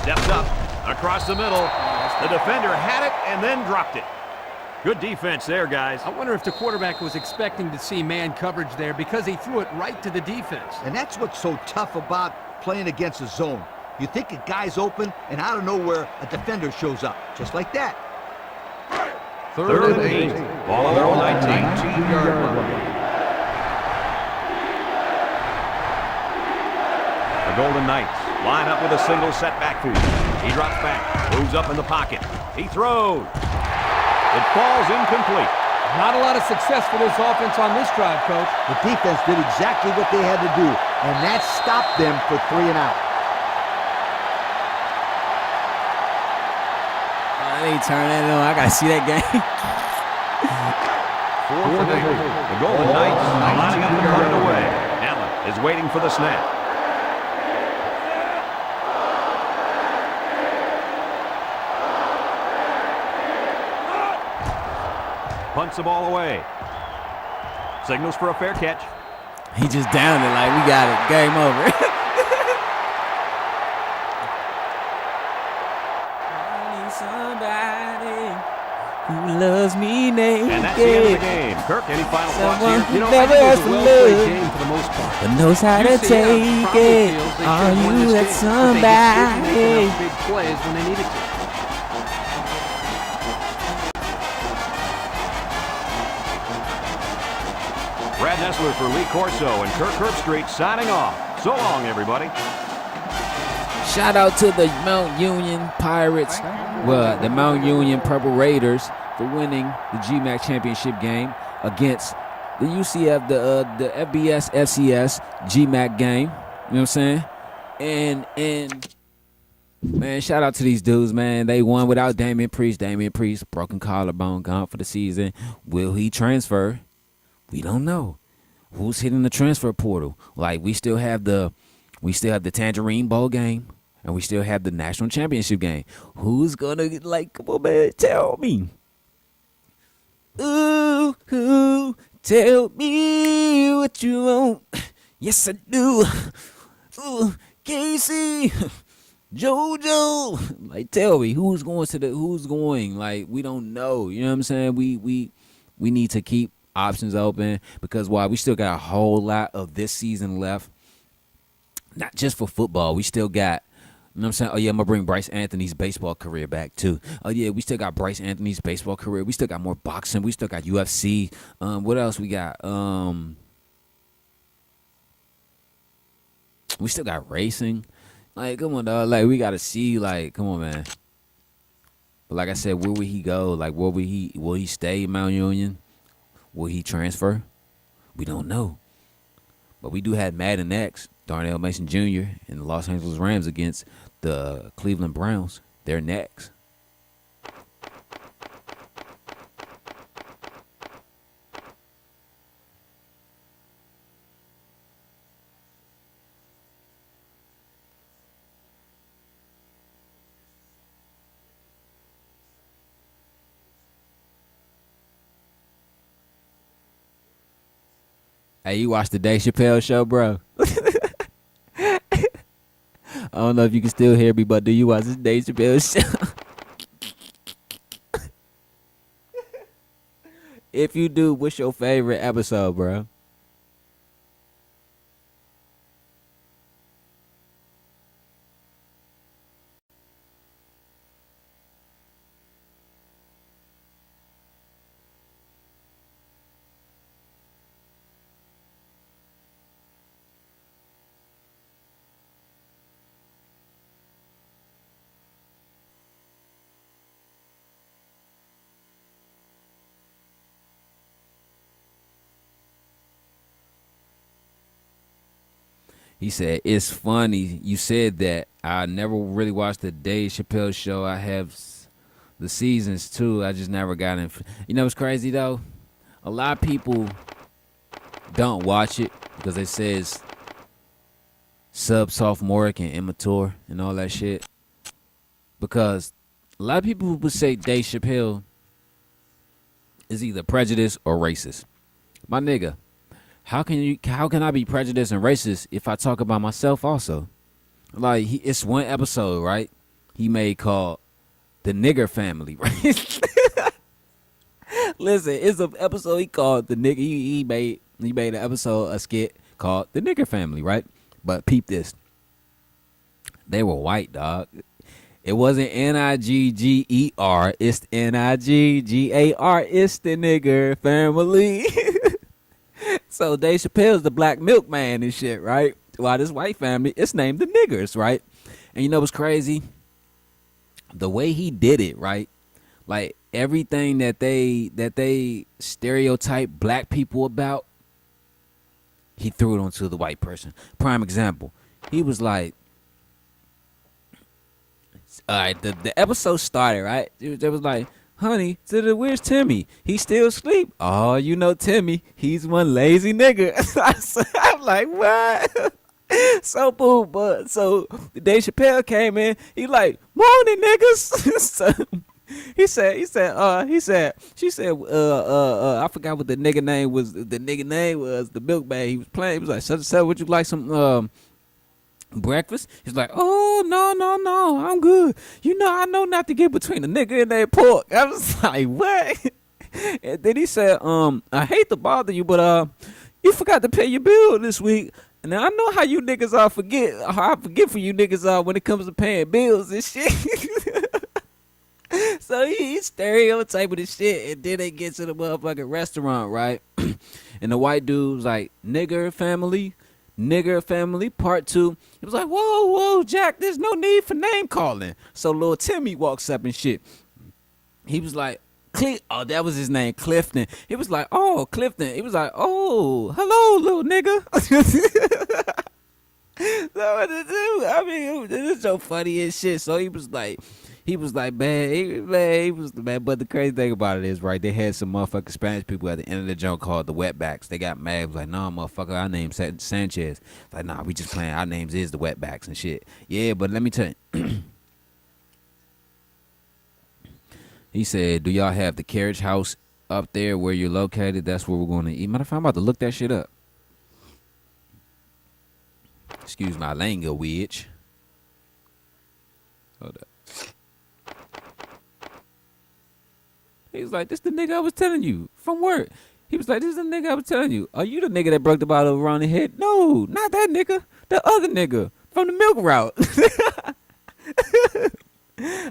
Steps up across the middle. The defender had it and then dropped it. Good defense there, guys. I wonder if the quarterback was expecting to see man coverage there because he threw it right to the defense. And that's what's so tough about playing against a zone. You think a guy's open, and out of nowhere, a defender shows up. Just like that. Third and 8. Ball on their own 19-yard line. The Golden Knights line up with a single set backfield. He drops back, moves up in the pocket. He throws. It falls incomplete. Not a lot of success for this offense on this drive, Coach. The defense did exactly what they had to do, and that stopped them for 3 and out. I ain't turn that on. I gotta see that game. Fourth and 8. The Golden Knights are lining up to punt it away. Allen is waiting for the snap. Punts the ball away. Signals for a fair catch. He just downed it like we got it. Game over. I need somebody who loves me naked. And that's the end of the game. Kirk, any final thoughts Someone here? who I never think it has was to a well-played love, game for the most part. but knows how to UCF take probably it. feels they Are should win you this that game, but they just didn't make somebody? enough big plays when they needed to. Brad Nessler for Lee Corso and Kirk Herbstreit signing off. So long, everybody. Shout out to the Mount Union Pirates, well, the Mount Union Purple Raiders for winning the GMAC championship game against the UCF, the FBS, FCS GMAC game. You know what I'm saying? And man, shout out to these dudes, man. They won without Damian Priest. Damian Priest, broken collarbone, gone for the season. Will he transfer? We don't know. Who's hitting the transfer portal? Like we still have the Tangerine Bowl game, and we still have the national championship game. Who's gonna come on, man? Tell me. Ooh, tell me what you want. Yes, I do. Ooh, Casey, JoJo. Like, tell me who's going. Like, we don't know. You know what I'm saying? We need to keep options open because why? We still got a whole lot of this season left. Not just for football. We still got, you know what I'm saying? Oh, yeah, I'm going to bring Bryce Anthony's baseball career back, too. Oh, yeah, we still got Bryce Anthony's baseball career. We still got more boxing. We still got UFC. What else we got? We still got racing. Like, come on, dog. Like, we got to see, like, come on, man. But like I said, where will he go? Like, will he stay in Mount Union? Will he transfer? We don't know. But we do have Madden X, Darnell Mason Jr., and the Los Angeles Rams against the Cleveland Browns. They're next. Hey, you watched the Dave Chappelle show, bro? I don't know if you can still hear me, but do you watch this Dave Chappelle show? If you do, what's your favorite episode, bro? He said, it's funny you said that. I never really watched the Dave Chappelle show. I have the seasons too. I just never got in. You know what's crazy though? A lot of people don't watch it because it says sub-sophomoric and immature and all that shit. Because a lot of people would say Dave Chappelle is either prejudiced or racist. My nigga. How can I be prejudiced and racist if I talk about myself also? Like, it's one episode, right? He made called The Nigger Family, right? Listen, it's an episode he called The Nigger. He made an episode, a skit called The Nigger Family, right? But peep this. They were white, dog. It wasn't Nigger, it's Niggar. It's the nigger family. So Dave Chappelle's the black milkman and shit, right? While this white family, it's named the niggers, right? And you know what's crazy? The way he did it, right? Like everything that they stereotype black people about, he threw it onto the white person. Prime example. He was like, all right, the episode started, right? It was like, honey, where's Timmy? He still asleep. Oh, you know Timmy. He's one lazy nigga. I'm like, what? So boom, but so Dave Chappelle came in. He like, morning niggas. So, she said, I forgot what the nigga name was. The nigga name was the milkman he was playing. He was like, so would you like some breakfast? He's like, oh, no, I'm good. You know, I know not to get between the nigga and that pork. I was like, what? And then he said, I hate to bother you, but you forgot to pay your bill this week. And I know how you niggas are how I forget for you niggas when it comes to paying bills and shit. So he's stereotyping and shit, and then they get to the motherfucking restaurant, right? And the white dude's like, nigger family part 2. He was like, whoa, Jack, there's no need for name calling. So little Timmy walks up and shit. He was like, oh, that was his name, Clifton. He was like, oh, Clifton. He was like, oh, hello, little nigga. So I mean, this is so funny as shit. So he was like, man. But the crazy thing about it is, right, they had some motherfucking Spanish people at the end of the joke called the Wetbacks. They got mad. It was like, nah, motherfucker, our name's Sanchez. Like, nah, we just playing. Our names is the Wetbacks and shit. Yeah, but let me tell you. He said, do y'all have the carriage house up there where you're located? That's where we're going to eat. Matter of fact, I'm about to look that shit up. Excuse my language. Hold up. He was like, this the nigga I was telling you from work. He was like, this is the nigga I was telling you. Are you the nigga that broke the bottle around the head? No, not that nigga. The other nigga from the milk route.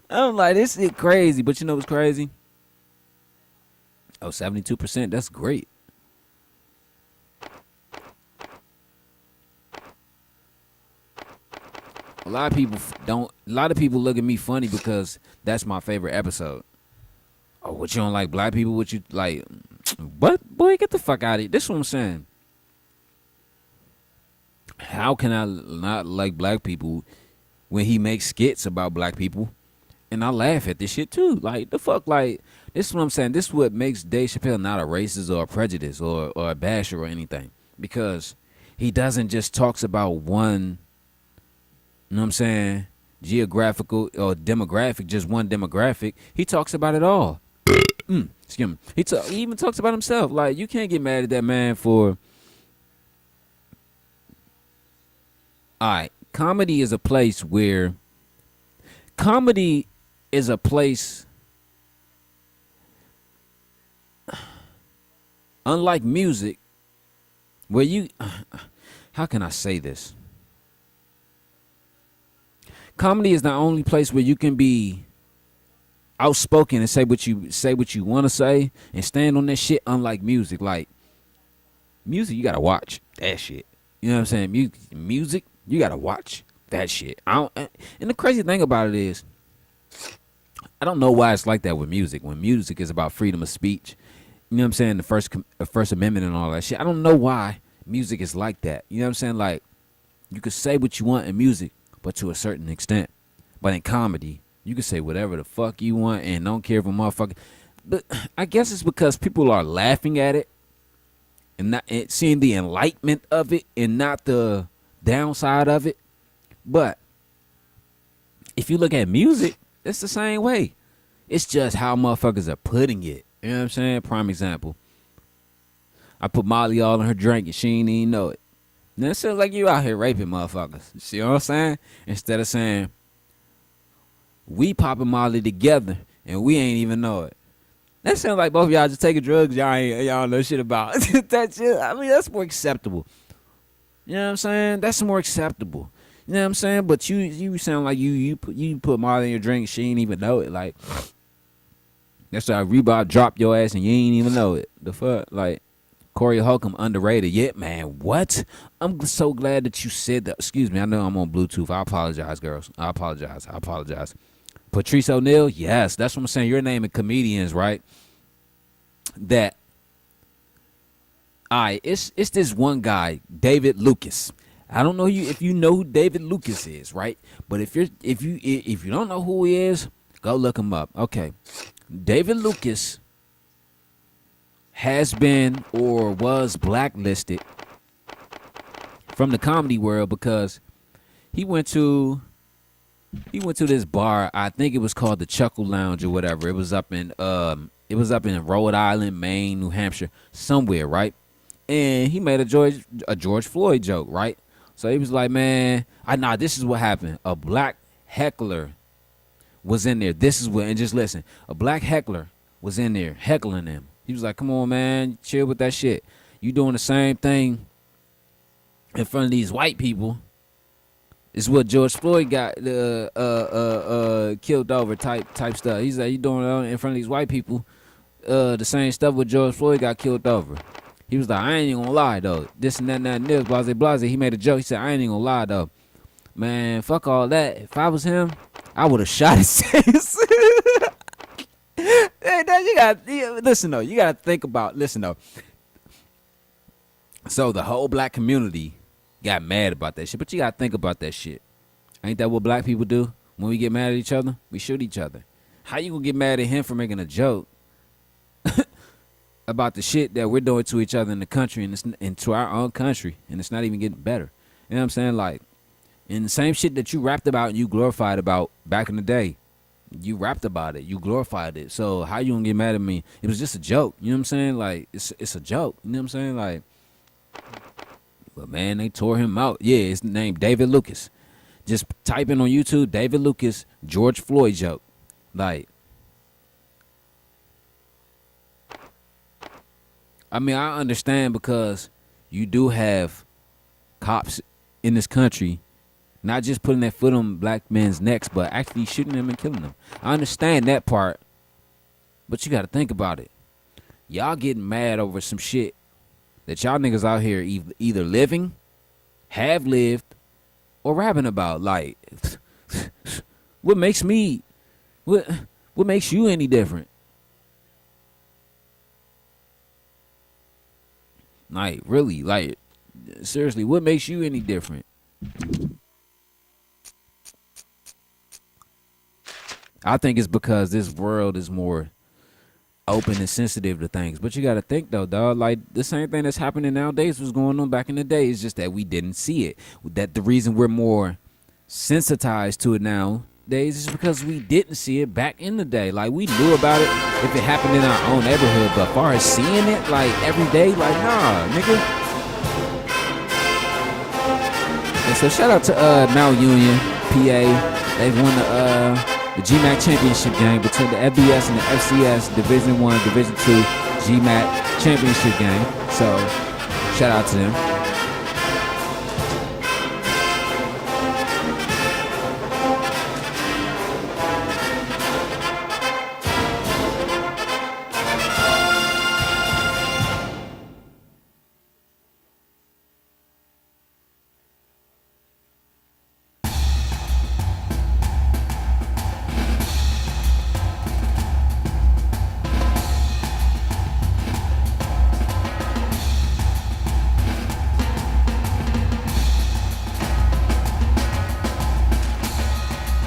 I'm like, this shit crazy. But you know what's crazy? Oh, 72%. That's great. A lot of people look at me funny because that's my favorite episode. Oh, what, you don't like black people? What you like? What? Boy, get the fuck out of here. This is what I'm saying. How can I not like black people when he makes skits about black people? And I laugh at this shit too. Like, the fuck, like, this is what I'm saying. This is what makes Dave Chappelle not a racist or a prejudice or a basher or anything. Because he doesn't just talks about one, you know what I'm saying, geographical or demographic, just one demographic. He talks about it all. Excuse me. He even talks about himself. Like, you can't get mad at that man for... All right, comedy is a place where... Comedy is a place... Unlike music, where you... How can I say this? Comedy is the only place where you can be outspoken and say what you want to say and stand on that shit. Unlike music, like music, you gotta watch that shit. You know what I'm saying? Music, you gotta watch that shit. And the crazy thing about it is, I don't know why it's like that with music. When music is about freedom of speech, you know what I'm saying? The First Amendment and all that shit. I don't know why music is like that. You know what I'm saying? Like, you could say what you want in music, but to a certain extent. But in comedy, you can say whatever the fuck you want and don't care if a motherfucker. But I guess it's because people are laughing at it and not seeing the enlightenment of it and not the downside of it. But if you look at music, it's the same way. It's just how motherfuckers are putting it. You know what I'm saying? Prime example. I put Molly all in her drink and she ain't even know it. Now, it sounds like you out here raping motherfuckers. You see what I'm saying? Instead of saying, we popping Molly together and we ain't even know it. That sounds like both of y'all just taking drugs y'all know shit about. That shit, I mean, that's more acceptable. You know what I'm saying? That's more acceptable. You know what I'm saying? But you sound like you put Molly in your drink and she ain't even know it. Like, that's why Reebok dropped your ass and you ain't even know it. The fuck? Like, Corey Holcomb underrated. Yeah, man, what? I'm so glad that you said that. Excuse me, I know I'm on Bluetooth. I apologize, girls. I apologize. Patrice O'Neal, yes, that's what I'm saying. You're naming comedians, right? That, all right, it's this one guy, David Lucas. I don't know if you know who David Lucas is, right? But if you don't know who he is, go look him up. Okay, David Lucas has been or was blacklisted from the comedy world because he went to this bar. I think it was called the Chuckle Lounge or whatever. It was up in Rhode Island, Maine, New Hampshire, somewhere, right? And he made a George Floyd joke, right? So he was like, man, this is what happened. A black heckler was in there. And just listen, a black heckler was in there heckling him. He was like, come on, man, chill with that shit. You doing the same thing in front of these white people. It's what George Floyd got killed over type stuff. He's like, you doing it in front of these white people, the same stuff what George Floyd got killed over. He was like, I ain't even gonna lie, though. This and that and this, blase. He made a joke. He said, I ain't even gonna lie, though. Man, fuck all that. If I was him, I would have shot his ass. Listen though, you gotta think about. Listen though. So the whole black community got mad about that shit, but you gotta think about that shit. Ain't that what black people do when we get mad at each other? We shoot each other. How you gonna get mad at him for making a joke about the shit that we're doing to each other in the country and to our own country, and it's not even getting better? You know what I'm saying? Like, in the same shit that you rapped about and you glorified about back in the day. You rapped about it. You glorified it. So how you gonna get mad at me? It was just a joke. You know what I'm saying? Like, it's a joke. You know what I'm saying? Like, but man, they tore him out. Yeah, his name David Lucas. Just type in on YouTube, David Lucas, George Floyd joke. Like, I mean, I understand because you do have cops in this country not just putting their foot on black men's necks, but actually shooting them and killing them. I understand that part, but you got to think about it. Y'all getting mad over some shit that y'all niggas out here either living, have lived, or rapping about? Like, what makes me, what makes you any different? Like, really, like, seriously, what makes you any different? I think it's because this world is more open and sensitive to things. But you got to think, though, dog, like, the same thing that's happening nowadays was going on back in the day. It's just that we didn't see it. That the reason we're more sensitized to it nowadays is because we didn't see it back in the day. Like, we knew about it if it happened in our own neighborhood. But as far as seeing it, like, every day, like, nah, nigga. And so shout out to Mount Union, PA. They've won the GMAC championship game between the FBS and the FCS Division I, Division II GMAC championship game. So, shout out to them.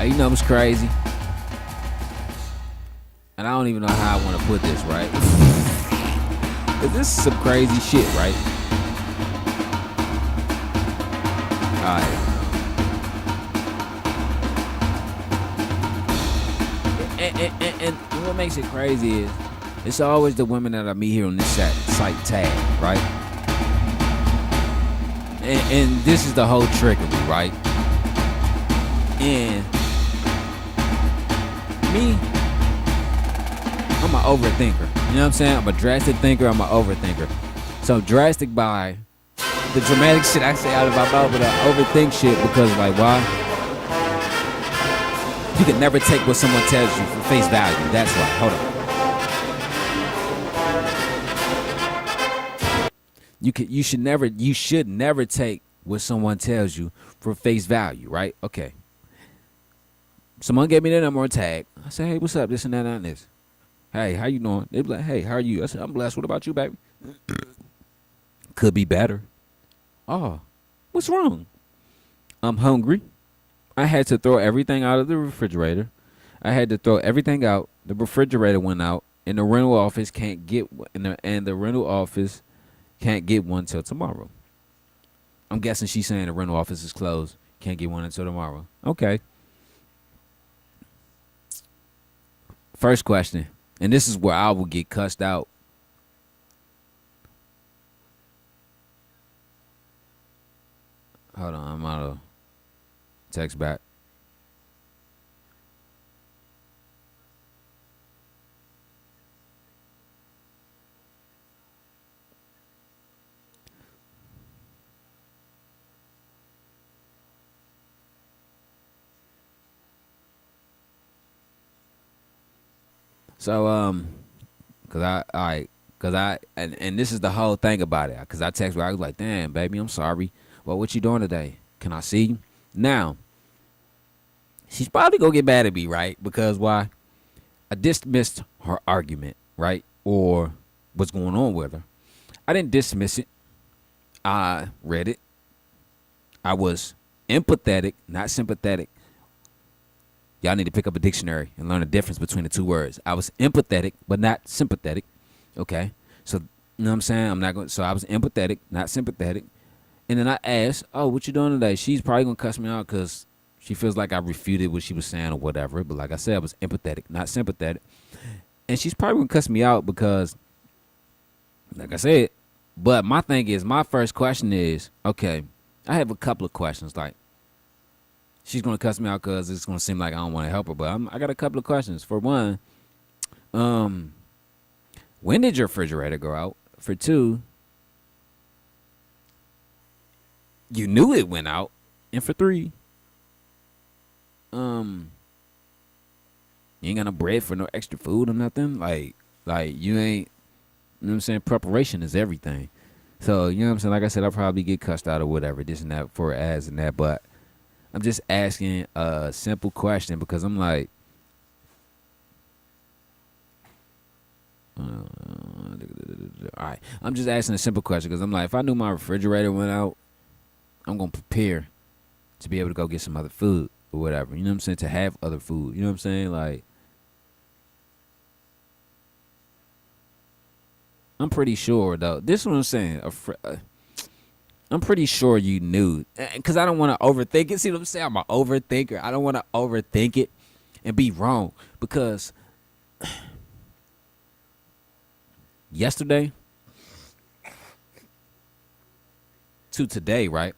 You know what's crazy? And I don't even know how I want to put this, right? Cause this is some crazy shit, right? Alright. And what makes it crazy is it's always the women that I meet here on this site tag, right? And this is the whole trickery, right? And me, I'm an overthinker. You know what I'm saying? I'm a drastic thinker. I'm an overthinker. So drastic by the dramatic shit I say out of my mouth, but I overthink shit because, like, why? You can never take what someone tells you for face value. That's why. Hold on. You should never take what someone tells you for face value, right? Okay. Someone gave me their number on tag. I said, hey, what's up? This and that and this. Hey, how you doing? They be like, hey, how are you? I said, I'm blessed. What about you, baby? Could be better. Oh, what's wrong? I'm hungry. I had to throw everything out of the refrigerator. I had to throw everything out. The refrigerator went out, and the rental office can't get the rental office can't get one till tomorrow. I'm guessing she's saying the rental office is closed. Can't get one until tomorrow. Okay. First question, and this is where I will get cussed out. Hold on, I'm out of text back. So, and this is the whole thing about it. Cause I text her, I was like, damn, baby, I'm sorry. Well, what you doing today? Can I see you? Now, she's probably gonna get mad at me, right? Because why? I dismissed her argument, right? Or what's going on with her. I didn't dismiss it. I read it. I was empathetic, not sympathetic. Y'all need to pick up a dictionary and learn the difference between the two words. I was empathetic, but not sympathetic. Okay. So, you know what I'm saying? So I was empathetic, not sympathetic. And then I asked, oh, what you doing today? She's probably going to cuss me out because she feels like I refuted what she was saying or whatever. But like I said, I was empathetic, not sympathetic. And she's probably going to cuss me out because, like I said, but my thing is, my first question is, okay, I have a couple of questions. Like, she's going to cuss me out because it's going to seem like I don't want to help her. But I got a couple of questions. For one, when did your refrigerator go out? For two, you knew it went out. And for three, you ain't got no bread for no extra food or nothing. Like you ain't, you know what I'm saying? Preparation is everything. So, you know what I'm saying? Like I said, I'll probably get cussed out or whatever, this and that for ads and that. But I'm just asking a simple question because I'm like, all right. I'm just asking a simple question because I'm like, if I knew my refrigerator went out, I'm gonna prepare to be able to go get some other food or whatever. You know what I'm saying? To have other food. You know what I'm saying? Like, I'm pretty sure though. This is what I'm saying. I'm pretty sure you knew, because I don't want to overthink it. See what I'm saying? I'm an overthinker. I don't want to overthink it and be wrong, because yesterday to today, right?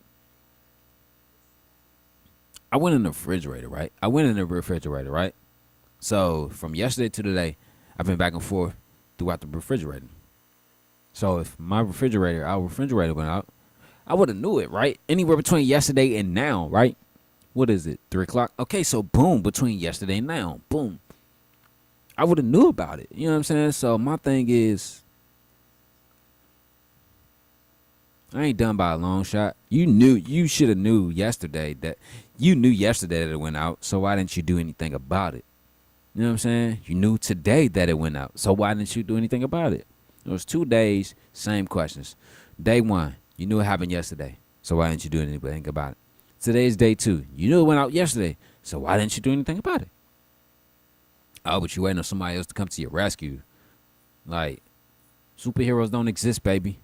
I went in the refrigerator, right? So from yesterday to today, I've been back and forth throughout the refrigerator. So if our refrigerator went out, I would have knew it, right? Anywhere between yesterday and now, right? What is it? 3 o'clock? Okay, so boom, between yesterday and now, boom. I would have knew about it. You know what I'm saying? So my thing is, I ain't done by a long shot. You should have knew yesterday that it went out. So why didn't you do anything about it? You know what I'm saying? You knew today that it went out. So why didn't you do anything about it? It was 2 days, same questions. Day 1, you knew it happened yesterday. So why didn't you do anything about it? Today's day 2. You knew it went out yesterday. So why didn't you do anything about it? Oh, but you waiting on somebody else to come to your rescue. Like, superheroes don't exist, baby.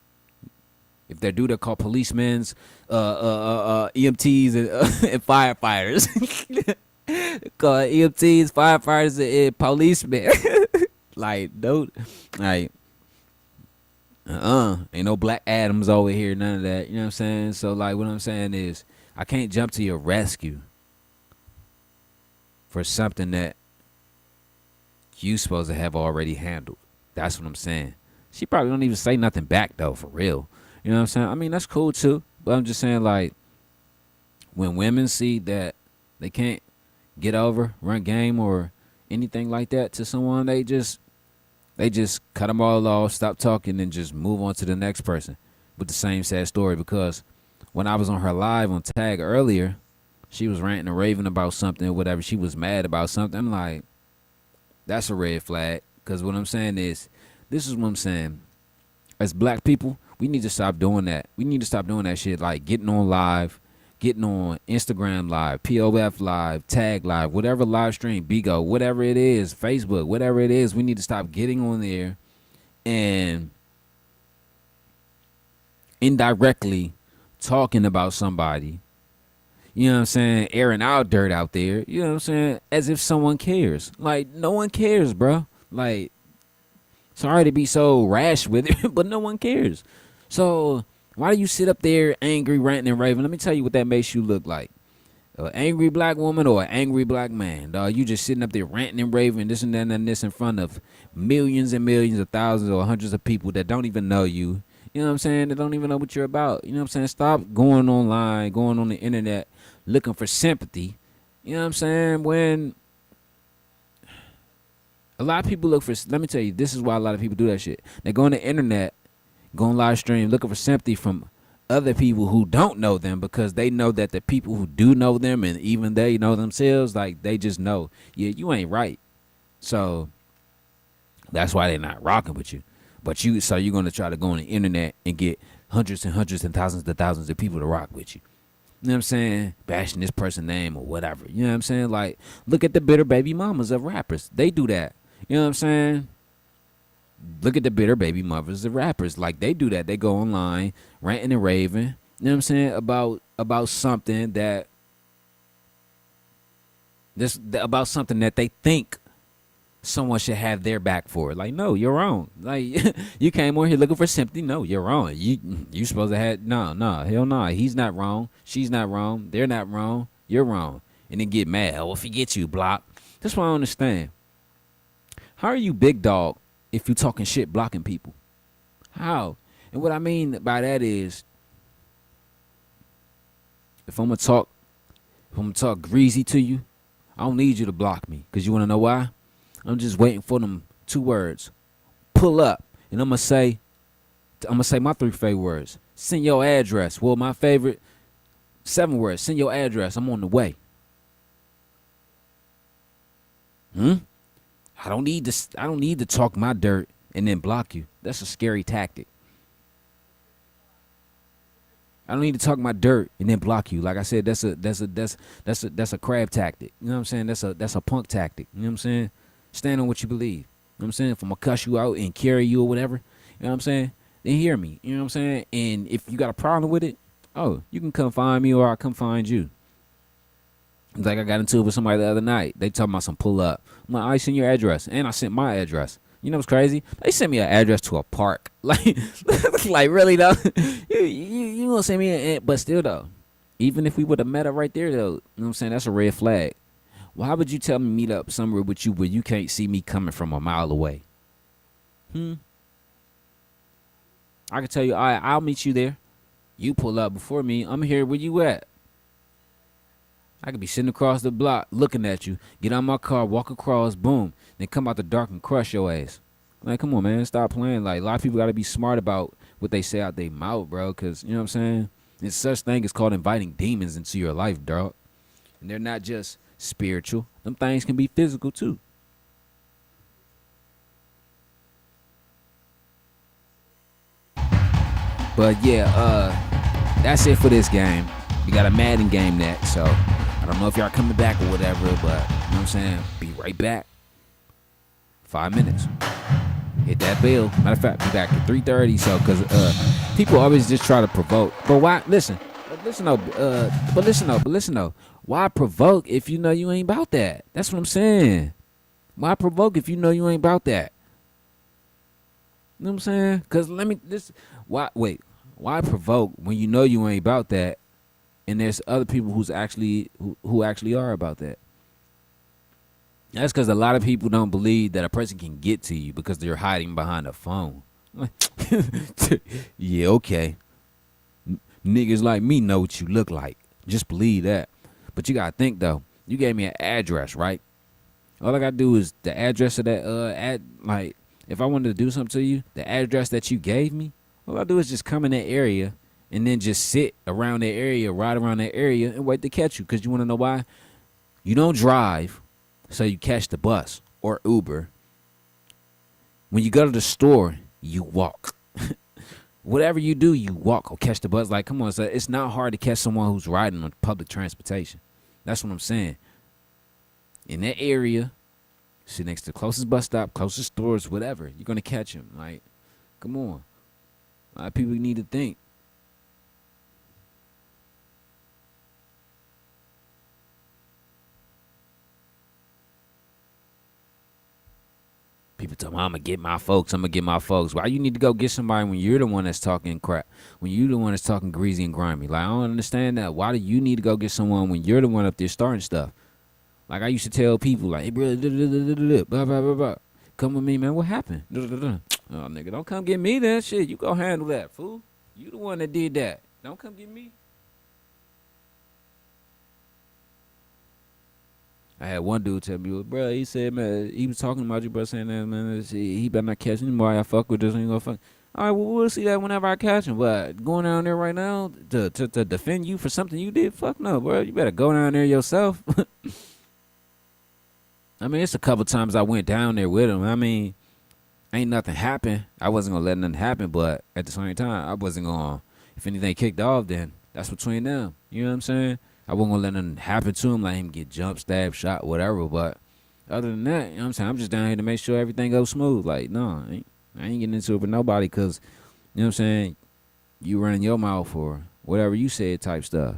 If they do, they're called policemen, EMTs, and firefighters. Called EMTs, firefighters, and policemen. Like, dude, like, ain't no Black Adams over here, none of that. You know what I'm saying? So, like, what I'm saying is, I can't jump to your rescue for something that you supposed to have already handled. That's what I'm saying. She probably don't even say nothing back, though, for real. You know what I'm saying? I mean, that's cool, too. But I'm just saying, like, when women see that they can't get over, run game, or anything like that to someone, they just cut them all off, stop talking, and just move on to the next person with the same sad story. Because when I was on her live on Tag earlier, she was ranting and raving about something or whatever. She was mad about something. I'm like, that's a red flag. Because what I'm saying is, this is what I'm saying. As black people, we need to stop doing that. We need to stop doing that shit, like getting on live, getting on Instagram live, POF live, Tag live, whatever live stream, Bigo, whatever it is, Facebook, whatever it is. We need to stop getting on there and indirectly talking about somebody. You know what I'm saying? Airing out dirt out there. You know what I'm saying? As if someone cares. Like, no one cares, bro. Like, sorry to be so rash with it, but no one cares. So why do you sit up there angry, ranting, and raving? Let me tell you what that makes you look like. An angry black woman or an angry black man, dog. You just sitting up there ranting and raving, this and that and this in front of millions and millions of thousands or hundreds of people that don't even know you. You know what I'm saying? They don't even know what you're about. You know what I'm saying? Stop going online, going on the internet, looking for sympathy. You know what I'm saying? When a lot of people look for, let me tell you, this is why a lot of people do that shit. They go on the internet, go on live stream, looking for sympathy from other people who don't know them, because they know that the people who do know them, and even they know themselves, like, they just know, yeah, you ain't right. So that's why they're not rocking with you. But so you're going to try to go on the internet and get hundreds and hundreds and thousands of people to rock with you. You know what I'm saying? Bashing this person's name or whatever. You know what I'm saying? Like, look at the bitter baby mamas of rappers. They do that. You know what I'm saying? Look at the bitter baby mothers of rappers. Like, they do that. They go online, ranting and raving. You know what I'm saying? About something that about something that they think someone should have their back for. Like, no, you're wrong. Like, you came on here looking for sympathy. No, you're wrong. You supposed to have, no, hell no. He's not wrong. She's not wrong. They're not wrong. You're wrong. And then get mad. Oh, forget you, block. That's what I don't understand. How are you big dog if you talking shit blocking people? How? And what I mean by that is, if I'm gonna talk greasy to you, I don't need you to block me. Because you want to know why? I'm just waiting for them 2 words. Pull up. And I'm gonna say my 3 favorite words. Send your address. Well, my favorite 7 words. Send your address. I'm on the way. I don't need to talk my dirt and then block you. That's a scary tactic. I don't need to talk my dirt and then block you. Like I said, that's a crab tactic. You know what I'm saying? That's a punk tactic. You know what I'm saying? Stand on what you believe. You know what I'm saying? If I'm gonna cuss you out and carry you or whatever, you know what I'm saying? Then hear me. You know what I'm saying? And if you got a problem with it, you can come find me or I'll come find you. Like I got into it with somebody the other night. They talking about some pull up. I'm like, I sent your address, and I sent my address. You know what's crazy? They sent me an address to a park. Like, like really though? You gonna send me but still though, even if we would have met up right there though, you know what I'm saying? That's a red flag. Why would you tell me meet up somewhere with you where you can't see me coming from a mile away? I can tell you, all right, I'll meet you there. You pull up before me. I'm here. Where you at? I could be sitting across the block looking at you. Get out my car, walk across, boom. Then come out the dark and crush your ass. Like, come on, man. Stop playing. Like, a lot of people got to be smart about what they say out their mouth, bro. Because, you know what I'm saying? It's such thing as called inviting demons into your life, dog. And they're not just spiritual. Them things can be physical, too. But, yeah, that's it for this game. We got a Madden game next, so I don't know if y'all coming back or whatever, but, you know what I'm saying? Be right back. 5 minutes. Hit that bell. Matter of fact, be back at 3:30. So, because people always just try to provoke. But why? Listen though. Why provoke if you know you ain't about that? That's what I'm saying. Why provoke if you know you ain't about that? You know what I'm saying? Because why provoke when you know you ain't about that, and there's other people who actually are about that? That's because a lot of people don't believe that a person can get to you because they're hiding behind a phone. Yeah, okay. Niggas like me know what you look like. Just believe that. But you gotta think though. You gave me an address, right? All I gotta do is the address of that like if I wanted to do something to you, the address that you gave me, all I do is just come in that area and then just sit around that area, ride around that area and wait to catch you. Because you want to know why? You don't drive, so you catch the bus or Uber. When you go to the store, you walk. Whatever you do, you walk or catch the bus. Like, come on, so it's not hard to catch someone who's riding on public transportation. That's what I'm saying. In that area, sit next to the closest bus stop, closest stores, whatever. You're going to catch them. Like, come on. A lot of people need to think. People tell me, I'm going to get my folks. Why you need to go get somebody when you're the one that's talking crap? When you're the one that's talking greasy and grimy? Like, I don't understand that. Why do you need to go get someone when you're the one up there starting stuff? Like, I used to tell people, like, hey, bro, blah, blah, blah, blah. Come with me, man. What happened? Oh, nigga, don't come get me that shit. You go handle that, fool. You the one that did that. Don't come get me. I had one dude tell me, bro, he said, man, he was talking about you, bro, saying that, man, he better not catch anybody. I fuck with this, ain't gonna fuck. All right, well, we'll see that whenever I catch him. But going down there right now to defend you for something you did, fuck no, bro. You better go down there yourself. I mean, it's a couple times I went down there with him. I mean, ain't nothing happened. I wasn't gonna let nothing happen, but at the same time, I wasn't gonna, if anything kicked off, then that's between them. You know what I'm saying? I wasn't gonna let nothing happen to him, let him get jumped, stabbed, shot, whatever. But other than that, you know what I'm saying? I'm just down here to make sure everything goes smooth. Like, no, I ain't getting into it with nobody because, you know what I'm saying, you running your mouth or whatever you said type stuff.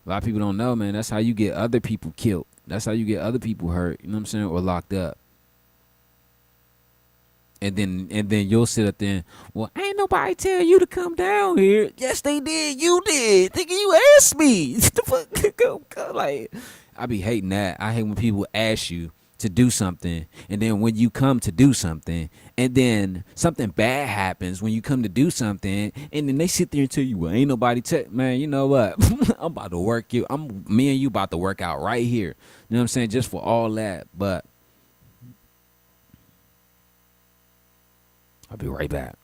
A lot of people don't know, man. That's how you get other people killed. That's how you get other people hurt, you know what I'm saying, or locked up. And then you'll sit up there and, well, ain't nobody tell you to come down here. Yes, they did. You did. Thinking you asked me. The fuck? Like, I be hating that. I hate when people ask you to do something, and then when you come to do something, and then something bad happens when you come to do something, and then they sit there and tell you, well, ain't nobody man, you know what? I'm about to work you. Me and you about to work out right here. You know what I'm saying? Just for all that. But I'll be right back.